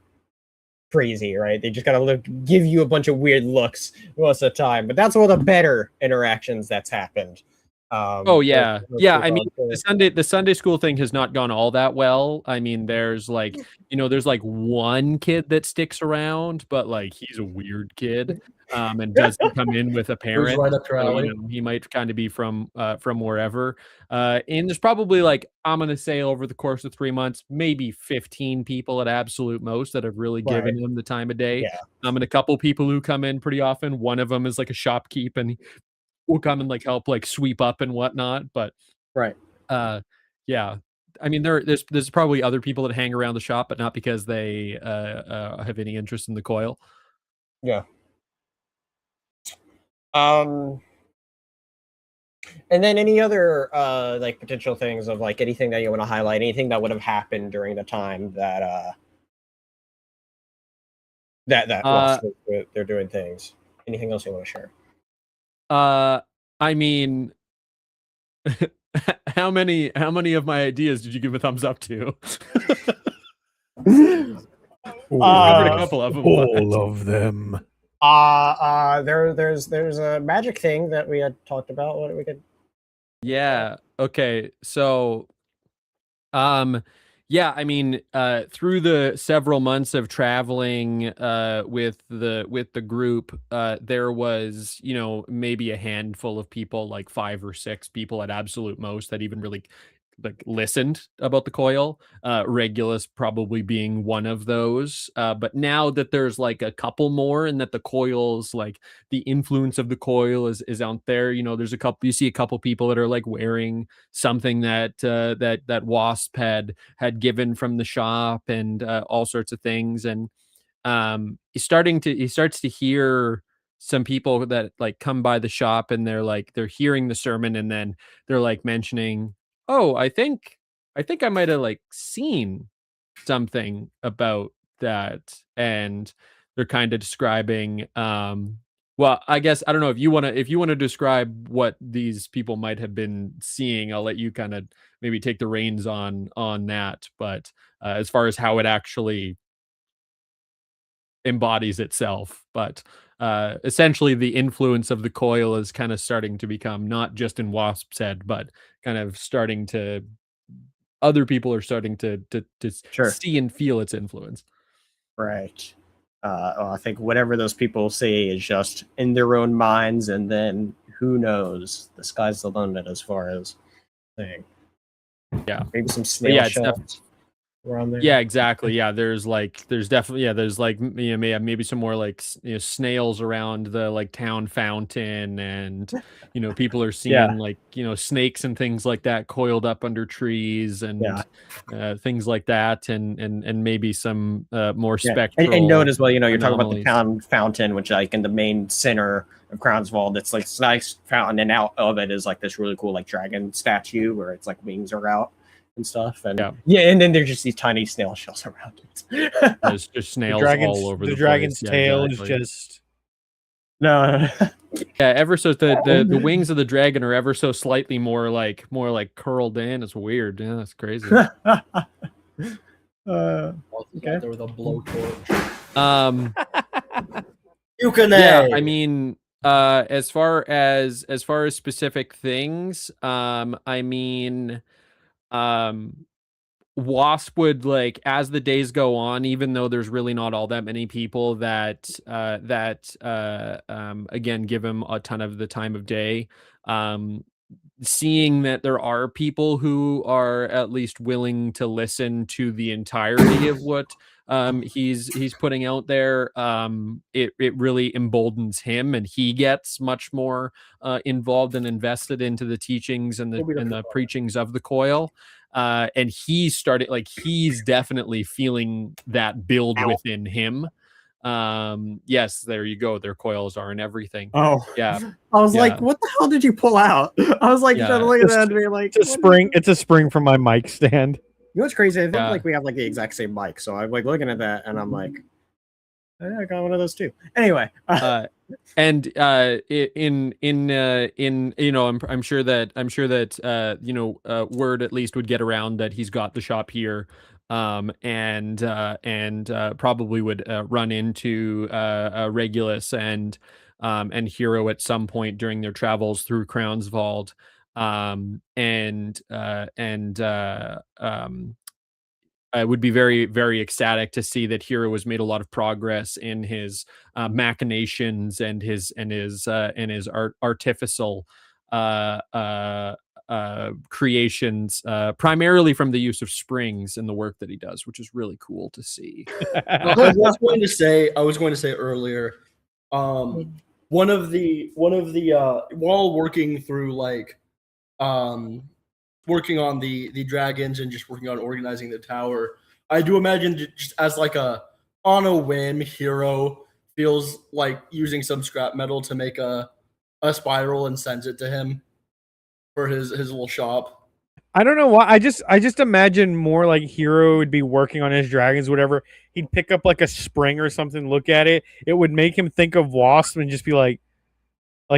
crazy, right? They just gotta give you a bunch of weird looks most of the time, but that's one of the better interactions that's happened. Oh yeah, I mean, the Sunday school thing has not gone all that well. I mean, there's like one kid that sticks around, but like he's a weird kid, and doesn't come in with a parent. right up your So, alley. he might kind of be from wherever. And there's probably like, I'm gonna say over the course of 3 months, maybe 15 people at absolute most that have really given him the time of day. Yeah. And a couple people who come in pretty often. One of them is like a shopkeep, and will come and like help like sweep up and whatnot. But yeah, I mean, there's probably other people that hang around the shop, but not because they have any interest in the coil. Yeah. And then any other like potential things of like anything that you want to highlight, anything that would have happened during the time that they're doing things. Anything else you want to share? I mean, how many of my ideas did you give a thumbs up to? Covered a couple of them. All of them. There's a magic thing that we had talked about. What we could. Yeah. Okay. So, yeah, I mean, through the several months of traveling with the group, there was, maybe a handful of people, like 5 or 6 people at absolute most, that even really like listened about the coil. Regulus probably being one of those. But now that there's like a couple more, and that the coils, like the influence of the coil is out there, there's you see a couple people that are like wearing something that that Wasp had given from the shop, and all sorts of things. And he starts to hear some people that like come by the shop, and they're hearing the sermon, and then they're like mentioning, oh, I think I might have like seen something about that. And they're kind of describing Well, I guess I don't know if you want to describe what these people might have been seeing. I'll let you kind of maybe take the reins on that. But as far as how it actually embodies itself, but essentially the influence of the coil is kind of starting to become not just in Wasp's head, but kind of starting to other people are starting to Sure. see and feel its influence. Right. Well, I think whatever those people say is just in their own minds, and then who knows? The sky's the limit as far as thing. Yeah. Maybe some But snail yeah, it's shells around there. Yeah, exactly. Yeah, there's definitely maybe some more like snails around the like town fountain, and people are seeing like snakes and things like that coiled up under trees and things like that, and maybe some more spectral. And note as well, you're talking about the anomalies. town fountain, which like in the main center of Crownsville, that's like this nice fountain, and out of it is like this really cool like dragon statue where it's like wings are out and stuff, and and then there's just these tiny snail shells around it. There's just snails all over the dragon's place. tail exactly. is just no. Yeah, ever so the wings of the dragon are ever so slightly more like curled in. It's weird. Yeah, that's crazy. Okay. There with a blowtorch. Yeah, I mean, as far as specific things, I mean, Wasp would like as the days go on, even though there's really not all that many people that again give him a ton of the time of day. Seeing that there are people who are at least willing to listen to the entirety of what he's putting out there, it really emboldens him, and he gets much more involved and invested into the teachings and the preachings of the coil. And he started he's definitely feeling that build within him. Yes, there you go. Their coils are and everything. Oh yeah. I was like, what the hell did you pull out? I was like trying to look at that and be like, it's a spring from my mic stand. You know what's crazy? I think like we have like the exact same mic, so I'm like looking at that and I'm like, yeah, I got one of those too. Anyway, and in I'm sure that word at least would get around that he's got the shop here, and probably would run into Regulus and Hero at some point during their travels through Crown's Vault, I would be very, very ecstatic to see that Hero has made a lot of progress in his machinations and his artificial creations, primarily from the use of springs in the work that he does, which is really cool to see. I was going to say earlier, one of the while working through working on the dragons and just working on organizing the tower, I do imagine just as on a whim, Hero feels like using some scrap metal to make a spiral and sends it to him for his little shop. I don't know why. I just imagine more like Hero would be working on his dragons, whatever. He'd pick up like a spring or something, look at it. It would make him think of Wasp and just be like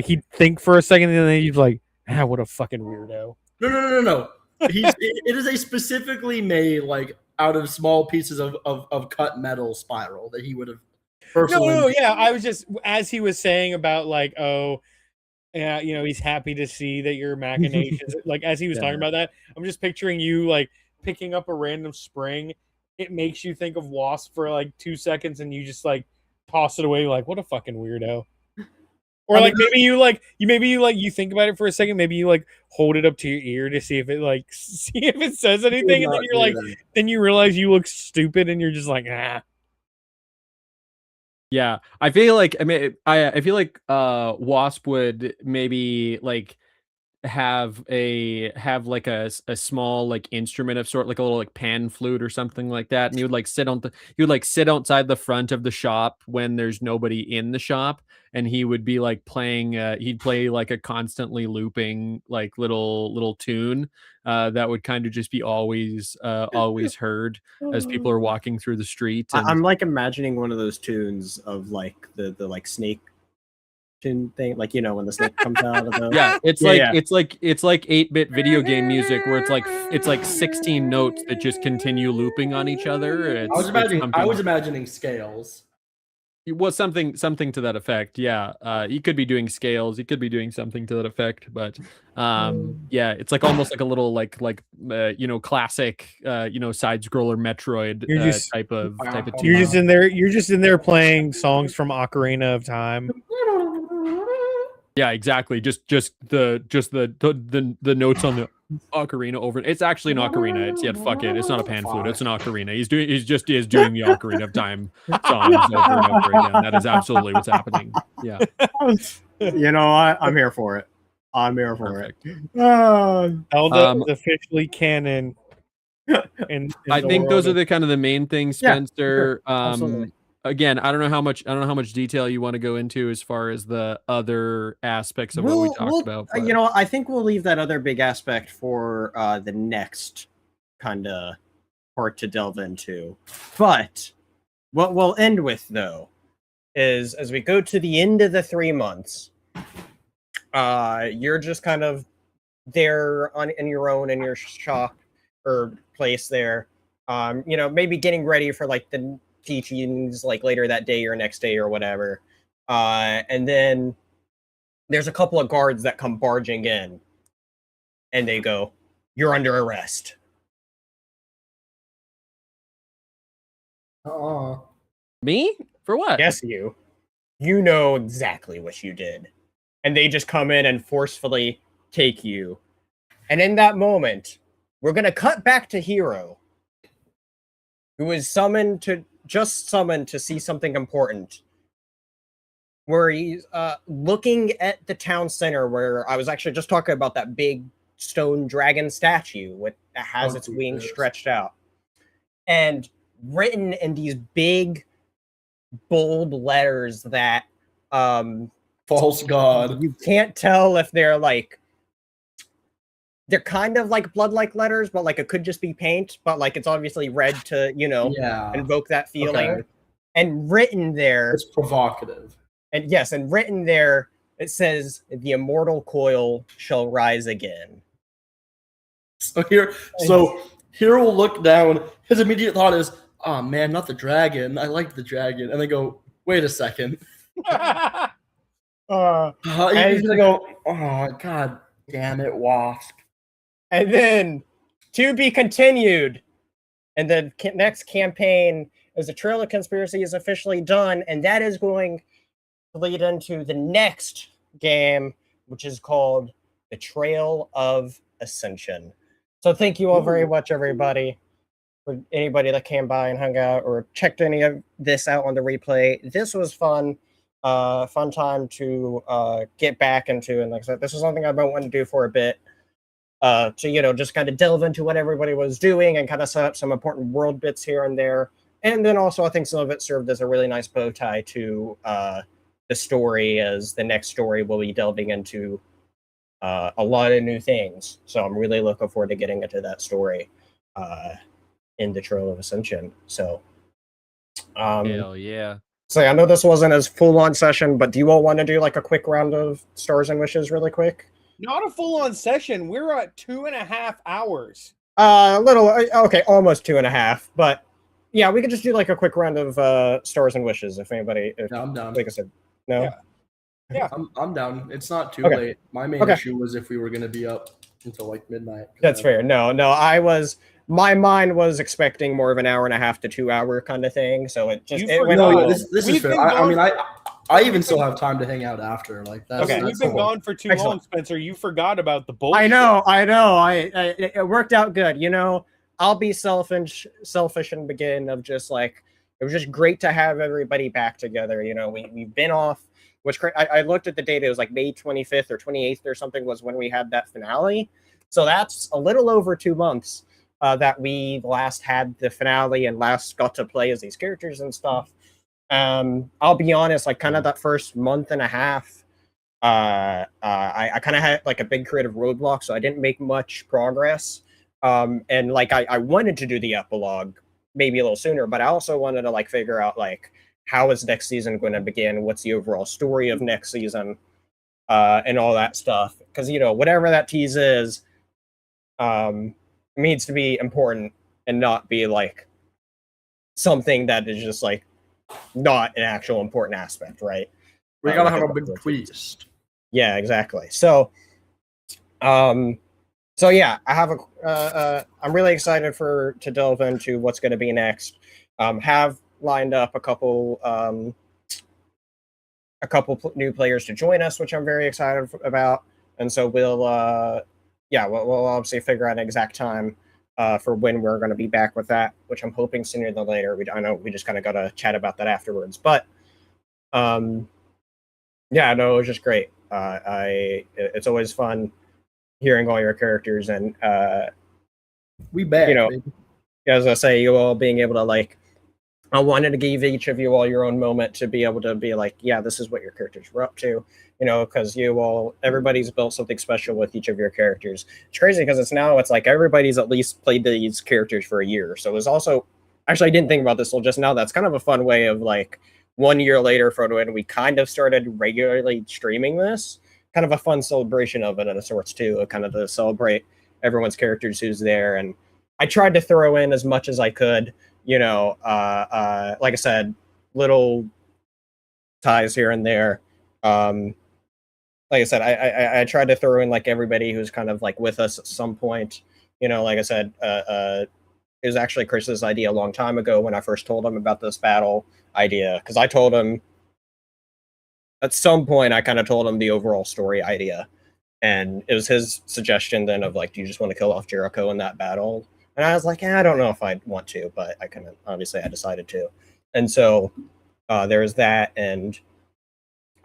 he'd think for a second and then he'd be like, what a fucking weirdo. No. It is a specifically made out of small pieces of cut metal spiral that he would have personally. No, yeah. I was just as he was saying about he's happy to see that your machinations. As he was talking about that, I'm just picturing you picking up a random spring. It makes you think of Wasp for 2 seconds, and you just toss it away what a fucking weirdo. Or maybe you think about it for a second. Maybe you hold it up to your ear to see if it see if it says anything, and then you're then you realize you look stupid, and you're just Yeah, I feel like I feel like Wasp would maybe have a small instrument of sort, a little pan flute or something like that, and he would sit outside the front of the shop when there's nobody in the shop, and he would be playing he'd play a constantly looping little tune that would kind of just be always heard as people are walking through the street. And I'm imagining one of those tunes of the snake thing, like when the snake comes out of the Yeah, it's Yeah, like it's like 8-bit video game music where it's like 16 notes that just continue looping on each other. I was imagining scales. Well, something to that effect. Yeah, you could be doing scales. You could be doing something to that effect. But yeah, it's like almost like a little like classic side scroller Metroid You're just- type of You're just in there. You're just in there playing songs from Ocarina of Time. Yeah, exactly. Just the notes on the ocarina over. It's actually an ocarina. It's fuck it. It's not a pan flute. It's an ocarina. He's doing the Ocarina of Time songs over and over again. That is absolutely what's happening. Yeah. I'm here for it. I'm here for Perfect. it. Zelda is officially canon. I think those are the kind of the main things, Yeah, Spencer. sure. Absolutely. Again, I don't know how much detail you want to go into as far as the other aspects of what we talked about. But... I think we'll leave that other big aspect for the next kind of part to delve into. But what we'll end with, though, is as we go to the end of the 3 months, you're just kind of there in your own in your shop or place there. Maybe getting ready for like the teachings like later that day or next day or whatever. And then there's a couple of guards that come barging in and they go, "You're under arrest." Me? For what? Yes, you. You know exactly what you did. And they just come in and forcefully take you. And in that moment, we're going to cut back to Hero, who is summoned to see something important. Where he's looking at the town center where I was actually just talking about that big stone dragon statue that has its wings stretched out. And written in these big, bold letters that false god. You can't tell if they're kind of like blood-like letters, but like it could just be paint, but like it's obviously red to, invoke that feeling. Okay. And written there, it's provocative. And yes, and written there, it says, "The immortal coil shall rise again." So here will look down. His immediate thought is, "Oh man, not the dragon. I like the dragon." And they go, "Wait a second." He's gonna go, "Oh god damn it, Wasp." And then, to be continued, and the next campaign is the Trail of Conspiracy is officially done, and that is going to lead into the next game, which is called the Trail of Ascension. So thank you all very much, everybody. For anybody that came by and hung out or checked any of this out on the replay. This was fun. Fun time to get back into. And like I said, this is something I've been wanting to do for a bit. To, just kind of delve into what everybody was doing and kind of set up some important world bits here and there. And then also I think some of it served as a really nice bow tie to the story, as the next story will be delving into a lot of new things. So I'm really looking forward to getting into that story in the Trail of Ascension. So hell yeah. So I know this wasn't as full-on session, but do you all want to do like a quick round of stars and wishes really quick? Not a full-on session. We're at 2.5 hours. Almost 2.5. But yeah, we could just do like a quick round of stars and wishes if anybody. No, I'm down. Like I said, no. Yeah. I'm down. It's not too late. My main issue was if we were going to be up until like midnight. That's fair. No, my mind was expecting more of an 1.5 to 2 hour kind of thing. So it just this is fair. I even still have time to hang out after. Like that's okay. We've been gone for too long, Spencer. You forgot about the bullshit. I know. It worked out good. I'll be selfish and begin of just like, it was just great to have everybody back together. We've been off, which I looked at the date. It was like May 25th or 28th or something was when we had that finale. So that's a little over 2 months that we last had the finale and last got to play as these characters and stuff. I'll be honest, like kind of that first month and a half, I kind of had like a big creative roadblock, so I didn't make much progress. And like I wanted to do the epilogue maybe a little sooner, but I also wanted to like figure out like how is next season going to begin? What's the overall story of next season? And all that stuff. Because, whatever that tease is, needs to be important and not be like something that is just like not an actual important aspect, right? We gotta have a big twist. Yeah, exactly. So yeah, I have I'm really excited to delve into what's going to be next. Have lined up a couple new players to join us, which I'm very excited about. And so we'll obviously figure out an exact time for when we're going to be back with that, which I'm hoping sooner than later. I know we just kind of got to chat about that afterwards, but it was just great. It's always fun hearing all your characters, and we back, baby. As I say, you all being able to like, I wanted to give each of you all your own moment to be able to be like, yeah, this is what your characters were up to, because everybody's built something special with each of your characters. It's crazy because it's like everybody's at least played these characters for a year. So it's also, actually, I didn't think about this till just now. That's kind of a fun way of like 1 year later, Frodo, and we kind of started regularly streaming this. Kind of a fun celebration of it in a sorts too, kind of to celebrate everyone's characters who's there. And I tried to throw in as much as I could, like I said, little ties here and there. Like I said, I tried to throw in like everybody who's kind of like with us at some point. Like I said, it was actually Chris's idea a long time ago when I first told him about this battle idea, because I told him at some point, I kind of told him the overall story idea, and it was his suggestion then of like, do you just want to kill off Jericho in that battle? And I was like, I don't know if I'd want to, but I kind of, obviously I decided to. And so there was that, and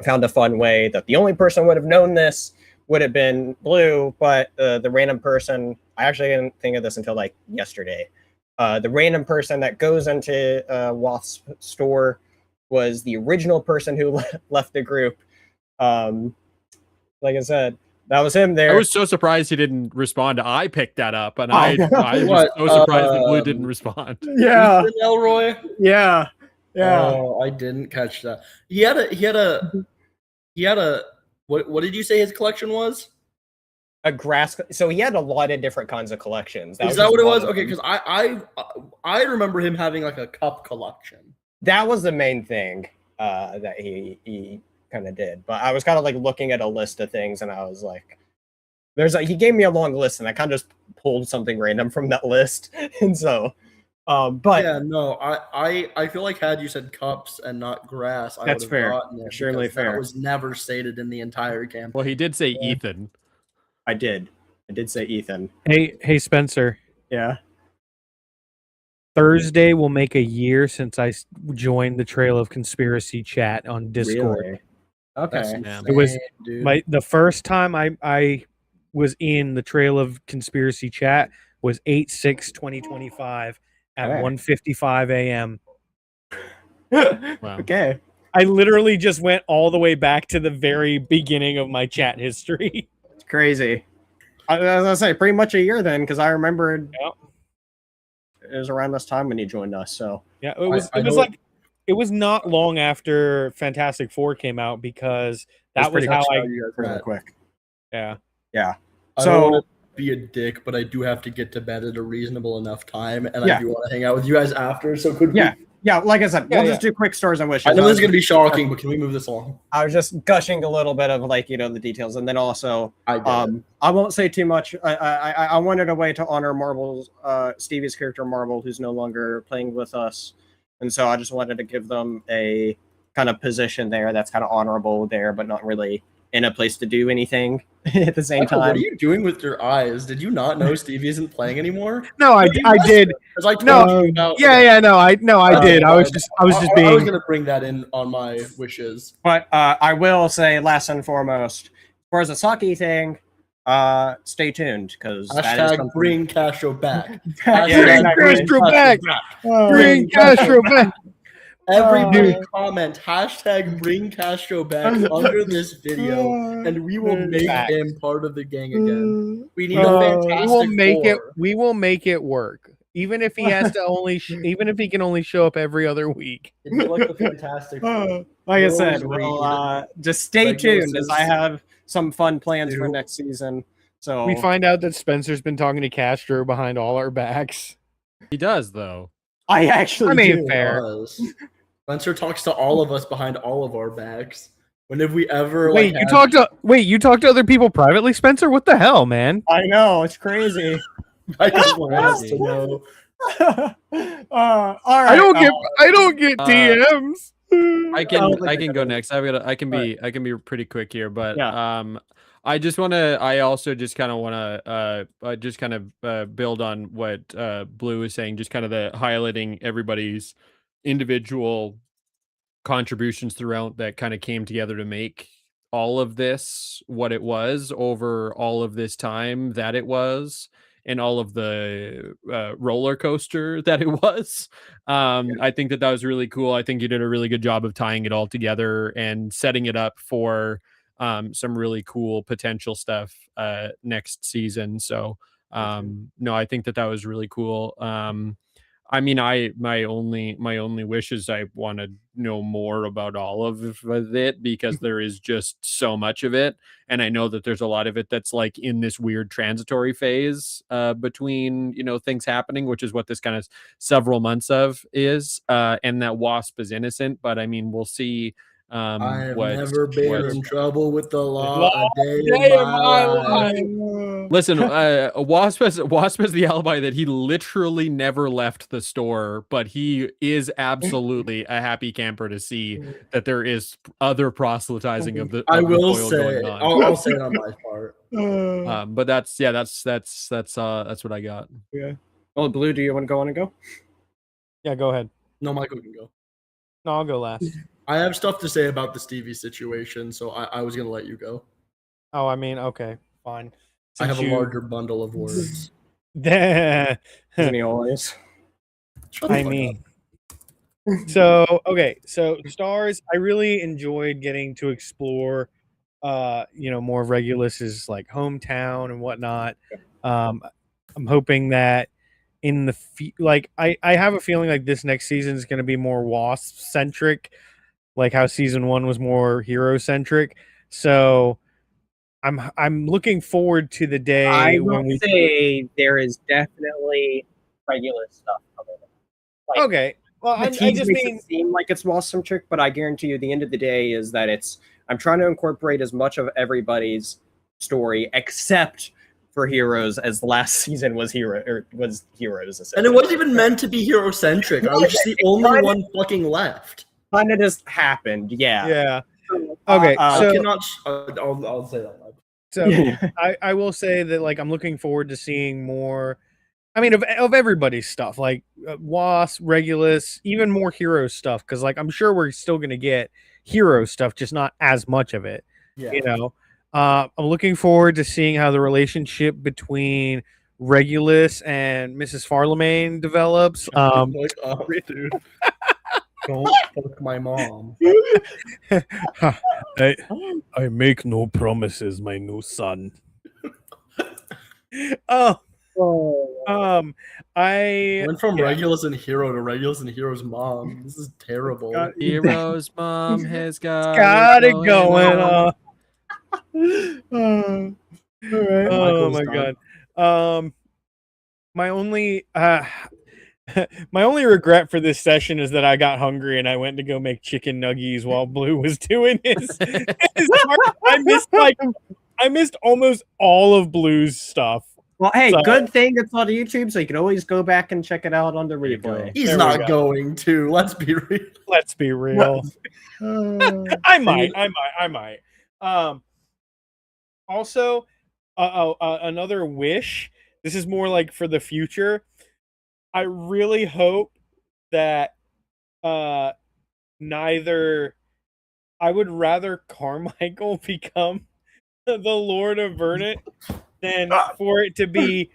I found a fun way that the only person would have known this would have been Blue, but the random person, I actually didn't think of this until like yesterday. The random person that goes into Wath's store was the original person who left the group. Like I said, that was him there. I was so surprised he didn't respond. I picked that up, and I was so surprised that Blue didn't respond. Yeah, Ethan Elroy. Yeah. Oh, I didn't catch that. He had a. What did you say his collection was? A grass. So he had a lot of different kinds of collections. Is that what it was? Okay, because I remember him having like a cup collection. That was the main thing that he kind of did. But I was kind of like looking at a list of things, and I was like, he gave me a long list, and I kind of just pulled something random from that list. And so, but yeah, no, I feel like had you said cups and not grass, that's fair. Gotten it, surely fair. That was never stated in the entire campaign. Well, he did say Ethan. I did say Ethan. Hey, Spencer. Yeah. Thursday will make a year since I joined the Trail of Conspiracy chat on Discord. Really? Okay. It was the first time I was in the Trail of Conspiracy chat was 8/6/2025 at 1:55 a.m. Wow. Okay. I literally just went all the way back to the very beginning of my chat history. It's crazy. As I say, pretty much a year then, because I remembered it was around this time when you joined us. So yeah, it was not long after Fantastic Four came out, because that was how I pretty quick. Yeah. I don't want to be a dick, but I do have to get to bed at a reasonable enough time, and I do want to hang out with you guys after. So could we? Yeah, like I said, we'll just do quick stories and wishes. I know this is going to be shocking, but can we move this along? I was just gushing a little bit of like, the details. And then also, I won't say too much. I wanted a way to honor Marvel's, Stevie's character Marvel, who's no longer playing with us. And so I just wanted to give them a kind of position there that's kind of honorable there, but not really in a place to do anything at the same time. What are you doing with your eyes? Did you not know Stevie isn't playing anymore? No, I did. I told you about, I did. I was just being. I was gonna bring that in on my wishes. But I will say, last and foremost, as far as the Saki thing, stay tuned, because hashtag bring Castro back. Bring Castro back. Bring Castro back. Everybody comment hashtag bring Castro back under this video, and we will make him part of the gang again. We need a fantastic We will make it work. even if he has to only, even if he can only show up every other week. It'd be like the Fantastic Four. Like I Rose said, Reed, just stay Regulus tuned as is I have some fun plans for Stu. next season. So We find out that Spencer's been talking to Castro behind all our backs. He does though. I actually I mean, do. fair. Does. Spencer talks to all of us behind all of our backs. When have we ever Wait, like you talk had- to you talk to other people privately, Spencer? What the hell, man? I know it's crazy. I just want us to know. All right. I don't get Uh, DMs. I don't think can I go can. next. I can be pretty quick here, but Yeah. I also just kind of want to build on what Blue was saying, just kind of the highlighting everybody's individual contributions throughout that kind of came together to make all of this what it was over all of this time that it was, and all of the roller coaster that it was. I think that was really cool. I think you did a really good job of tying it all together and setting it up for some really cool potential stuff next season. So no, I think that was really cool. I mean, my only wish is I want to know more about all of it, because there is just so much of it, and I know that there's a lot of it that's like in this weird transitory phase between things happening, which is what this kind of several months of is, and that Wasp is innocent, but I mean, we'll see. I have never been in trouble with the law a day Day in my life. Listen, Wasp has the alibi that he literally never left the store, but he is absolutely a happy camper to see that there is other proselytizing of the. I of the will foil say, going on. I'll say it on my part. But that's what I got. Well, Blue, do you want to go on and go? Yeah, go ahead. No, Michael can go. No, I'll go last. I have stuff to say about the Stevie situation, so I was gonna let you go. Oh, I mean, okay, fine. I have Since a you- larger bundle of words. I Isn't he always? Shut the fuck mean, so okay, so stars. I really enjoyed getting to explore, more of Regulus's like hometown and whatnot. I'm hoping that in the I have a feeling like this next season is going to be more Wasp centric, like how season 1 was more hero centric. So I'm looking forward to the day I when will we say there is definitely regular stuff coming. Like, okay. Well, the I tease just makes mean it seem like it's Wasp trick, but I guarantee you, the end of the day is that I'm trying to incorporate as much of everybody's story except for heroes as last season was heroes. And it wasn't even meant to be hero centric. I was just the only one fucking left. Kind of just happened, yeah. yeah. Okay, I so cannot. I'll say that. so I will say that like I'm looking forward to seeing more. I mean, of everybody's stuff, like Wasp, Regulus, even more hero stuff, because like I'm sure we're still gonna get hero stuff, just not as much of it. Yeah. I'm looking forward to seeing how the relationship between Regulus and Mrs. Farlemagne develops. Like, oh, dude. Don't fuck my mom. I make no promises, my new son. I Went from Regulus and Hero to Regulus and Hero's mom. This is terrible. Hero's mom has got it going on. All right. Oh Michael's my done. god. My only my only regret for this session is that I got hungry and I went to go make chicken nuggies while Blue was doing his I missed almost all of Blue's stuff. Well, hey, So- good thing it's on YouTube, so you can always go back and check it out on the replay. He's There we not go. going to. Let's be real. Let's be real. I might. Also, another wish. This is more like for the future. I really hope that neither. I would rather Carmichael become the Lord of Vernet than for it to be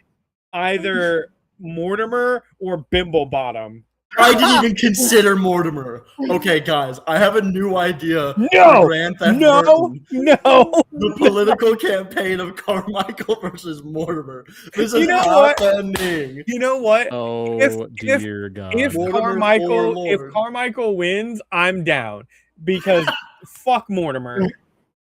either Mortimer or Bimblebottom. I didn't even consider Mortimer. Okay, guys, I have a new idea No! for Grand Theft No! Burton. No! The political campaign of Carmichael versus Mortimer. This is You know what? happening. You know what? Oh dear God. If Mortimer Carmichael wins, I'm down because fuck Mortimer.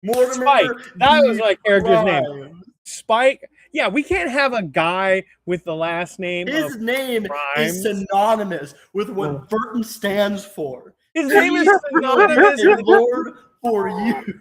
Mortimer, Spike. That was my character's name. crime. Spike. Yeah, we can't have a guy with the last name. His of name crimes. is synonymous with what Burton stands for. His name is He synonymous. a Lord for you.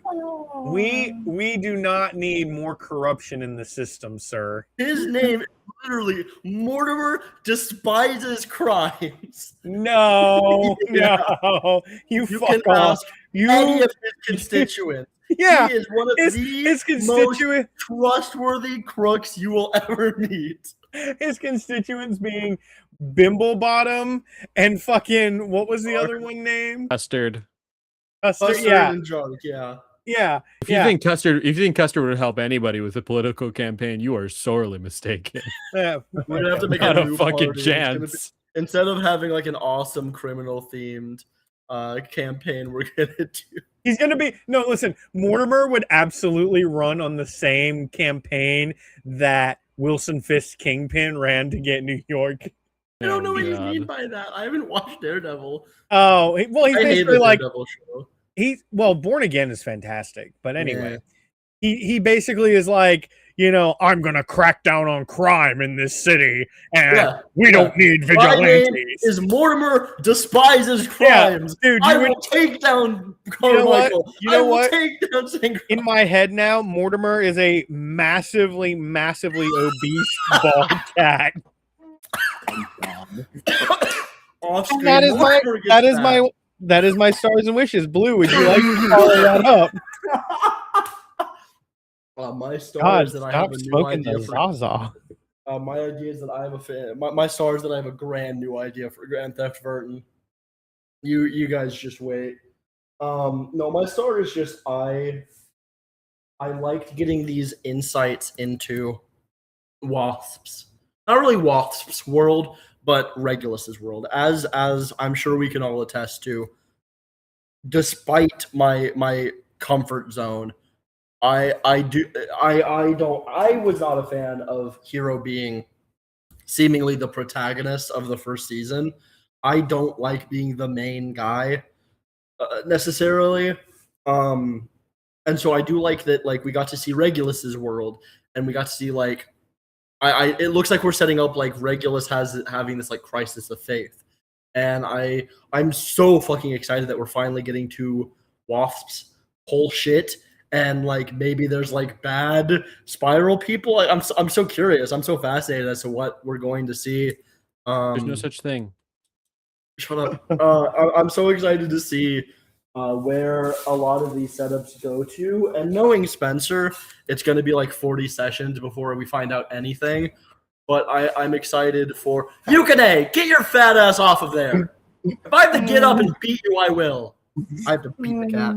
We do not need more corruption in the system, sir. His name is literally Mortimer despises crimes. No, Yeah. no, you You fuck can off. ask any You, of his constituents. yeah, He is one of his the most constituent, trustworthy crooks you will ever meet. his constituents being Bimblebottom and fucking what was the other one named? Custard. Mustard Yeah, and Junk, yeah. yeah. If you think Custard would help anybody with a political campaign, you are sorely mistaken. Yeah. We're gonna have to make Not a a new fucking party. It's gonna be- chance. instead of having like an awesome criminal themed campaign, we're gonna do. He's gonna be no. Listen, Mortimer would absolutely run on the same campaign that Wilson Fisk's Kingpin ran to get New York. I don't know what you God. mean by that. I haven't watched Daredevil. Oh, well, he's I hate basically the like Daredevil show. Born Again is fantastic, but anyway, Yeah. he basically is like, I'm gonna crack down on crime in this city, and Yeah, we don't need My name vigilantes. is Mortimer despises Yeah, crimes. dude, I you would, will take down know what? Carmichael. You know I will what? take down Singer. in my head now, Mortimer is a massively obese bald cat. Off-screen, That is my Mortimer gets that is my stars and wishes. Blue, would you like to follow that up? my stars God, that I stop have a new smoking idea the for. Zaza. My idea is that I have my stars that I have a grand new idea for Grand Theft Burton. You guys just wait. No, my star is just I liked getting these insights into Wasp's, not really Wasp's world, but Regulus's world. As I'm sure we can all attest to, despite my comfort zone, I was not a fan of Hero being seemingly the protagonist of the first season. I don't like being the main guy necessarily. And so I do like that, like, we got to see Regulus's world, and we got to see, like, it looks like we're setting up like Regulus having this like crisis of faith, and I'm so fucking excited that we're finally getting to Wasp's whole shit, and like maybe there's like bad spiral people. I'm so curious. I'm so fascinated as to what we're going to see. There's no such thing. Shut up. I'm so excited to see where a lot of these setups go to. And knowing Spencer, it's going to be like 40 sessions before we find out anything. But I'm excited for Yukine. Get your fat ass off of there. If I have to get up and beat you, I will. I have to beat the cat.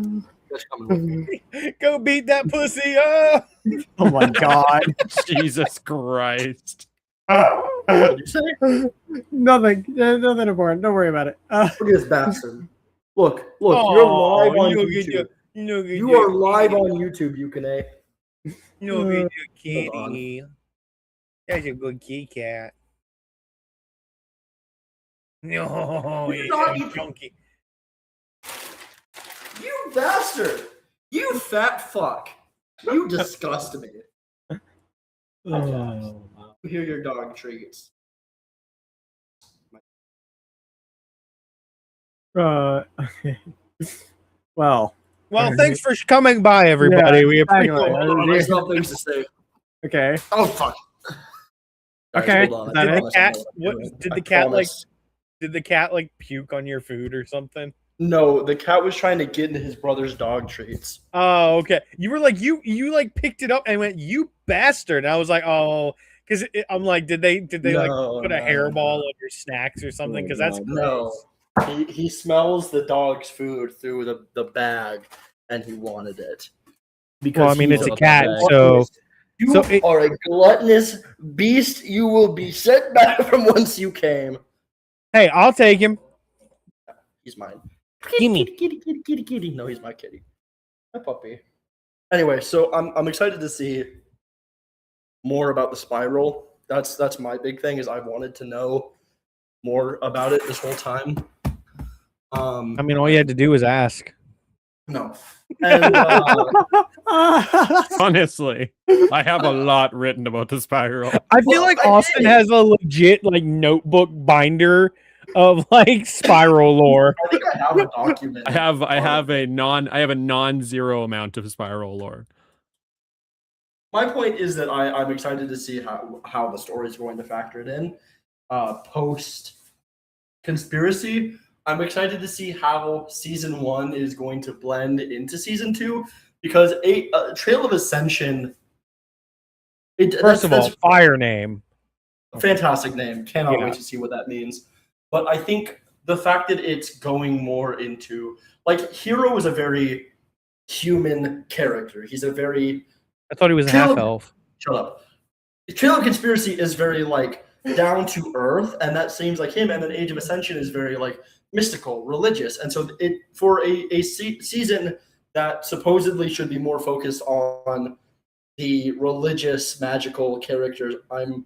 That's coming with me. Go beat that pussy up. Oh my god. Jesus Christ. What did you say? Nothing important. Don't worry about it. Look at this bastard. Look, you're live on YouTube. You are live on YouTube, Yukine. Kitty. That's a good kitty cat. No, You're not it's even- chunky. You bastard! You fat fuck! You disgust me. Oh. Here are your dog treats. Okay. Well. Well, thanks for coming by, everybody. Yeah, We appreciate exactly. it. I still have things to say. Okay. Oh fuck. Guys, Okay, hold on. is that I it? promise I Cat, know what I'm what doing. did I the cat like? promise. Did the cat like puke on your food or something? No, the cat was trying to get into his brother's dog treats. Oh, okay. You were like you like picked it up and went, "You bastard!" And I was like, "Oh," because I'm like, did they like No, put a no, hairball no. on your snacks or something? Oh, Because that's God. No. He smells the dog's food through the bag, and he wanted it. Because Well, I mean, he's it's a a cat, bag. so You So it- are a gluttonous beast. You will be sent back from whence you came. Hey, I'll take him. He's mine. Gimme. Kitty. No, he's my kitty. My puppy. Anyway, so I'm excited to see more about the spiral. That's my big thing. Is I've wanted to know more about it this whole time. I mean, all you had to do was ask. No. And Honestly, I have a lot written about the spiral. I feel like Austin has a legit like notebook binder of like spiral lore. I think I have a document. I have a non-zero amount of spiral lore. My point is that I'm excited to see how the story is going to factor it in. Post conspiracy, I'm excited to see how season 1 is going to blend into season 2, because a Trail of Ascension. First of all, fire name. Fantastic name. Cannot Yeah. wait to see what that means. But I think the fact that it's going more into, like, Hero is a very human character. He's a very I thought he was a half elf. Shut up. Trail of Conspiracy is very like down to earth, and that seems like him. And then Age of Ascension is very like mystical, religious, and so it for a season that supposedly should be more focused on the religious, magical characters. I'm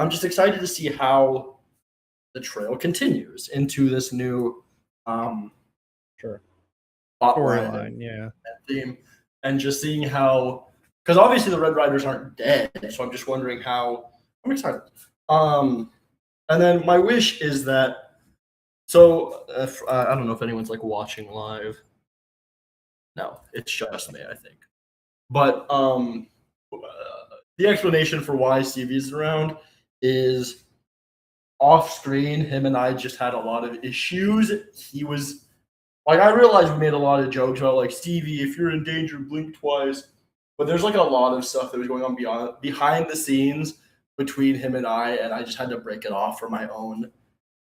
just excited to see how the trail continues into this new Sure. plotline Storyline, yeah. theme, and just seeing how. Because obviously the Red Riders aren't dead, so I'm just wondering how. I'm excited. And then my wish is that. So I don't know if anyone's like watching live. No, it's just me, I think. But the explanation for why Stevie's around is off screen. Him and I just had a lot of issues. He was like, I realized we made a lot of jokes about like, Stevie, if you're in danger, blink twice. But there's like a lot of stuff that was going on behind the scenes between him and I just had to break it off for my own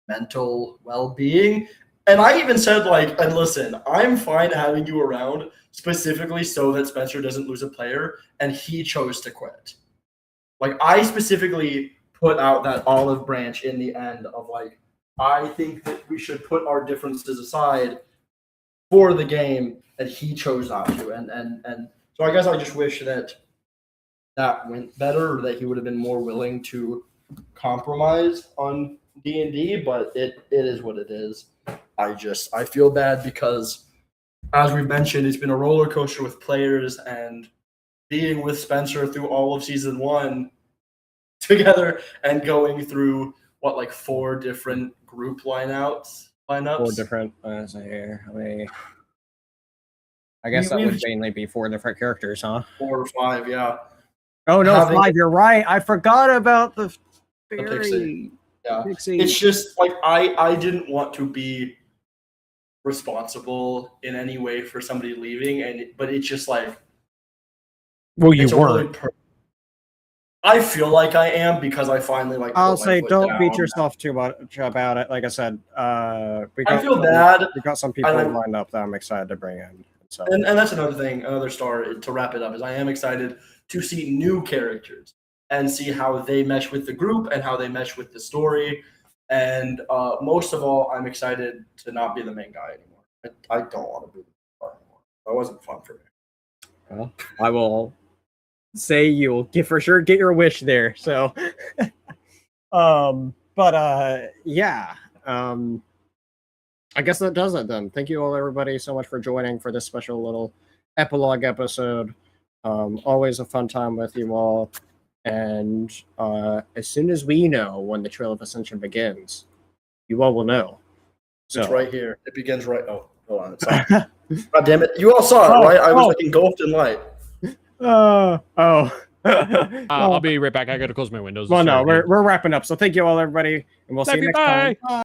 mental well-being. And I even said like, and listen, I'm fine having you around specifically so that Spencer doesn't lose a player, and he chose to quit. Like, I specifically put out that olive branch in the end of like, I think that we should put our differences aside for the game, and he chose not to. And so I guess I just wish that went better, or that he would have been more willing to compromise on D&D, but it is what it is. I feel bad because, as we've mentioned, it's been a roller coaster with players, and being with Spencer through all of season 1 together and going through what, like 4 different group lineups. 4 different. I guess that would mainly be 4 different characters, huh? 4 or 5, yeah. Oh no, 5. You're right. I forgot about the Pixie. Yeah, Pixie. it's just like I didn't want to be responsible in any way for somebody leaving, but it's just like, well, you weren't. I feel like I am because I finally like. I'll say, don't beat yourself too much about it. Like I said, I feel bad. We got some people lined up that I'm excited to bring in. So, and that's another thing, another star to wrap it up, is I am excited to see new characters and see how they mesh with the group and how they mesh with the story. And most of all, I'm excited to not be the main guy anymore. I don't want to be the main guy anymore. That wasn't fun for me. Well, I will say you'll for sure get your wish there. So, yeah. I guess that does it then. Thank you all, everybody, so much for joining for this special little epilogue episode. Always a fun time with you all. And as soon as we know when the Trail of Ascension begins, you all will know. So it's right here. It begins right. Oh, hold on. God damn it! You all saw it, right? I was like engulfed in light. I'll be right back. I gotta close my windows. Well, no, we're wrapping up. So thank you all, everybody, and we'll see you next time. Bye.